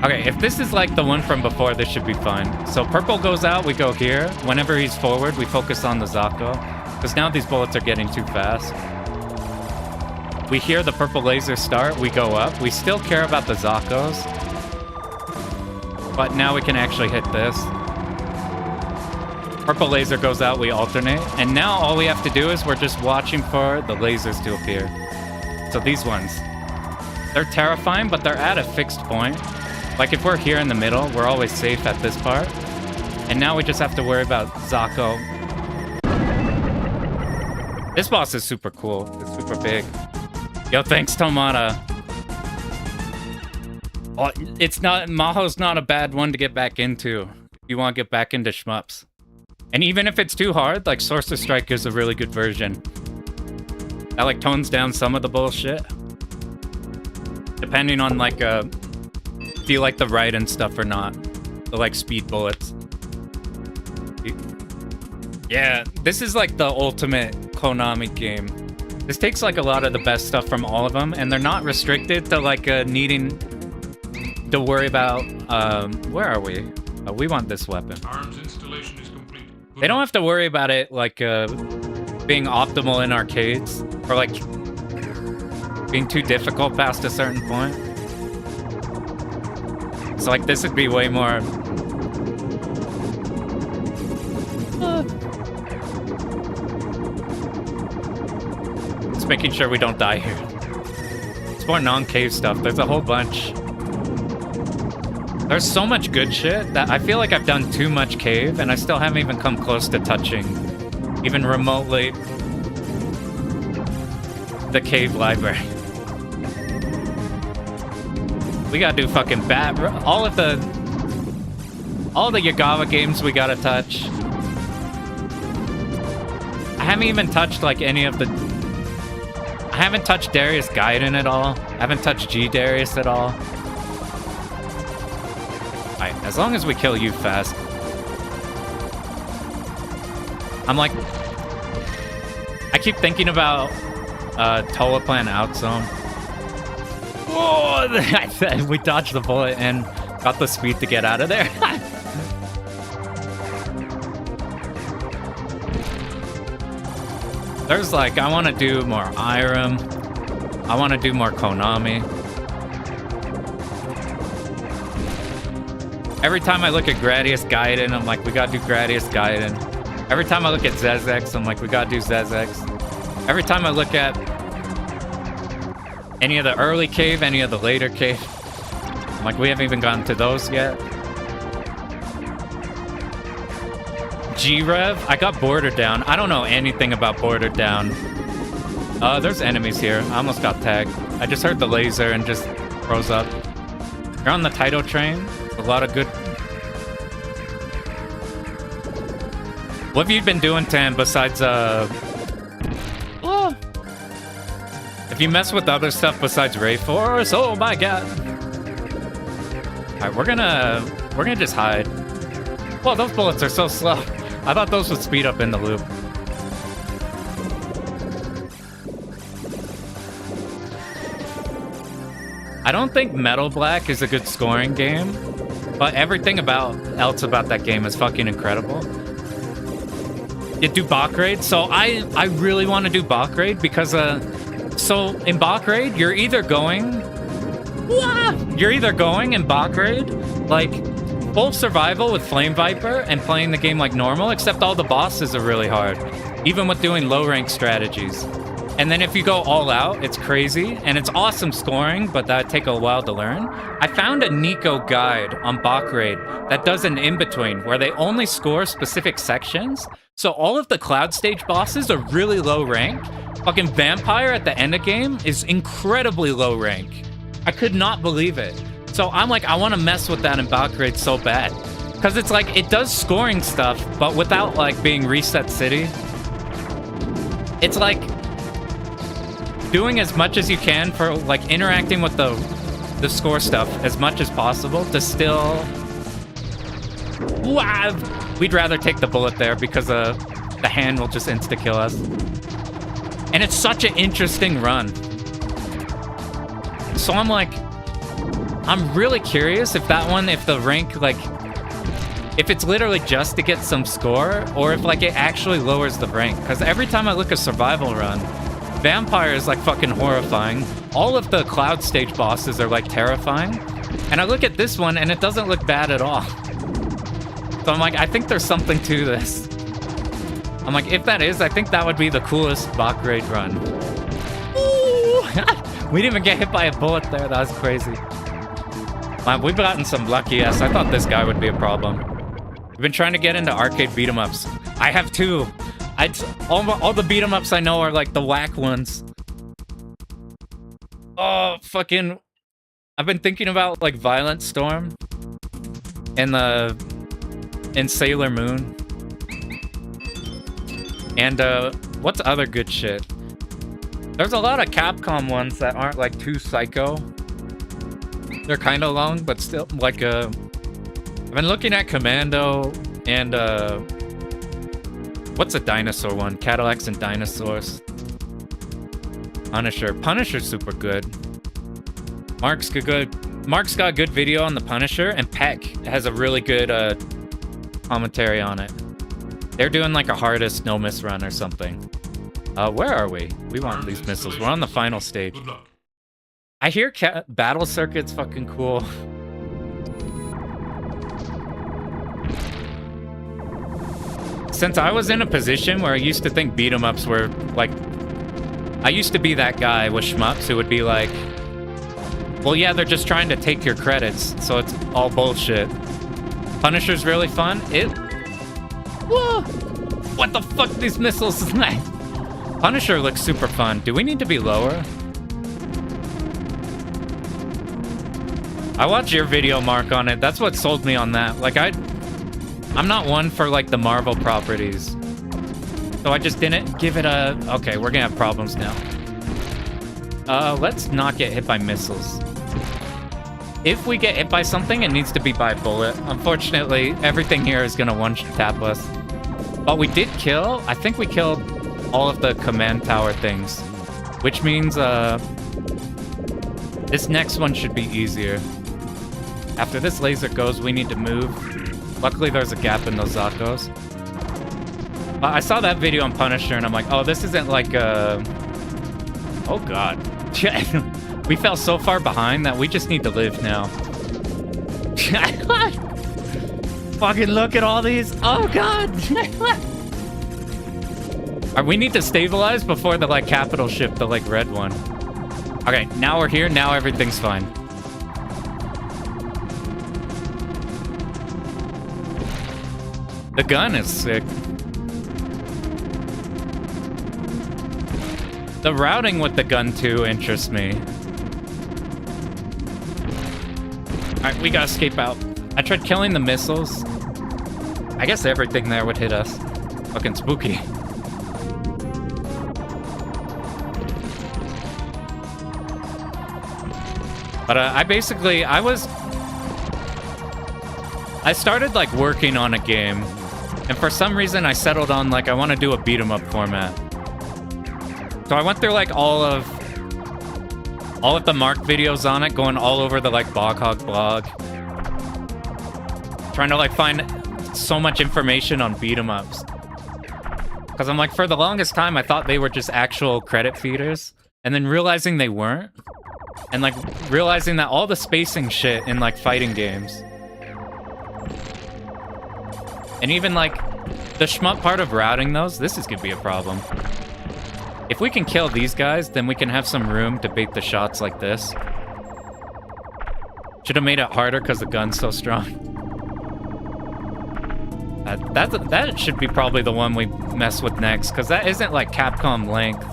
Okay, if this is like the one from before, this should be fine. So purple goes out, we go here. Whenever he's forward, we focus on the Zako. Because now these bullets are getting too fast. We hear the purple laser start, we go up. We still care about the Zakos. But now we can actually hit this. Purple laser goes out, we alternate. And now all we have to do is we're just watching for the lasers to appear. So these ones. They're terrifying, but they're at a fixed point. Like, if we're here in the middle, we're always safe at this part. And now we just have to worry about Zako. This boss is super cool. It's super big. Yo, thanks, Tomata. Oh, it's not... Maho's not a bad one to get back into. If you want to get back into shmups. And even if it's too hard, like, Sorcerer Strike is a really good version. That, like, tones down some of the bullshit. Depending on, like, if you like the ride and stuff or not. The, like, speed bullets. Yeah, this is, like, the ultimate Konami game. This takes, like, a lot of the best stuff from all of them, and they're not restricted to, like, needing to worry about, where are we? Oh, we want this weapon. Arms installation is complete. They don't have to worry about it, like, being optimal in arcades, or, like, being too difficult past a certain point. So, like, this would be way more... Just making sure we don't die here. It's more non-cave stuff. There's a whole bunch. There's so much good shit that I feel like I've done too much cave, and I still haven't even come close to touching, even remotely, the cave library. We gotta do fucking all the Yagawa games we gotta touch. I haven't even touched like any of the... I haven't touched Darius Gaiden at all. I haven't touched G Darius at all. Alright, as long as we kill you fast. I'm like... I keep thinking about Toa Plan Outzone. Oh, we dodged the bullet and got the speed to get out of there. There's like, I want to do more Irem. I want to do more Konami. Every time I look at Gradius Gaiden, I'm like, we gotta do Gradius Gaiden. Every time I look at Zezex, I'm like, we gotta do Zezex. Every time I look at any of the early cave, any of the later cave, I'm like, we haven't even gotten to those yet. G-Rev, I got Border Down. I don't know anything about Border Down. There's enemies here. I almost got tagged. I just heard the laser and just froze up. You're on the title train. A lot of good... What have you been doing, Tan, besides, If If you mess with other stuff besides Ray Force, oh my god. Alright, we're gonna just hide. Well, those bullets are so slow. I thought those would speed up in the loop. I don't think Metal Black is a good scoring game, but everything else about that game is fucking incredible. You do Bach Raid, so I really want to do Bach Raid because so in Bach Raid you're either going in Bach Raid like full survival with Flame Viper and playing the game like normal, except all the bosses are really hard, even with doing low rank strategies. And then if you go all out, it's crazy, and it's awesome scoring, but that'd take a while to learn. I found a Nico guide on Bach Raid that does an in-between, where they only score specific sections, so all of the Cloud Stage bosses are really low rank. Fucking Vampire at the end of game is incredibly low rank. I could not believe it. So I'm like, I want to mess with that in Bach Raid so bad. Because it's like, it does scoring stuff, but without like being Reset City. It's like doing as much as you can for like interacting with the score stuff as much as possible to still... Wow! We'd rather take the bullet there because the hand will just insta-kill us. And it's such an interesting run. So I'm like, I'm really curious if that one, if the rank, like, if it's literally just to get some score, or if like it actually lowers the rank. Because every time I look at survival run, Vampire is like fucking horrifying. All of the Cloud Stage bosses are like terrifying. And I look at this one and it doesn't look bad at all. So I'm like, I think there's something to this. I'm like, if that is, I think that would be the coolest Bach Raid run. Ooh. We didn't even get hit by a bullet there. That was crazy. Man, we've gotten some lucky ass. I thought this guy would be a problem. We've been trying to get into arcade beat-em-ups. I have two. All the beat-em-ups I know are like the whack ones. Oh, fucking... I've been thinking about like Violent Storm and Sailor Moon. And what's other good shit? There's a lot of Capcom ones that aren't like too psycho. They're kind of long, but still like I've been looking at Commando and what's a dinosaur one? Cadillacs and Dinosaurs. Punisher. Punisher's super good. Mark's got a good video on the Punisher, and Peck has a really good commentary on it. They're doing like a hardest no miss run or something. Where are we? We want these missiles. We're on the final stage. Good luck. I hear Battle Circuit's fucking cool. Since I was in a position where I used to think beat-em-ups were like... I used to be that guy with shmups who would be like, well, yeah, they're just trying to take your credits, so it's all bullshit. Punisher's really fun. Whoa! What the fuck, these missiles? Punisher looks super fun. Do we need to be lower? I watched your video, Mark, on it. That's what sold me on that. Like, I'm not one for, like, the Marvel properties. So I just didn't give it a... Okay, we're gonna have problems now. Let's not get hit by missiles. If we get hit by something, it needs to be by bullet. Unfortunately, everything here is gonna one-tap us. But we did kill... I think we killed all of the command tower things. Which means, this next one should be easier. After this laser goes, we need to move. Luckily, there's a gap in those Zakos. I saw that video on Punisher, and I'm like, oh, this isn't like a... Oh, God. We fell so far behind that we just need to live now. Fucking look at all these. Oh, God. We need to stabilize before the, like, capital ship, the, like, red one. Okay, now we're here. Now everything's fine. The gun is sick. The routing with the gun, too, interests me. Alright, we gotta escape out. I tried killing the missiles. I guess everything there would hit us. Fucking spooky. But I started like working on a game, and for some reason I settled on like I want to do a beat 'em up format. So I went through like all of the Mark videos on it, going all over the like Bog Hog blog, trying to like find so much information on beat 'em ups. Because I'm like, for the longest time I thought they were just actual credit feeders, and then realizing they weren't, and like realizing that all the spacing shit in like fighting games, and even like the shmup part of routing those, this is gonna be a problem. If we can kill these guys, then we can have some room to bait the shots like this. Should have made it harder because the gun's so strong. That should be probably the one we mess with next, because that isn't like Capcom length.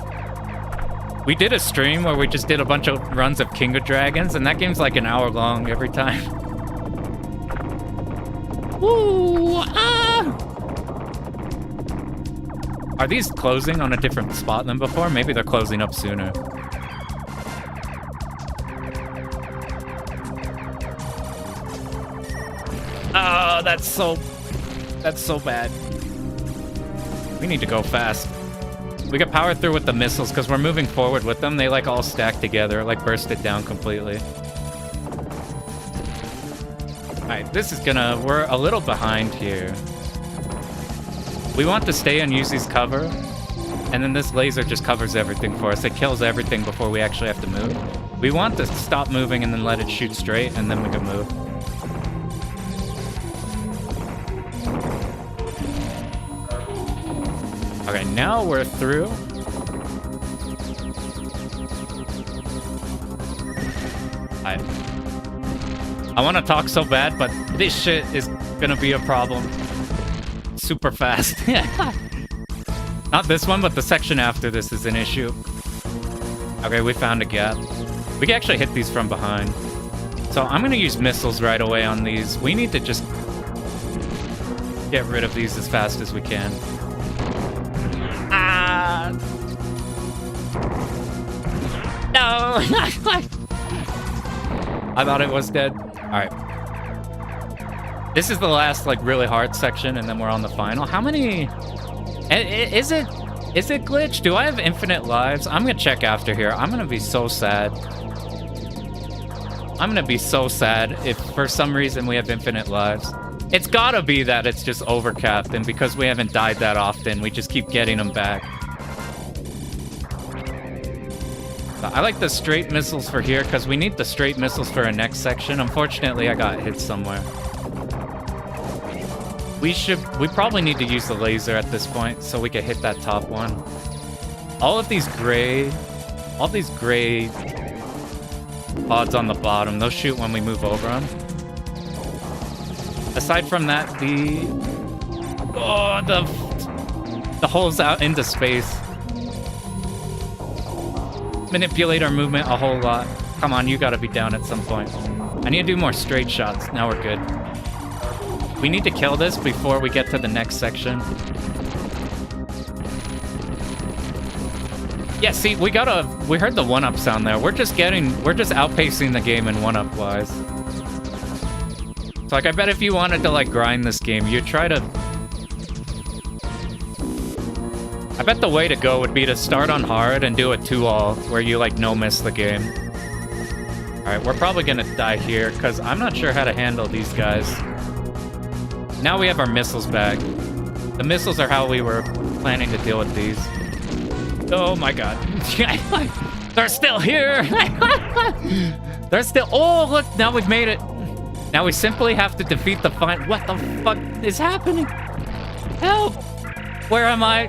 We did a stream where we just did a bunch of runs of King of Dragons, and that game's like an hour long every time. Woo! Ah! Are these closing on a different spot than before? Maybe they're closing up sooner. Oh, that's so bad. We need to go fast. We can power through with the missiles because we're moving forward with them. They like all stack together, like burst it down completely. Alright, we're a little behind here. We want to stay and use these cover, and then this laser just covers everything for us. It kills everything before we actually have to move. We want to stop moving and then let it shoot straight, and then we can move. Okay, now we're through. I want to talk so bad, but this shit is gonna be a problem. Super fast. Not this one, but the section after this is an issue. Okay, we found a gap. We can actually hit these from behind. So I'm gonna use missiles right away on these. We need to just get rid of these as fast as we can. Ah! No! I thought it was dead. Alright. This is the last, like, really hard section, and then we're on the final. How many... Is it glitched? Do I have infinite lives? I'm gonna check after here. I'm gonna be so sad. I'm gonna be so sad if for some reason we have infinite lives. It's gotta be that it's just overcapped, and because we haven't died that often, we just keep getting them back. I like the straight missiles for here, because we need the straight missiles for our next section. Unfortunately, I got hit somewhere. We probably need to use the laser at this point, so we can hit that top one. All these gray pods on the bottom, those shoot when we move over them. Aside from that, the holes out into space manipulate our movement a whole lot. Come on, you gotta be down at some point. I need to do more straight shots. Now we're good. We need to kill this before we get to the next section. Yeah, see, we heard the 1-up sound there. We're just outpacing the game in 1-up wise. So like, I bet if you wanted to like grind this game, you'd try to... I bet the way to go would be to start on hard and do a 2-all, where you like no-miss the game. Alright, we're probably gonna die here, because I'm not sure how to handle these guys. Now we have our missiles back. The missiles are how we were planning to deal with these. Oh my god. They're still here! They're still... Oh, look! Now we've made it! Now we simply have to defeat the final... What the fuck is happening? Help! Where am I?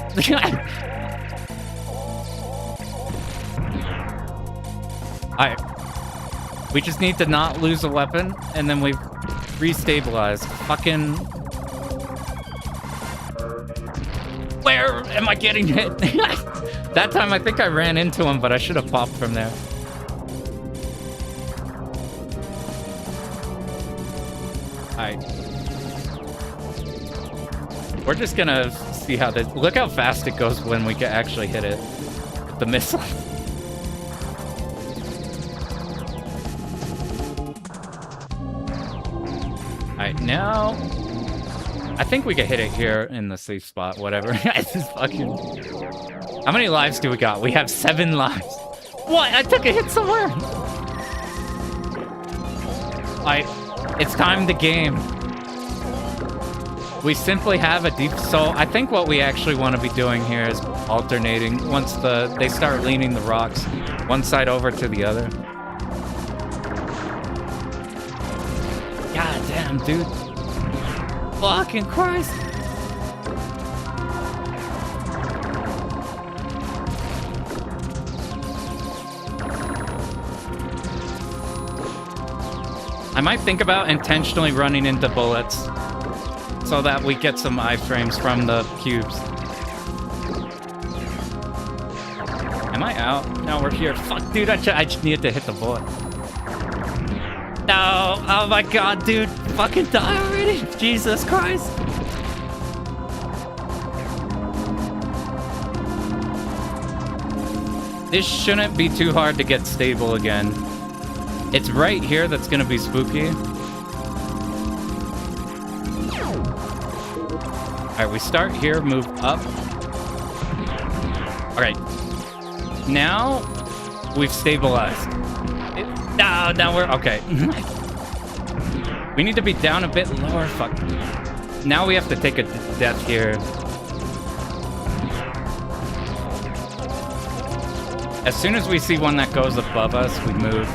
Alright. We just need to not lose a weapon, and then we restabilize. Fucking... Where am I getting hit? That time I think I ran into him, but I should have popped from there. Alright. We're just gonna see how this... Look how fast it goes when we can actually hit it with the missile. Alright, now... I think we can hit it here in the safe spot, whatever. This is fucking... How many lives do we got? We have 7 lives. What? I took a hit somewhere! It's time to game. We simply have a deep... So I think what we actually want to be doing here is alternating once they start leaning the rocks one side over to the other. God damn, dude. Fucking Christ. I might think about intentionally running into bullets so that we get some iframes from the cubes. Am I out? No, we're here. Fuck, dude, I just needed to hit the bullet. No! Oh my god, dude! Fucking die already! Jesus Christ! This shouldn't be too hard to get stable again. It's right here that's gonna be spooky. Alright, we start here, move up. Alright. Now, we've stabilized. Now we're... Okay. We need to be down a bit lower. Fuck. Now we have to take a death here. As soon as we see one that goes above us, we move.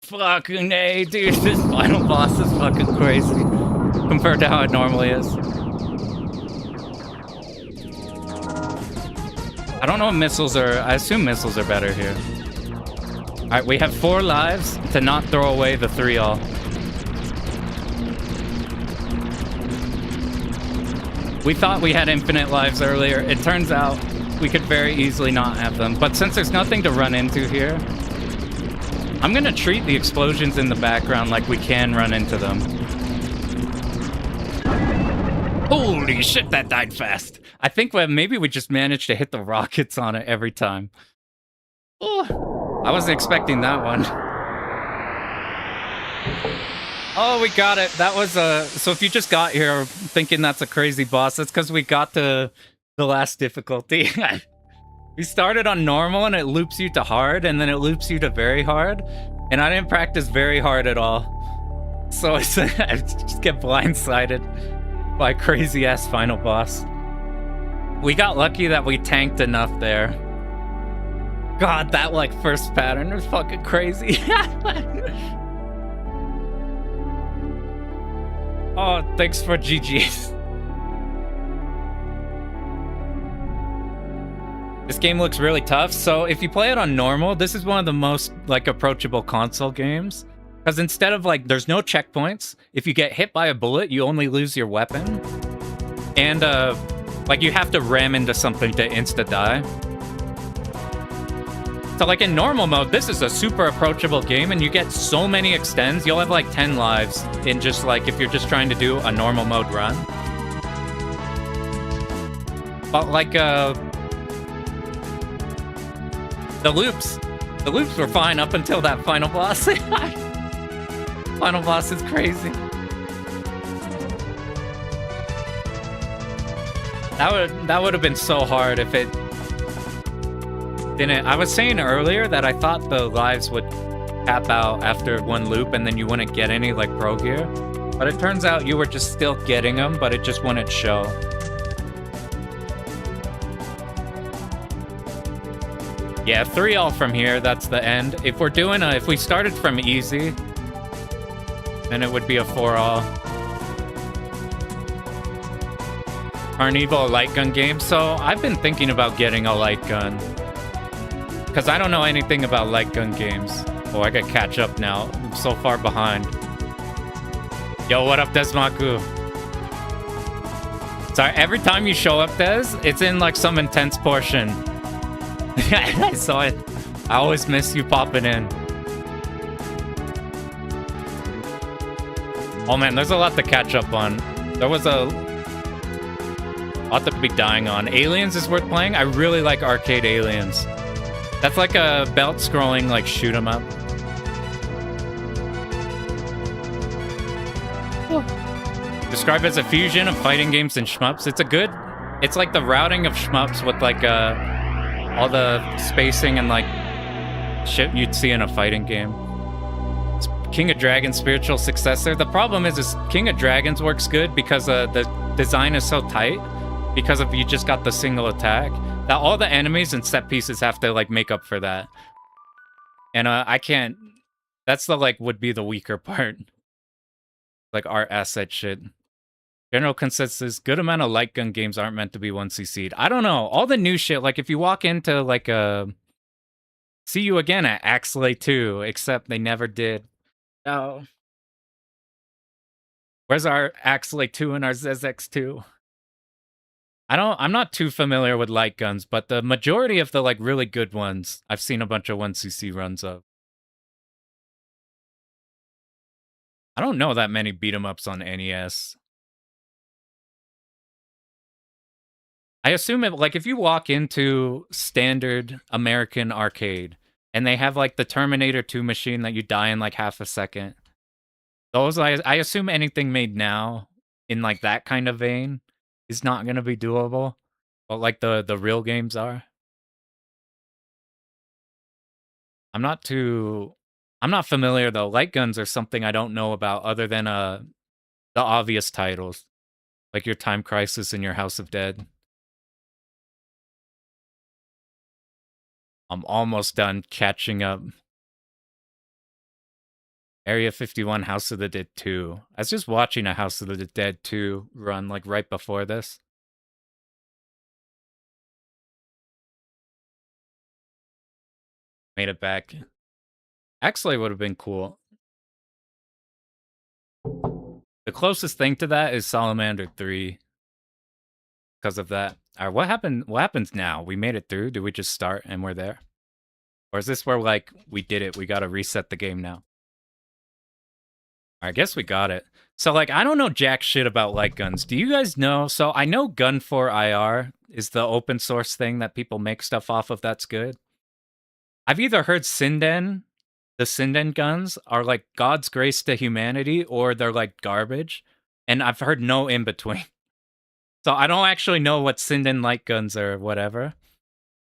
Fucking A, dude. This final boss is fucking crazy compared to how it normally is. I don't know if missiles are... I assume missiles are better here. Alright, we have 4 lives to not throw away the 3-all. We thought we had infinite lives earlier. It turns out we could very easily not have them. But since there's nothing to run into here, I'm gonna treat the explosions in the background like we can run into them. Holy shit, that died fast. I think maybe we just managed to hit the rockets on it every time. Oh, I wasn't expecting that one. Oh, we got it. That was so if you just got here thinking that's a crazy boss, that's because we got to the last difficulty. We started on normal and it loops you to hard and then it loops you to very hard. And I didn't practice very hard at all. So I just get blindsided by a crazy ass final boss. We got lucky that we tanked enough there. God, that like first pattern was fucking crazy. Oh, thanks for GG's. This game looks really tough. So if you play it on normal, this is one of the most like approachable console games. Because instead of like, there's no checkpoints. If you get hit by a bullet, you only lose your weapon. And like you have to ram into something to insta-die. So like in normal mode, this is a super approachable game and you get so many extends. You'll have like 10 lives in just like, if you're just trying to do a normal mode run. But like, the loops were fine up until that final boss. Final boss is crazy. That would have been so hard if it didn't. I was saying earlier that I thought the lives would cap out after one loop and then you wouldn't get any like pro gear. But it turns out you were just still getting them, but it just wouldn't show. Yeah, 3-all from here, that's the end. If we're doing if we started from easy, then it would be a 4-all. Carnival, a light gun game. So I've been thinking about getting a light gun. Because I don't know anything about light gun games. Oh, I gotta catch up now. I'm so far behind. Yo, what up, Desmaku? Sorry, every time you show up, Des, it's in like some intense portion. I saw it. I always miss you popping in. Oh man, there's a lot to catch up on. There was a lot to be dying on. Aliens is worth playing. I really like arcade Aliens. That's like a belt scrolling like shoot 'em up. Described as a fusion of fighting games and shmups. It's like the routing of shmups with like all the spacing and like shit you'd see in a fighting game. It's King of Dragons' spiritual successor. The problem is King of Dragons works good because the design is so tight. Because if you just got the single attack, that all the enemies and set pieces have to like make up for that. And I can't. That's the like would be the weaker part. Like art asset shit. General consensus, good amount of light gun games aren't meant to be 1CC'd. I don't know. All the new shit, like if you walk into like a... See you again at Axelay 2, except they never did. Oh. Where's our Axelay 2 and our ZX 2? I'm not too familiar with light guns, but the majority of the like really good ones, I've seen a bunch of 1CC runs of. I don't know that many beat 'em ups on NES. I assume it, like if you walk into standard American arcade and they have like the Terminator 2 machine that you die in like half a second. Those I assume anything made now in like that kind of vein is not gonna be doable. But like the real games are. I'm not familiar though. Light guns are something I don't know about other than the obvious titles. Like your Time Crisis and your House of Dead. I'm almost done catching up. Area 51, House of the Dead 2. I was just watching a House of the Dead 2 run like right before this. Made it back. Axelay would have been cool. The closest thing to that is Salamander 3. Because of that. Alright, what happens now? We made it through? Do we just start and we're there? Or is this where like we did it? We gotta reset the game now. I guess we got it. So like I don't know jack shit about light guns. Do you guys know? So I know Gun 4 IR is the open source thing that people make stuff off of that's good. I've either heard Sinden, the Sinden guns are like God's grace to humanity, or they're like garbage. And I've heard no in between. So I don't actually know what Sinden light guns are or whatever.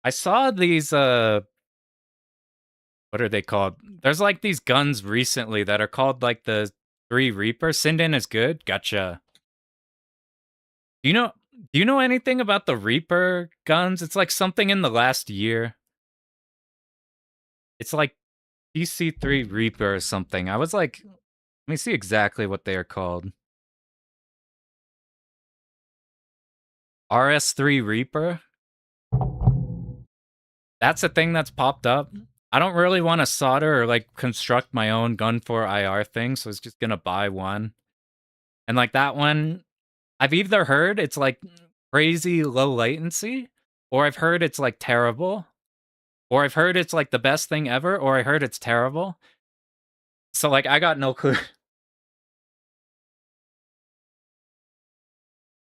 I saw these what are they called? There's like these guns recently that are called like the 3 Reaper. Sinden is good. Gotcha. Do you know anything about the Reaper guns? It's like something in the last year. It's like PC3 Reaper or something. I was like, let me see exactly what they are called. RS3 Reaper? That's a thing that's popped up. I don't really want to solder or like construct my own Gun 4 IR thing, so I was just gonna buy one. And like that one, I've either heard it's like crazy low latency, or I've heard it's like terrible, or I've heard it's like the best thing ever, or I heard it's terrible. So like I got no clue.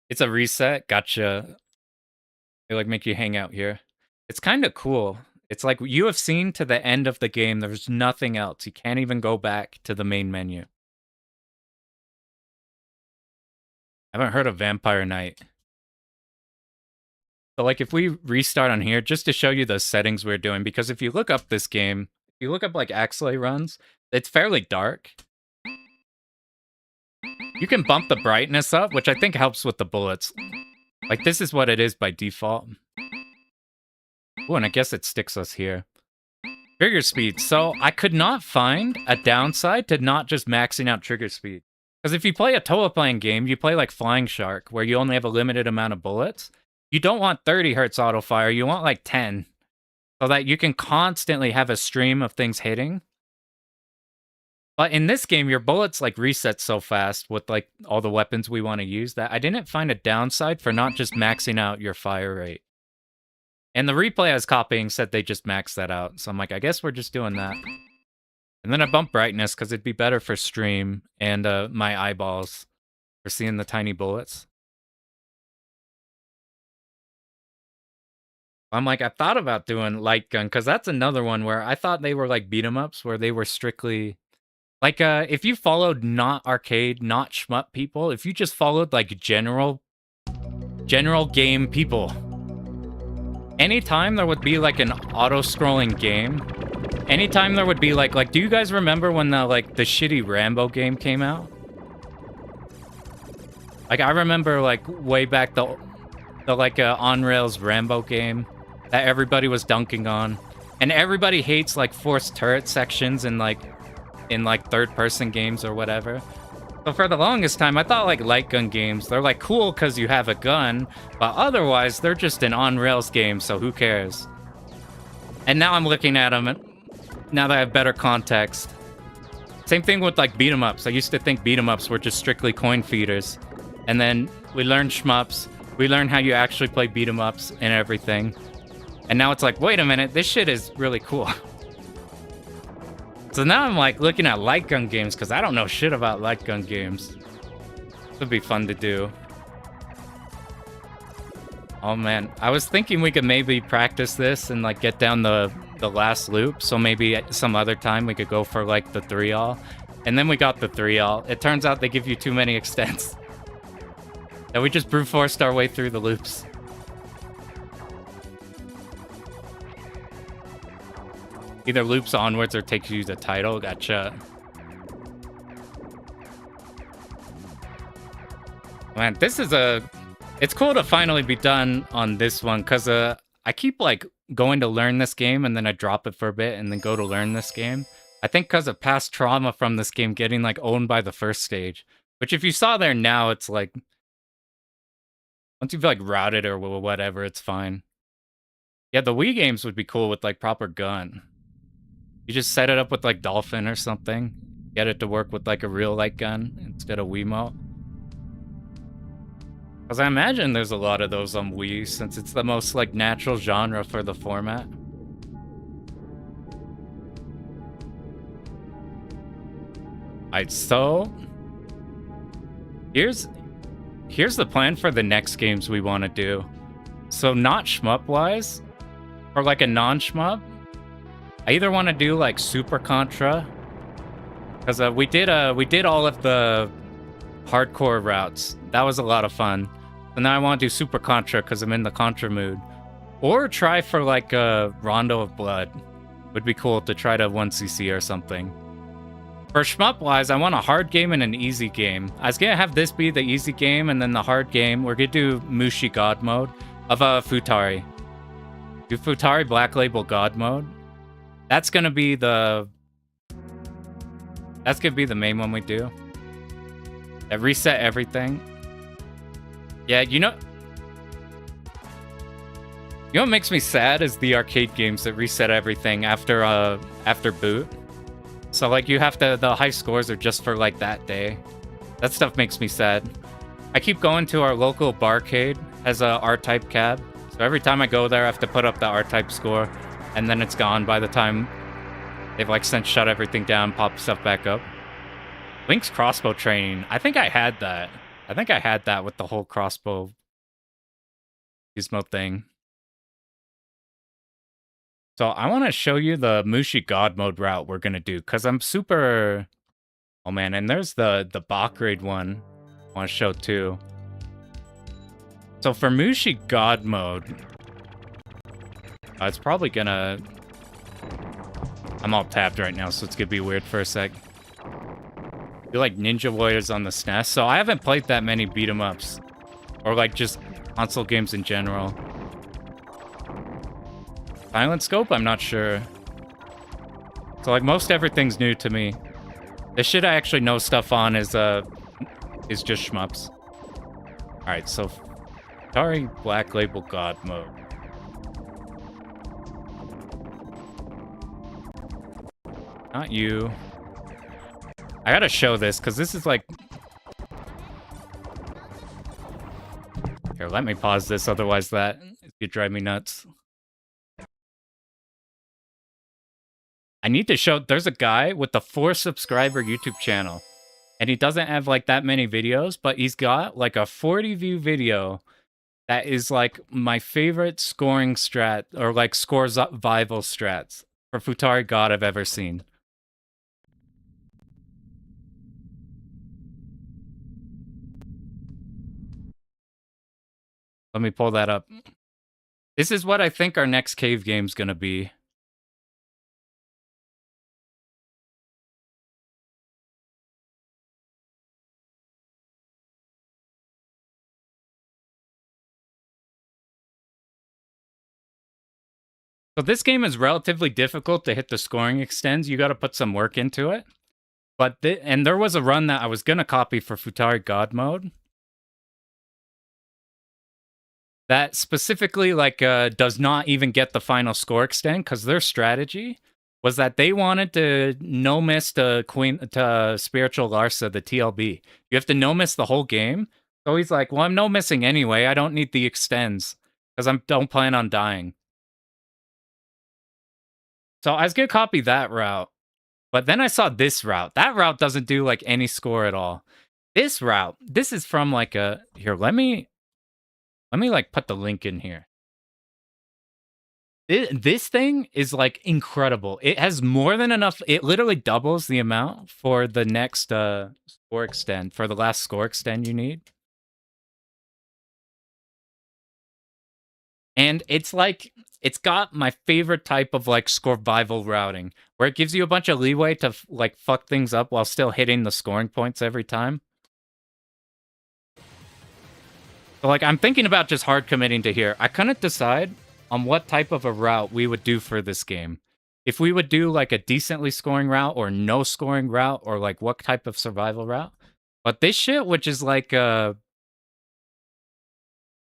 It's a reset. Gotcha. They like make you hang out here. It's kind of cool. It's like you have seen to the end of the game. There's nothing else. You can't even go back to the main menu. I haven't heard of Vampire Knight. So like if we restart on here, just to show you the settings we're doing, because if you look up this game, if you look up like Axelay runs, it's fairly dark. You can bump the brightness up, which I think helps with the bullets. Like this is what it is by default. Oh, and I guess it sticks us here. Trigger speed. So I could not find a downside to not just maxing out trigger speed. Because if you play a total playing game, you play like Flying Shark, where you only have a limited amount of bullets. You don't want 30 hertz auto fire, you want like 10. So that you can constantly have a stream of things hitting. But in this game, your bullets like reset so fast with like all the weapons we want to use that I didn't find a downside for not just maxing out your fire rate. And the replay I was copying said they just maxed that out. So I'm like, I guess we're just doing that. And then I bumped brightness because it'd be better for stream and my eyeballs for seeing the tiny bullets. I'm like, I thought about doing light gun because that's another one where I thought they were like beat 'em ups where they were strictly Like, if you followed not arcade, not shmup people, if you just followed like general game people, anytime there would be like an auto-scrolling game, anytime there would be like, do you guys remember when the shitty Rambo game came out? Like, I remember like way back the on rails Rambo game that everybody was dunking on, and everybody hates like forced turret sections in third-person games or whatever. So for the longest time, I thought like light gun games, they're like cool because you have a gun, but otherwise they're just an on-rails game, so who cares? And now I'm looking at them, and now that I have better context. Same thing with like beat 'em ups. I used to think beat 'em ups were just strictly coin feeders, and then we learned shmups. We learned how you actually play beat 'em ups and everything. And now it's like, wait a minute, this shit is really cool. So now I'm like looking at light gun games because I don't know shit about light gun games. This would be fun to do. Oh man, I was thinking we could maybe practice this and like get down the last loop. So maybe at some other time we could go for like the 3-all. And then we got the 3-all. It turns out they give you too many extents. And we just brute forced our way through the loops. Either loops onwards or takes you to the title. Gotcha. Man, this is it's cool to finally be done on this one, because I keep like going to learn this game and then I drop it for a bit and then go to learn this game. I think because of past trauma from this game getting like owned by the first stage. Which if you saw there now, it's like, once you've like routed or whatever, it's fine. Yeah, the Wii games would be cool with like proper gun. You just set it up with like Dolphin or something. Get it to work with like a real light gun instead of Wiimote. Because I imagine there's a lot of those on Wii, since it's the most like natural genre for the format. Alright, so here's the plan for the next games we want to do. So not shmup wise, or like a non-shmup, I either want to do like Super Contra, because we did all of the hardcore routes. That was a lot of fun. And now I want to do Super Contra because I'm in the Contra mood. Or try for like a Rondo of Blood. Would be cool to try to 1CC or something. For shmup wise, I want a hard game and an easy game. I was gonna have this be the easy game, and then the hard game, we're gonna do Mushi God mode of Futari. Do Futari Black Label God mode. That's gonna be the main one we do. That reset everything. Yeah, you know what makes me sad is the arcade games that reset everything after boot. So like you have to, the high scores are just for like that day. That stuff makes me sad. I keep going to our local barcade as a R-type cab. So every time I go there, I have to put up the R-type score, and then it's gone by the time they've like since shut everything down, pop stuff back up. Link's crossbow training. I think I had that. I think I had that with the whole crossbow gizmo thing. So I want to show you the Mushi God mode route we're going to do, because I'm super... Oh man, and there's the Bach raid one I want to show too. So for Mushi God mode, it's probably going to... I'm all tabbed right now, so it's going to be weird for a sec. I feel like Ninja Warriors on the SNES, so I haven't played that many beat 'em ups. Or like just console games in general. Silent Scope? I'm not sure. So like most everything's new to me. The shit I actually know stuff on is just shmups. Alright, so Atari Black Label God mode. Not you. I gotta show this, because this is like... Here, let me pause this, otherwise that could drive me nuts. I need to show... There's a guy with a 4-subscriber YouTube channel. And he doesn't have like that many videos, but he's got like a 40-view video that is like my favorite scoring strat, or like score survival strats for Futari God I've ever seen. Let me pull that up. This is what I think our next cave game's gonna be. So this game is relatively difficult to hit the scoring extends. You got to put some work into it. But and there was a run that I was gonna copy for Futari God Mode that specifically does not even get the final score extend because their strategy was that they wanted to no miss to Spiritual Larsa, the TLB. You have to no miss the whole game. So he's like, well, I'm no missing anyway. I don't need the extends because I don't plan on dying. So I was gonna copy that route. But then I saw this route. That route doesn't do like any score at all. This route, this is from like a here, let me like put the link in here. This thing is like incredible. It has more than enough. It literally doubles the amount for the next score extend, for the last score extend you need. And it's like, it's got my favorite type of like survival routing, where it gives you a bunch of leeway to like fuck things up while still hitting the scoring points every time. So like, I'm thinking about just hard committing to here. I couldn't decide on what type of a route we would do for this game. If we would do like a decently scoring route or no scoring route, or like what type of survival route. But this shit, which is like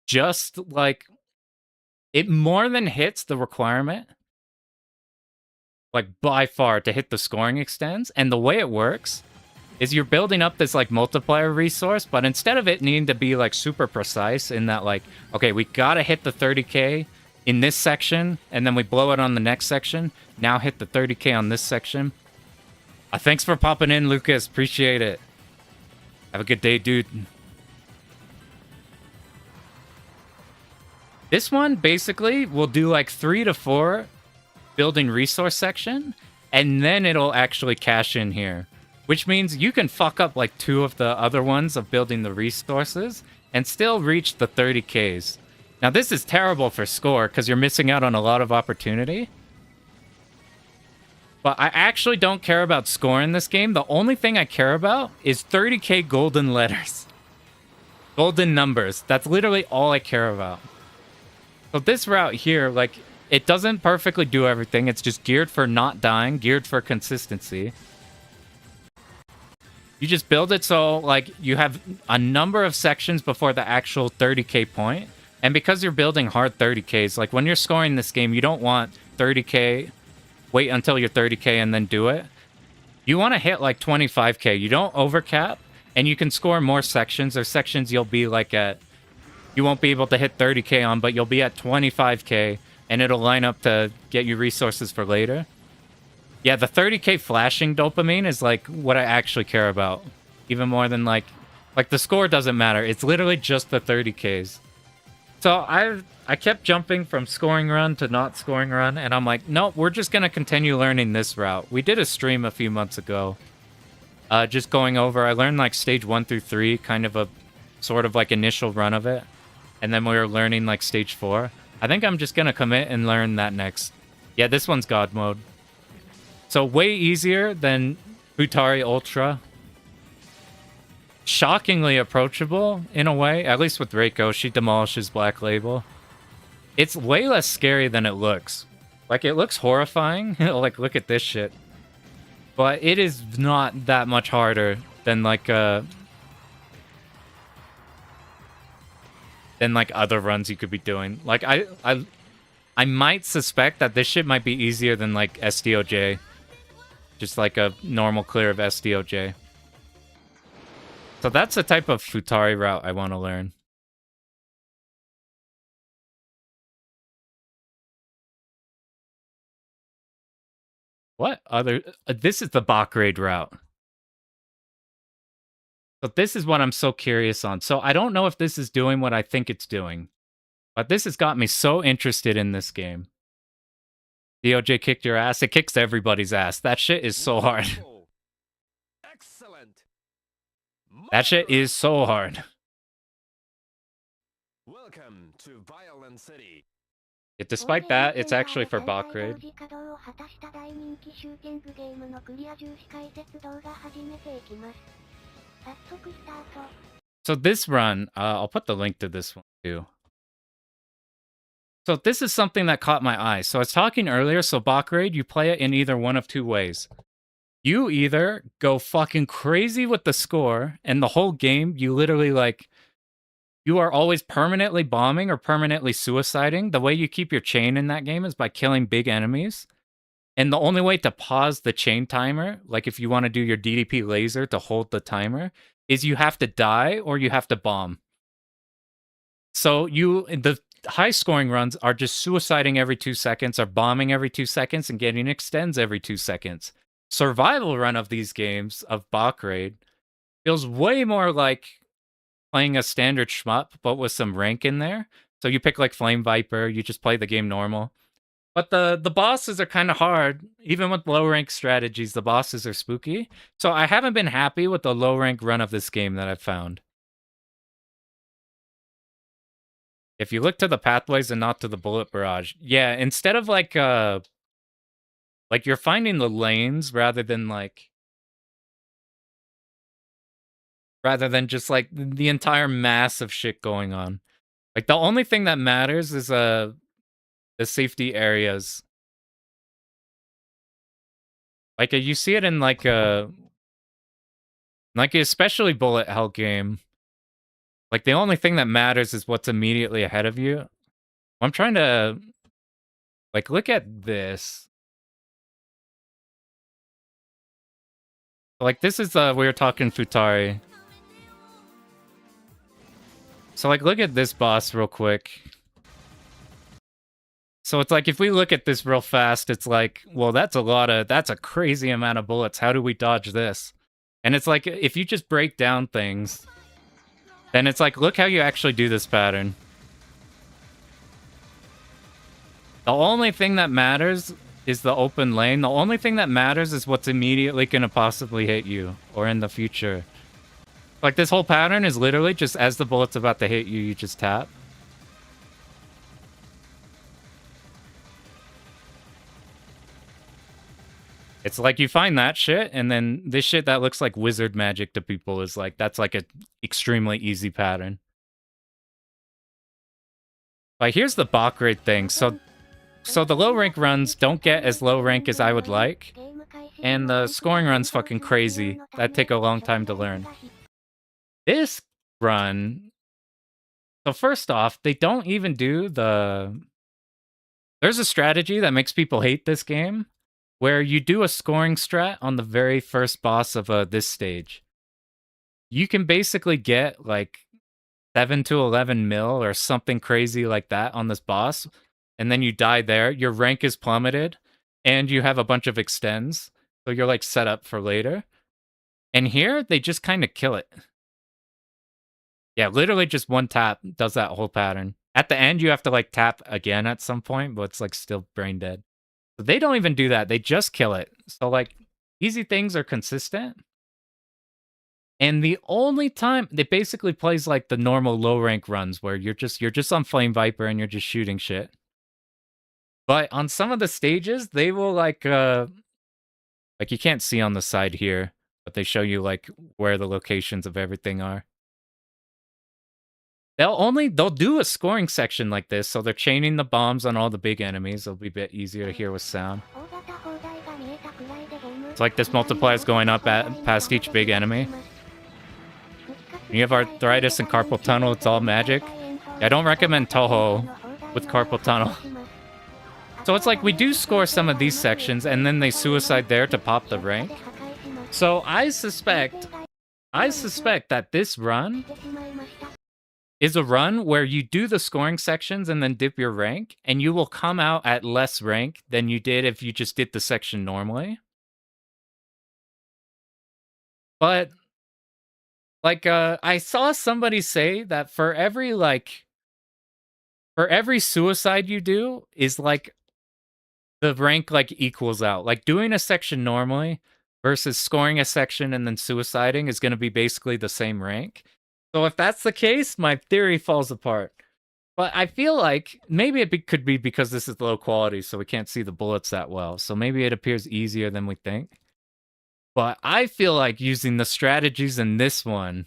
just like, it more than hits the requirement, like by far, to hit the scoring extends. And the way it works is you're building up this like multiplier resource, but instead of it needing to be like super precise in that like, okay, we gotta hit the 30k in this section, and then we blow it on the next section, now hit the 30k on this section. Thanks for popping in, Lucas. Appreciate it. Have a good day, dude. This one basically will do like 3 to 4 building resource section, and then it'll actually cash in here, which means you can fuck up like 2 of the other ones of building the resources and still reach the 30Ks. Now this is terrible for score because you're missing out on a lot of opportunity. But I actually don't care about score in this game. The only thing I care about is 30k golden letters. Golden numbers. That's literally all I care about. So this route here, like, it doesn't perfectly do everything. It's just geared for not dying, geared for consistency. You just build it so, like, you have a number of sections before the actual 30k point. And because you're building hard 30ks, like, when you're scoring this game, you don't want 30k, wait until you're 30k and then do it. You want to hit, like, 25k. You don't overcap, and you can score more sections. There's sections you'll be, like, at... You won't be able to hit 30k on, but you'll be at 25k, and it'll line up to get you resources for later. Yeah, the 30k flashing dopamine is like what I actually care about. Even more than like the score doesn't matter. It's literally just the 30ks. So I kept jumping from scoring run to not scoring run, and I'm like, nope, we're just gonna continue learning this route. We did a stream a few months ago, just going over. I learned like stage 1 through 3, kind of a sort of like initial run of it, and then we were learning like stage 4. I think I'm just gonna commit and learn that next. Yeah, this one's God mode. So way easier than Futari Ultra. Shockingly approachable in a way, at least with Reiko. She demolishes Black Label. It's way less scary than it looks. Like, it looks horrifying. Like, look at this shit. But it is not that much harder than like other runs you could be doing. Like, I might suspect that this shit might be easier than like SDOJ. Just like a normal clear of SDOJ. So that's the type of Futari route I want to learn. What other... this is the Bach raid route. So this is what I'm so curious on. So I don't know if this is doing what I think it's doing. But this has got me so interested in this game. DOJ kicked your ass. It kicks everybody's ass. That shit is so hard. Excellent. That shit is so hard. Welcome Despite that, it's actually for bot grade. So this run, I'll put the link to this one too. So this is something that caught my eye. So I was talking earlier, so bot grade, you play it in either one of two ways. You either go fucking crazy with the score, and the whole game, you literally like, you are always permanently bombing or permanently suiciding. The way you keep your chain in that game is by killing big enemies. And the only way to pause the chain timer, like if you want to do your DDP laser to hold the timer, is you have to die or you have to bomb. So the high scoring runs are just suiciding every 2 seconds, or bombing every 2 seconds, and getting extends every 2 seconds. Survival run of these games of bot grade feels way more like playing a standard shmup, but with some rank in there. So you pick like Flame Viper, you just play the game normal. But the bosses are kind of hard. Even with low rank strategies, the bosses are spooky. So I haven't been happy with the low rank run of this game that I've found. If you look to the pathways and not to the bullet barrage, yeah, instead of like you're finding the lanes rather than just like the entire mass of shit going on. Like the only thing that matters is the safety areas. Like you see it in like especially bullet hell game. Like the only thing that matters is what's immediately ahead of you. I'm trying to like look at this. Like this is we were talking Futari. So like look at this boss real quick. So it's like if we look at this real fast, it's like, well, that's a crazy amount of bullets. How do we dodge this? And it's like if you just break down things, then it's like, look how you actually do this pattern. The only thing that matters is the open lane. The only thing that matters is what's immediately going to possibly hit you or in the future. Like this whole pattern is literally just as the bullet's about to hit you, you just tap. It's like you find that shit, and then this shit that looks like wizard magic to people is like, that's like a extremely easy pattern. Like here's the bot grade thing. So the low rank runs don't get as low rank as I would like, and the scoring run's fucking crazy. That take a long time to learn. This run, so first off, they don't even do there's a strategy that makes people hate this game, where you do a scoring strat on the very first boss of this stage. You can basically get like 7 to 11 mil or something crazy like that on this boss, and then you die there, your rank is plummeted, and you have a bunch of extends, so you're like set up for later. And here, they just kind of kill it. Yeah, literally just one tap does that whole pattern. At the end, you have to like tap again at some point, but it's like still brain dead. So they don't even do that. They just kill it. So like easy things are consistent. And the only time it basically plays like the normal low rank runs where you're just on Flame Viper and you're just shooting shit. But on some of the stages, they will like you can't see on the side here, but they show you like where the locations of everything are. They'll do a scoring section like this, so they're chaining the bombs on all the big enemies. It'll be a bit easier to hear with sound. It's like this multiplier's going up past each big enemy. When you have arthritis and carpal tunnel, it's all magic. I don't recommend Toho with carpal tunnel. So it's like we do score some of these sections, and then they suicide there to pop the rank. So I suspect that this run is a run where you do the scoring sections and then dip your rank, and you will come out at less rank than you did if you just did the section normally. But like I saw somebody say that for every suicide you do is like the rank like equals out. Like doing a section normally versus scoring a section and then suiciding is going to be basically the same rank. So if that's the case, my theory falls apart. But I feel like maybe could be because this is low quality, so we can't see the bullets that well. So maybe it appears easier than we think. But I feel like using the strategies in this one,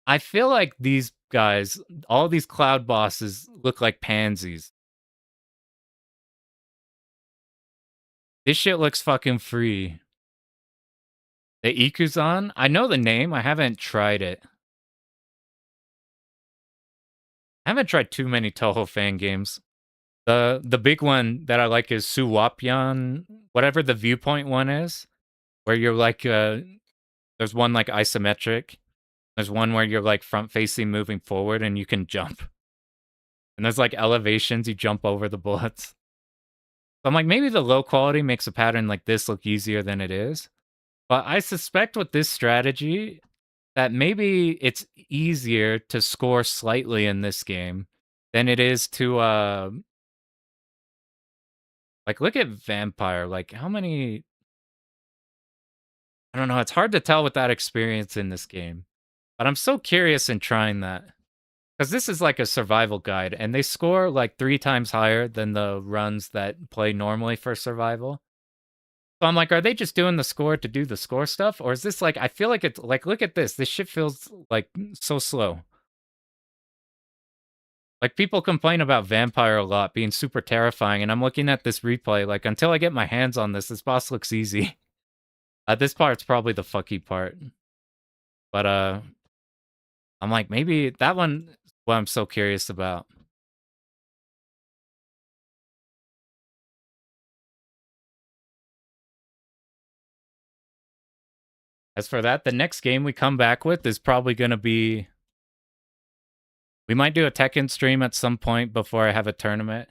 I feel like these guys, all these cloud bosses look like pansies. This shit looks fucking free. The Ikuzan? I know the name. I haven't tried it. I haven't tried too many Toho fan games. The big one that I like is Suwapyan, whatever the viewpoint one is, where you're like, there's one like isometric. There's one where you're like front facing moving forward and you can jump. And there's like elevations, you jump over the bullets. So I'm like, maybe the low quality makes a pattern like this look easier than it is. But I suspect with this strategy that maybe it's easier to score slightly in this game than it is to like look at Vampire. Like how many, I don't know, it's hard to tell without experience in this game. But I'm so curious in trying that. Because this is like a survival guide, and they score like 3 times higher than the runs that play normally for survival. So I'm like, are they just doing the score to do the score stuff? Or is this like, I feel like it's like, look at this. This shit feels like so slow. Like people complain about Vampire a lot being super terrifying, and I'm looking at this replay, like until I get my hands on this boss looks easy. This part's probably the fucky part. But I'm like, maybe that one is what I'm so curious about. As for that, the next game we come back with is probably going to be... We might do a Tekken stream at some point before I have a tournament.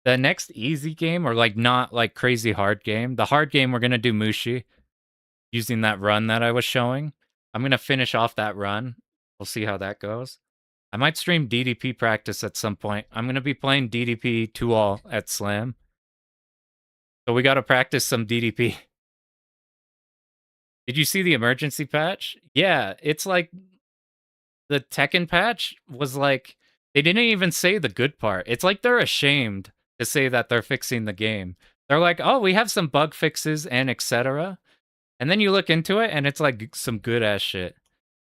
The next easy game, or like not like crazy hard game, the hard game we're going to do Mushi, using that run that I was showing. I'm going to finish off that run. We'll see how that goes. I might stream DDP practice at some point. I'm going to be playing DDP 2-all at Slam. So we got to practice some DDP. Did you see the emergency patch? Yeah, it's like the Tekken patch was like, they didn't even say the good part. It's like they're ashamed to say that they're fixing the game. They're like, oh, we have some bug fixes and etc. And then you look into it and it's like some good ass shit.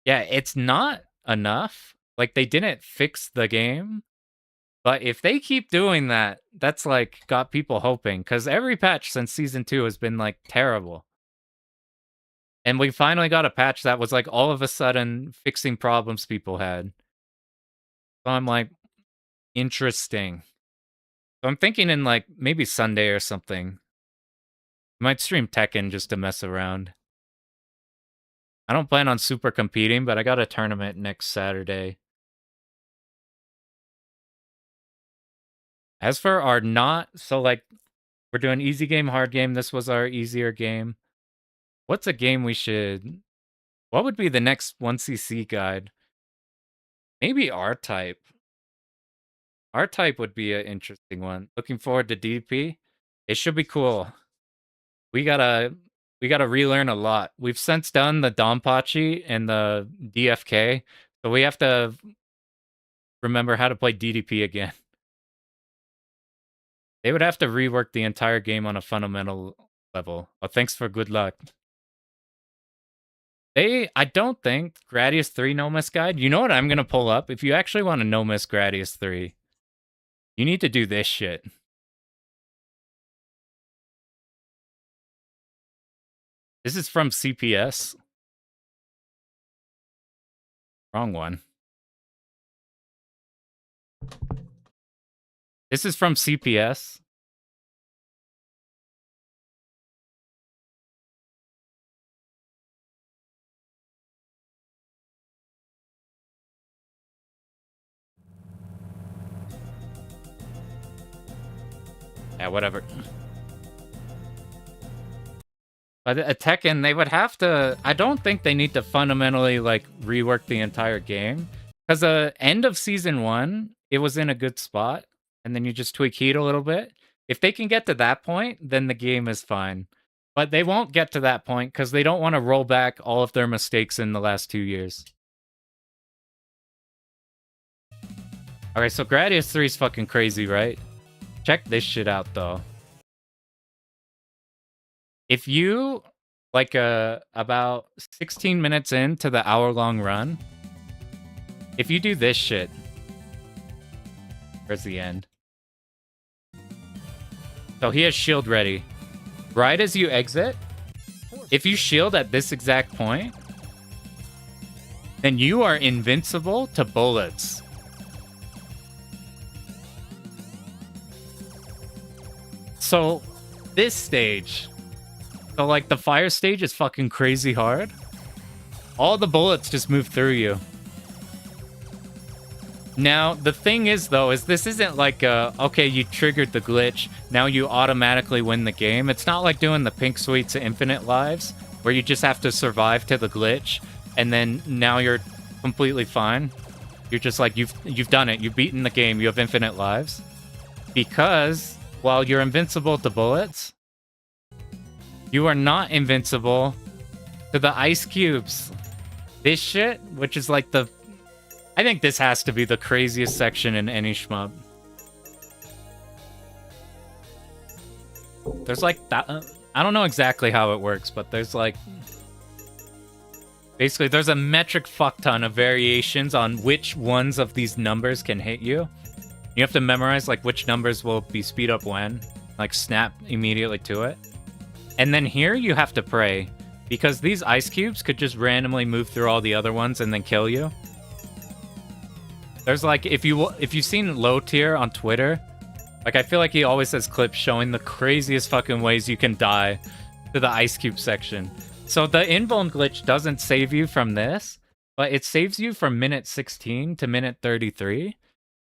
Yeah, it's not enough. Like they didn't fix the game. But if they keep doing that, that's like got people hoping. Because every patch since season 2 has been like terrible. And we finally got a patch that was like all of a sudden fixing problems people had. So I'm like, interesting. So I'm thinking in like maybe Sunday or something. I might stream Tekken just to mess around. I don't plan on super competing, but I got a tournament next Saturday. As for our not, so like we're doing easy game, hard game. This was our easier game. What's a game we should... What would be the next 1CC guide? Maybe R-Type. R-Type would be an interesting one. Looking forward to DP. It should be cool. We gotta relearn a lot. We've since done the Donpachi and the DFK, so we have to remember how to play DDP again. They would have to rework the entire game on a fundamental level. Oh, thanks for good luck. I don't think Gradius 3 no miss guide. You know what I'm gonna pull up? If you actually want to no miss Gradius 3, you need to do this shit. This is from CPS. Wrong one. This is from CPS. Yeah, whatever. But at Tekken, they would have to... I don't think they need to fundamentally, like, rework the entire game. Because the end of Season 1, it was in a good spot. And then you just tweak heat a little bit. If they can get to that point, then the game is fine. But they won't get to that point because they don't want to roll back all of their mistakes in the last 2 years. Okay, so Gradius 3 is fucking crazy, right? Check this shit out, though. If you, like, about 16 minutes into the hour-long run, if you do this shit, where's the end? So he has shield ready. Right as you exit, if you shield at this exact point, then you are invincible to bullets. So, this stage, so like the fire stage is fucking crazy hard. All the bullets just move through you. Now, the thing is, though, is this isn't like, okay, you triggered the glitch, now you automatically win the game. It's not like doing the Pink Suites Infinite Lives, where you just have to survive to the glitch, and then now you're completely fine. You're just like, you've done it, you've beaten the game, you have infinite lives. Because, while you're invincible to bullets, you are not invincible to the ice cubes. This shit, which is like the... I think this has to be the craziest section in any shmup. There's like that. I don't know exactly how it works, but there's like... Basically, there's a metric fuck ton of variations on which ones of these numbers can hit you. You have to memorize like which numbers will be speed up when. Like snap immediately to it. And then here you have to pray. Because these ice cubes could just randomly move through all the other ones and then kill you. There's like, if you've seen Low Tier on Twitter, like I feel like he always has clips showing the craziest fucking ways you can die to the ice cube section. So the invuln glitch doesn't save you from this, but it saves you from minute 16 to minute 33.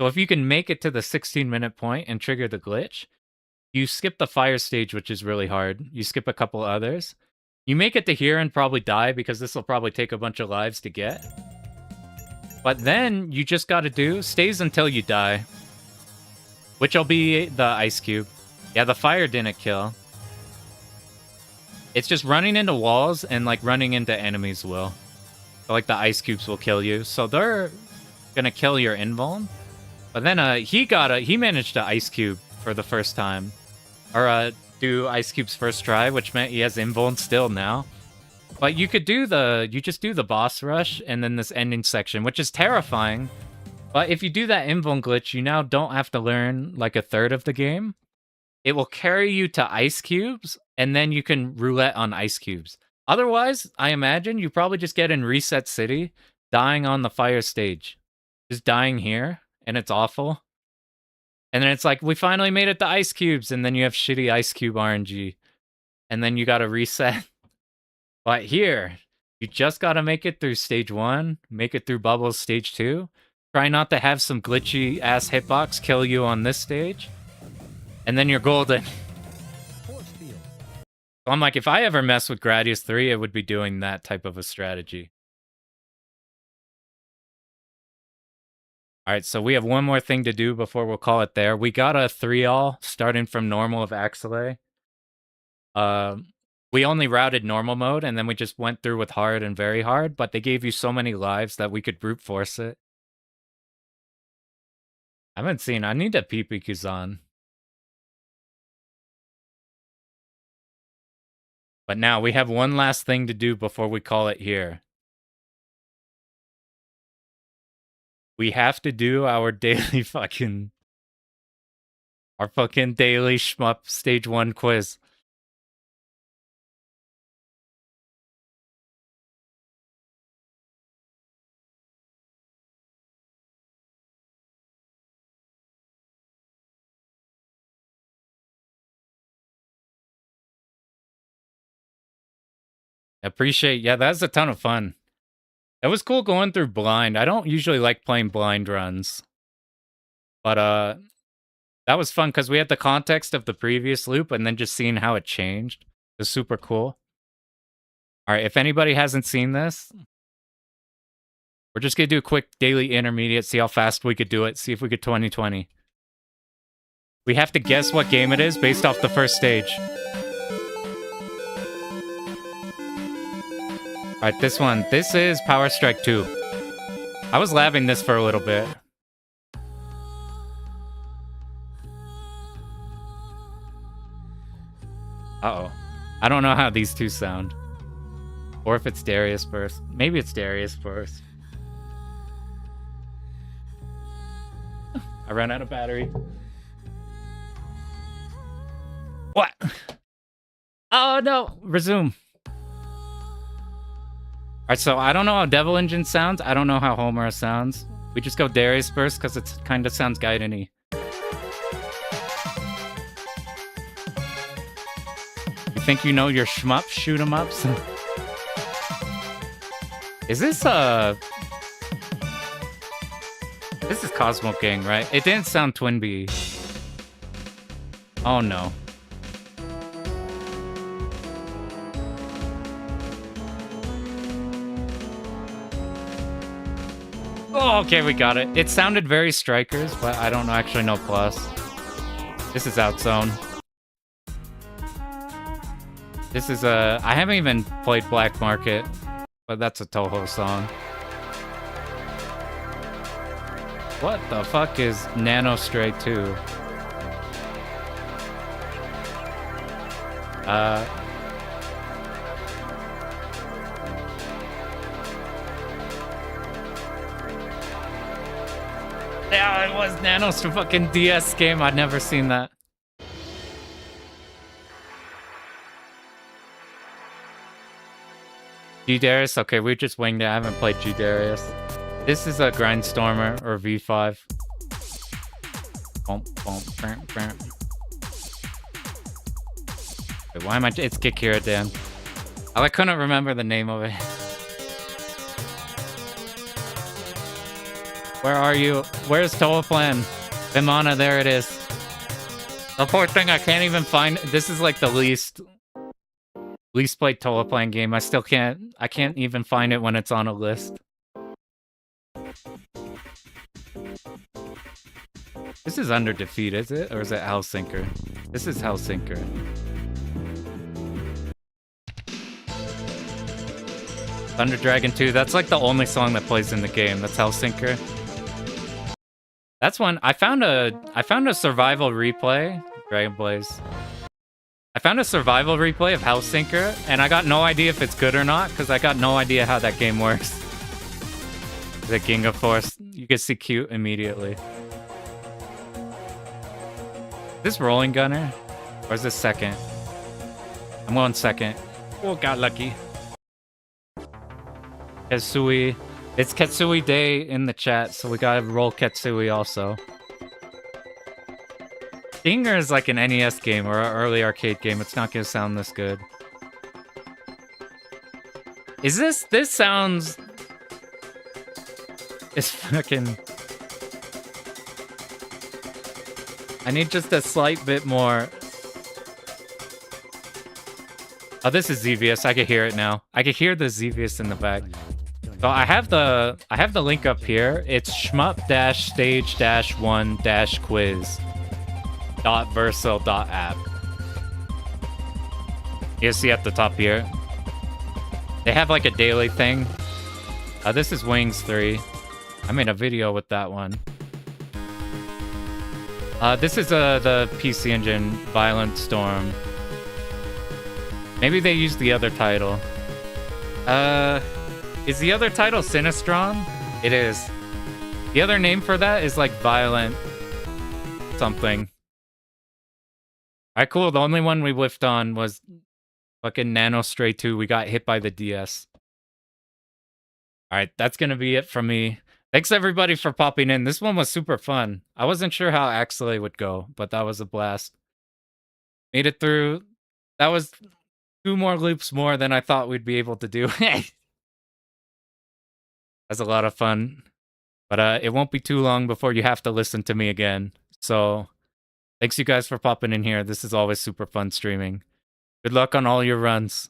So if you can make it to the 16-minute point and trigger the glitch, you skip the fire stage, which is really hard. You skip a couple others. You make it to here and probably die because this will probably take a bunch of lives to get. But then you just gotta do stays until you die, which will be the ice cube. Yeah, the fire didn't kill. It's just running into walls and like running into enemies will. So, like the ice cubes will kill you. So they're gonna kill your invuln. But then he managed to ice cube for the first time. Or do ice cube's first try, which meant he has invuln still now. But you could do you just do the boss rush and then this ending section, which is terrifying. But if you do that invuln glitch, you now don't have to learn like a third of the game. It will carry you to ice cubes, and then you can roulette on ice cubes. Otherwise, I imagine you probably just get in Reset City, dying on the fire stage. Just dying here, and it's awful. And then it's like, we finally made it to ice cubes, and then you have shitty ice cube RNG. And then you gotta reset. But here, you just gotta make it through stage 1, make it through bubbles stage 2. Try not to have some glitchy ass hitbox kill you on this stage. And then you're golden. So I'm like, if I ever mess with Gradius 3, it would be doing that type of a strategy. Alright, so we have one more thing to do before we'll call it there. We got a 3-all starting from normal of Axelay. We only routed normal mode, and then we just went through with hard and very hard, but they gave you so many lives that we could brute force it. I haven't seen... I need a pee-pee Kuzan. But now we have one last thing to do before we call it here. We have to do our daily fucking... Our fucking daily shmup stage 1 quiz. Appreciate... Yeah, that's a ton of fun. It was cool going through blind. I don't usually like playing blind runs. But, that was fun because we had the context of the previous loop and then just seeing how it changed. It was super cool. Alright, if anybody hasn't seen this, we're just gonna do a quick daily intermediate, see how fast we could do it, see if we could 2020. We have to guess what game it is based off the first stage. Alright, this one. This is Power Strike 2. I was labbing this for a little bit. I don't know how these two sound. Or if it's Darius first. Maybe it's Darius first. I ran out of battery. What? Oh no! Resume. Alright, so I don't know how Devil Engine sounds. I don't know how Homer sounds. We just go Darius first because it kind of sounds Gaiden-y. You think you know your shmup shoot 'em ups? Is this This is Cosmo King, right? It didn't sound Twinbee. Oh no. Oh, okay, we got it. It sounded very Strikers, but I don't actually know Plus. This is Outzone. This is I haven't even played Black Market, but that's a Toho song. What the fuck is Nano Stray 2? Yeah, it was Nano's fucking DS game. I'd never seen that. G-Darius? Okay, we just winged it. I haven't played G-Darius. This is a Grindstormer or V5. Wait, why am I? It's Kikira Dan. I couldn't remember the name of it. Where are you? Where's Toaplan? Vimana, there it is. The poor thing, I can't even find. This is like the least played Toaplan game. I can't even find it when it's on a list. This is Under Defeat, is it? Or is it Hellsinker? This is Hellsinker. Thunder Dragon 2, that's like the only song that plays in the game. That's Hellsinker. That's one. I found a survival replay. Dragon Blaze. I found a survival replay of Hellsinker, and I got no idea if it's good or not, because I got no idea how that game works. The Ginga Force. You can see cute immediately. Is this Rolling Gunner? Or is this second? I'm going second. Oh, got lucky. Ketsui. It's Ketsui Day in the chat, so we gotta roll Ketsui also. Stinger is like an NES game or an early arcade game. It's not gonna sound this good. Is this... This sounds... It's fucking... I need just a slight bit more... Oh, this is Xevious. I can hear it now. I can hear the Xevious in the back. So I have the link up here. It's shmup-stage-1-quiz.verso.app. You see at the top here. They have like a daily thing. This is Wings 3. I made a video with that one. This is the PC Engine Violent Storm. Maybe they used the other title. Is the other title Sinistron? It is. The other name for that is like Violent something. Alright, cool. The only one we whiffed on was fucking Nano Stray 2. We got hit by the DS. Alright, that's gonna be it from me. Thanks everybody for popping in. This one was super fun. I wasn't sure how Axelay would go, but that was a blast. Made it through. That was 2 more loops more than I thought we'd be able to do. That's a lot of fun. But it won't be too long before you have to listen to me again. So thanks you guys for popping in here. This is always super fun streaming. Good luck on all your runs.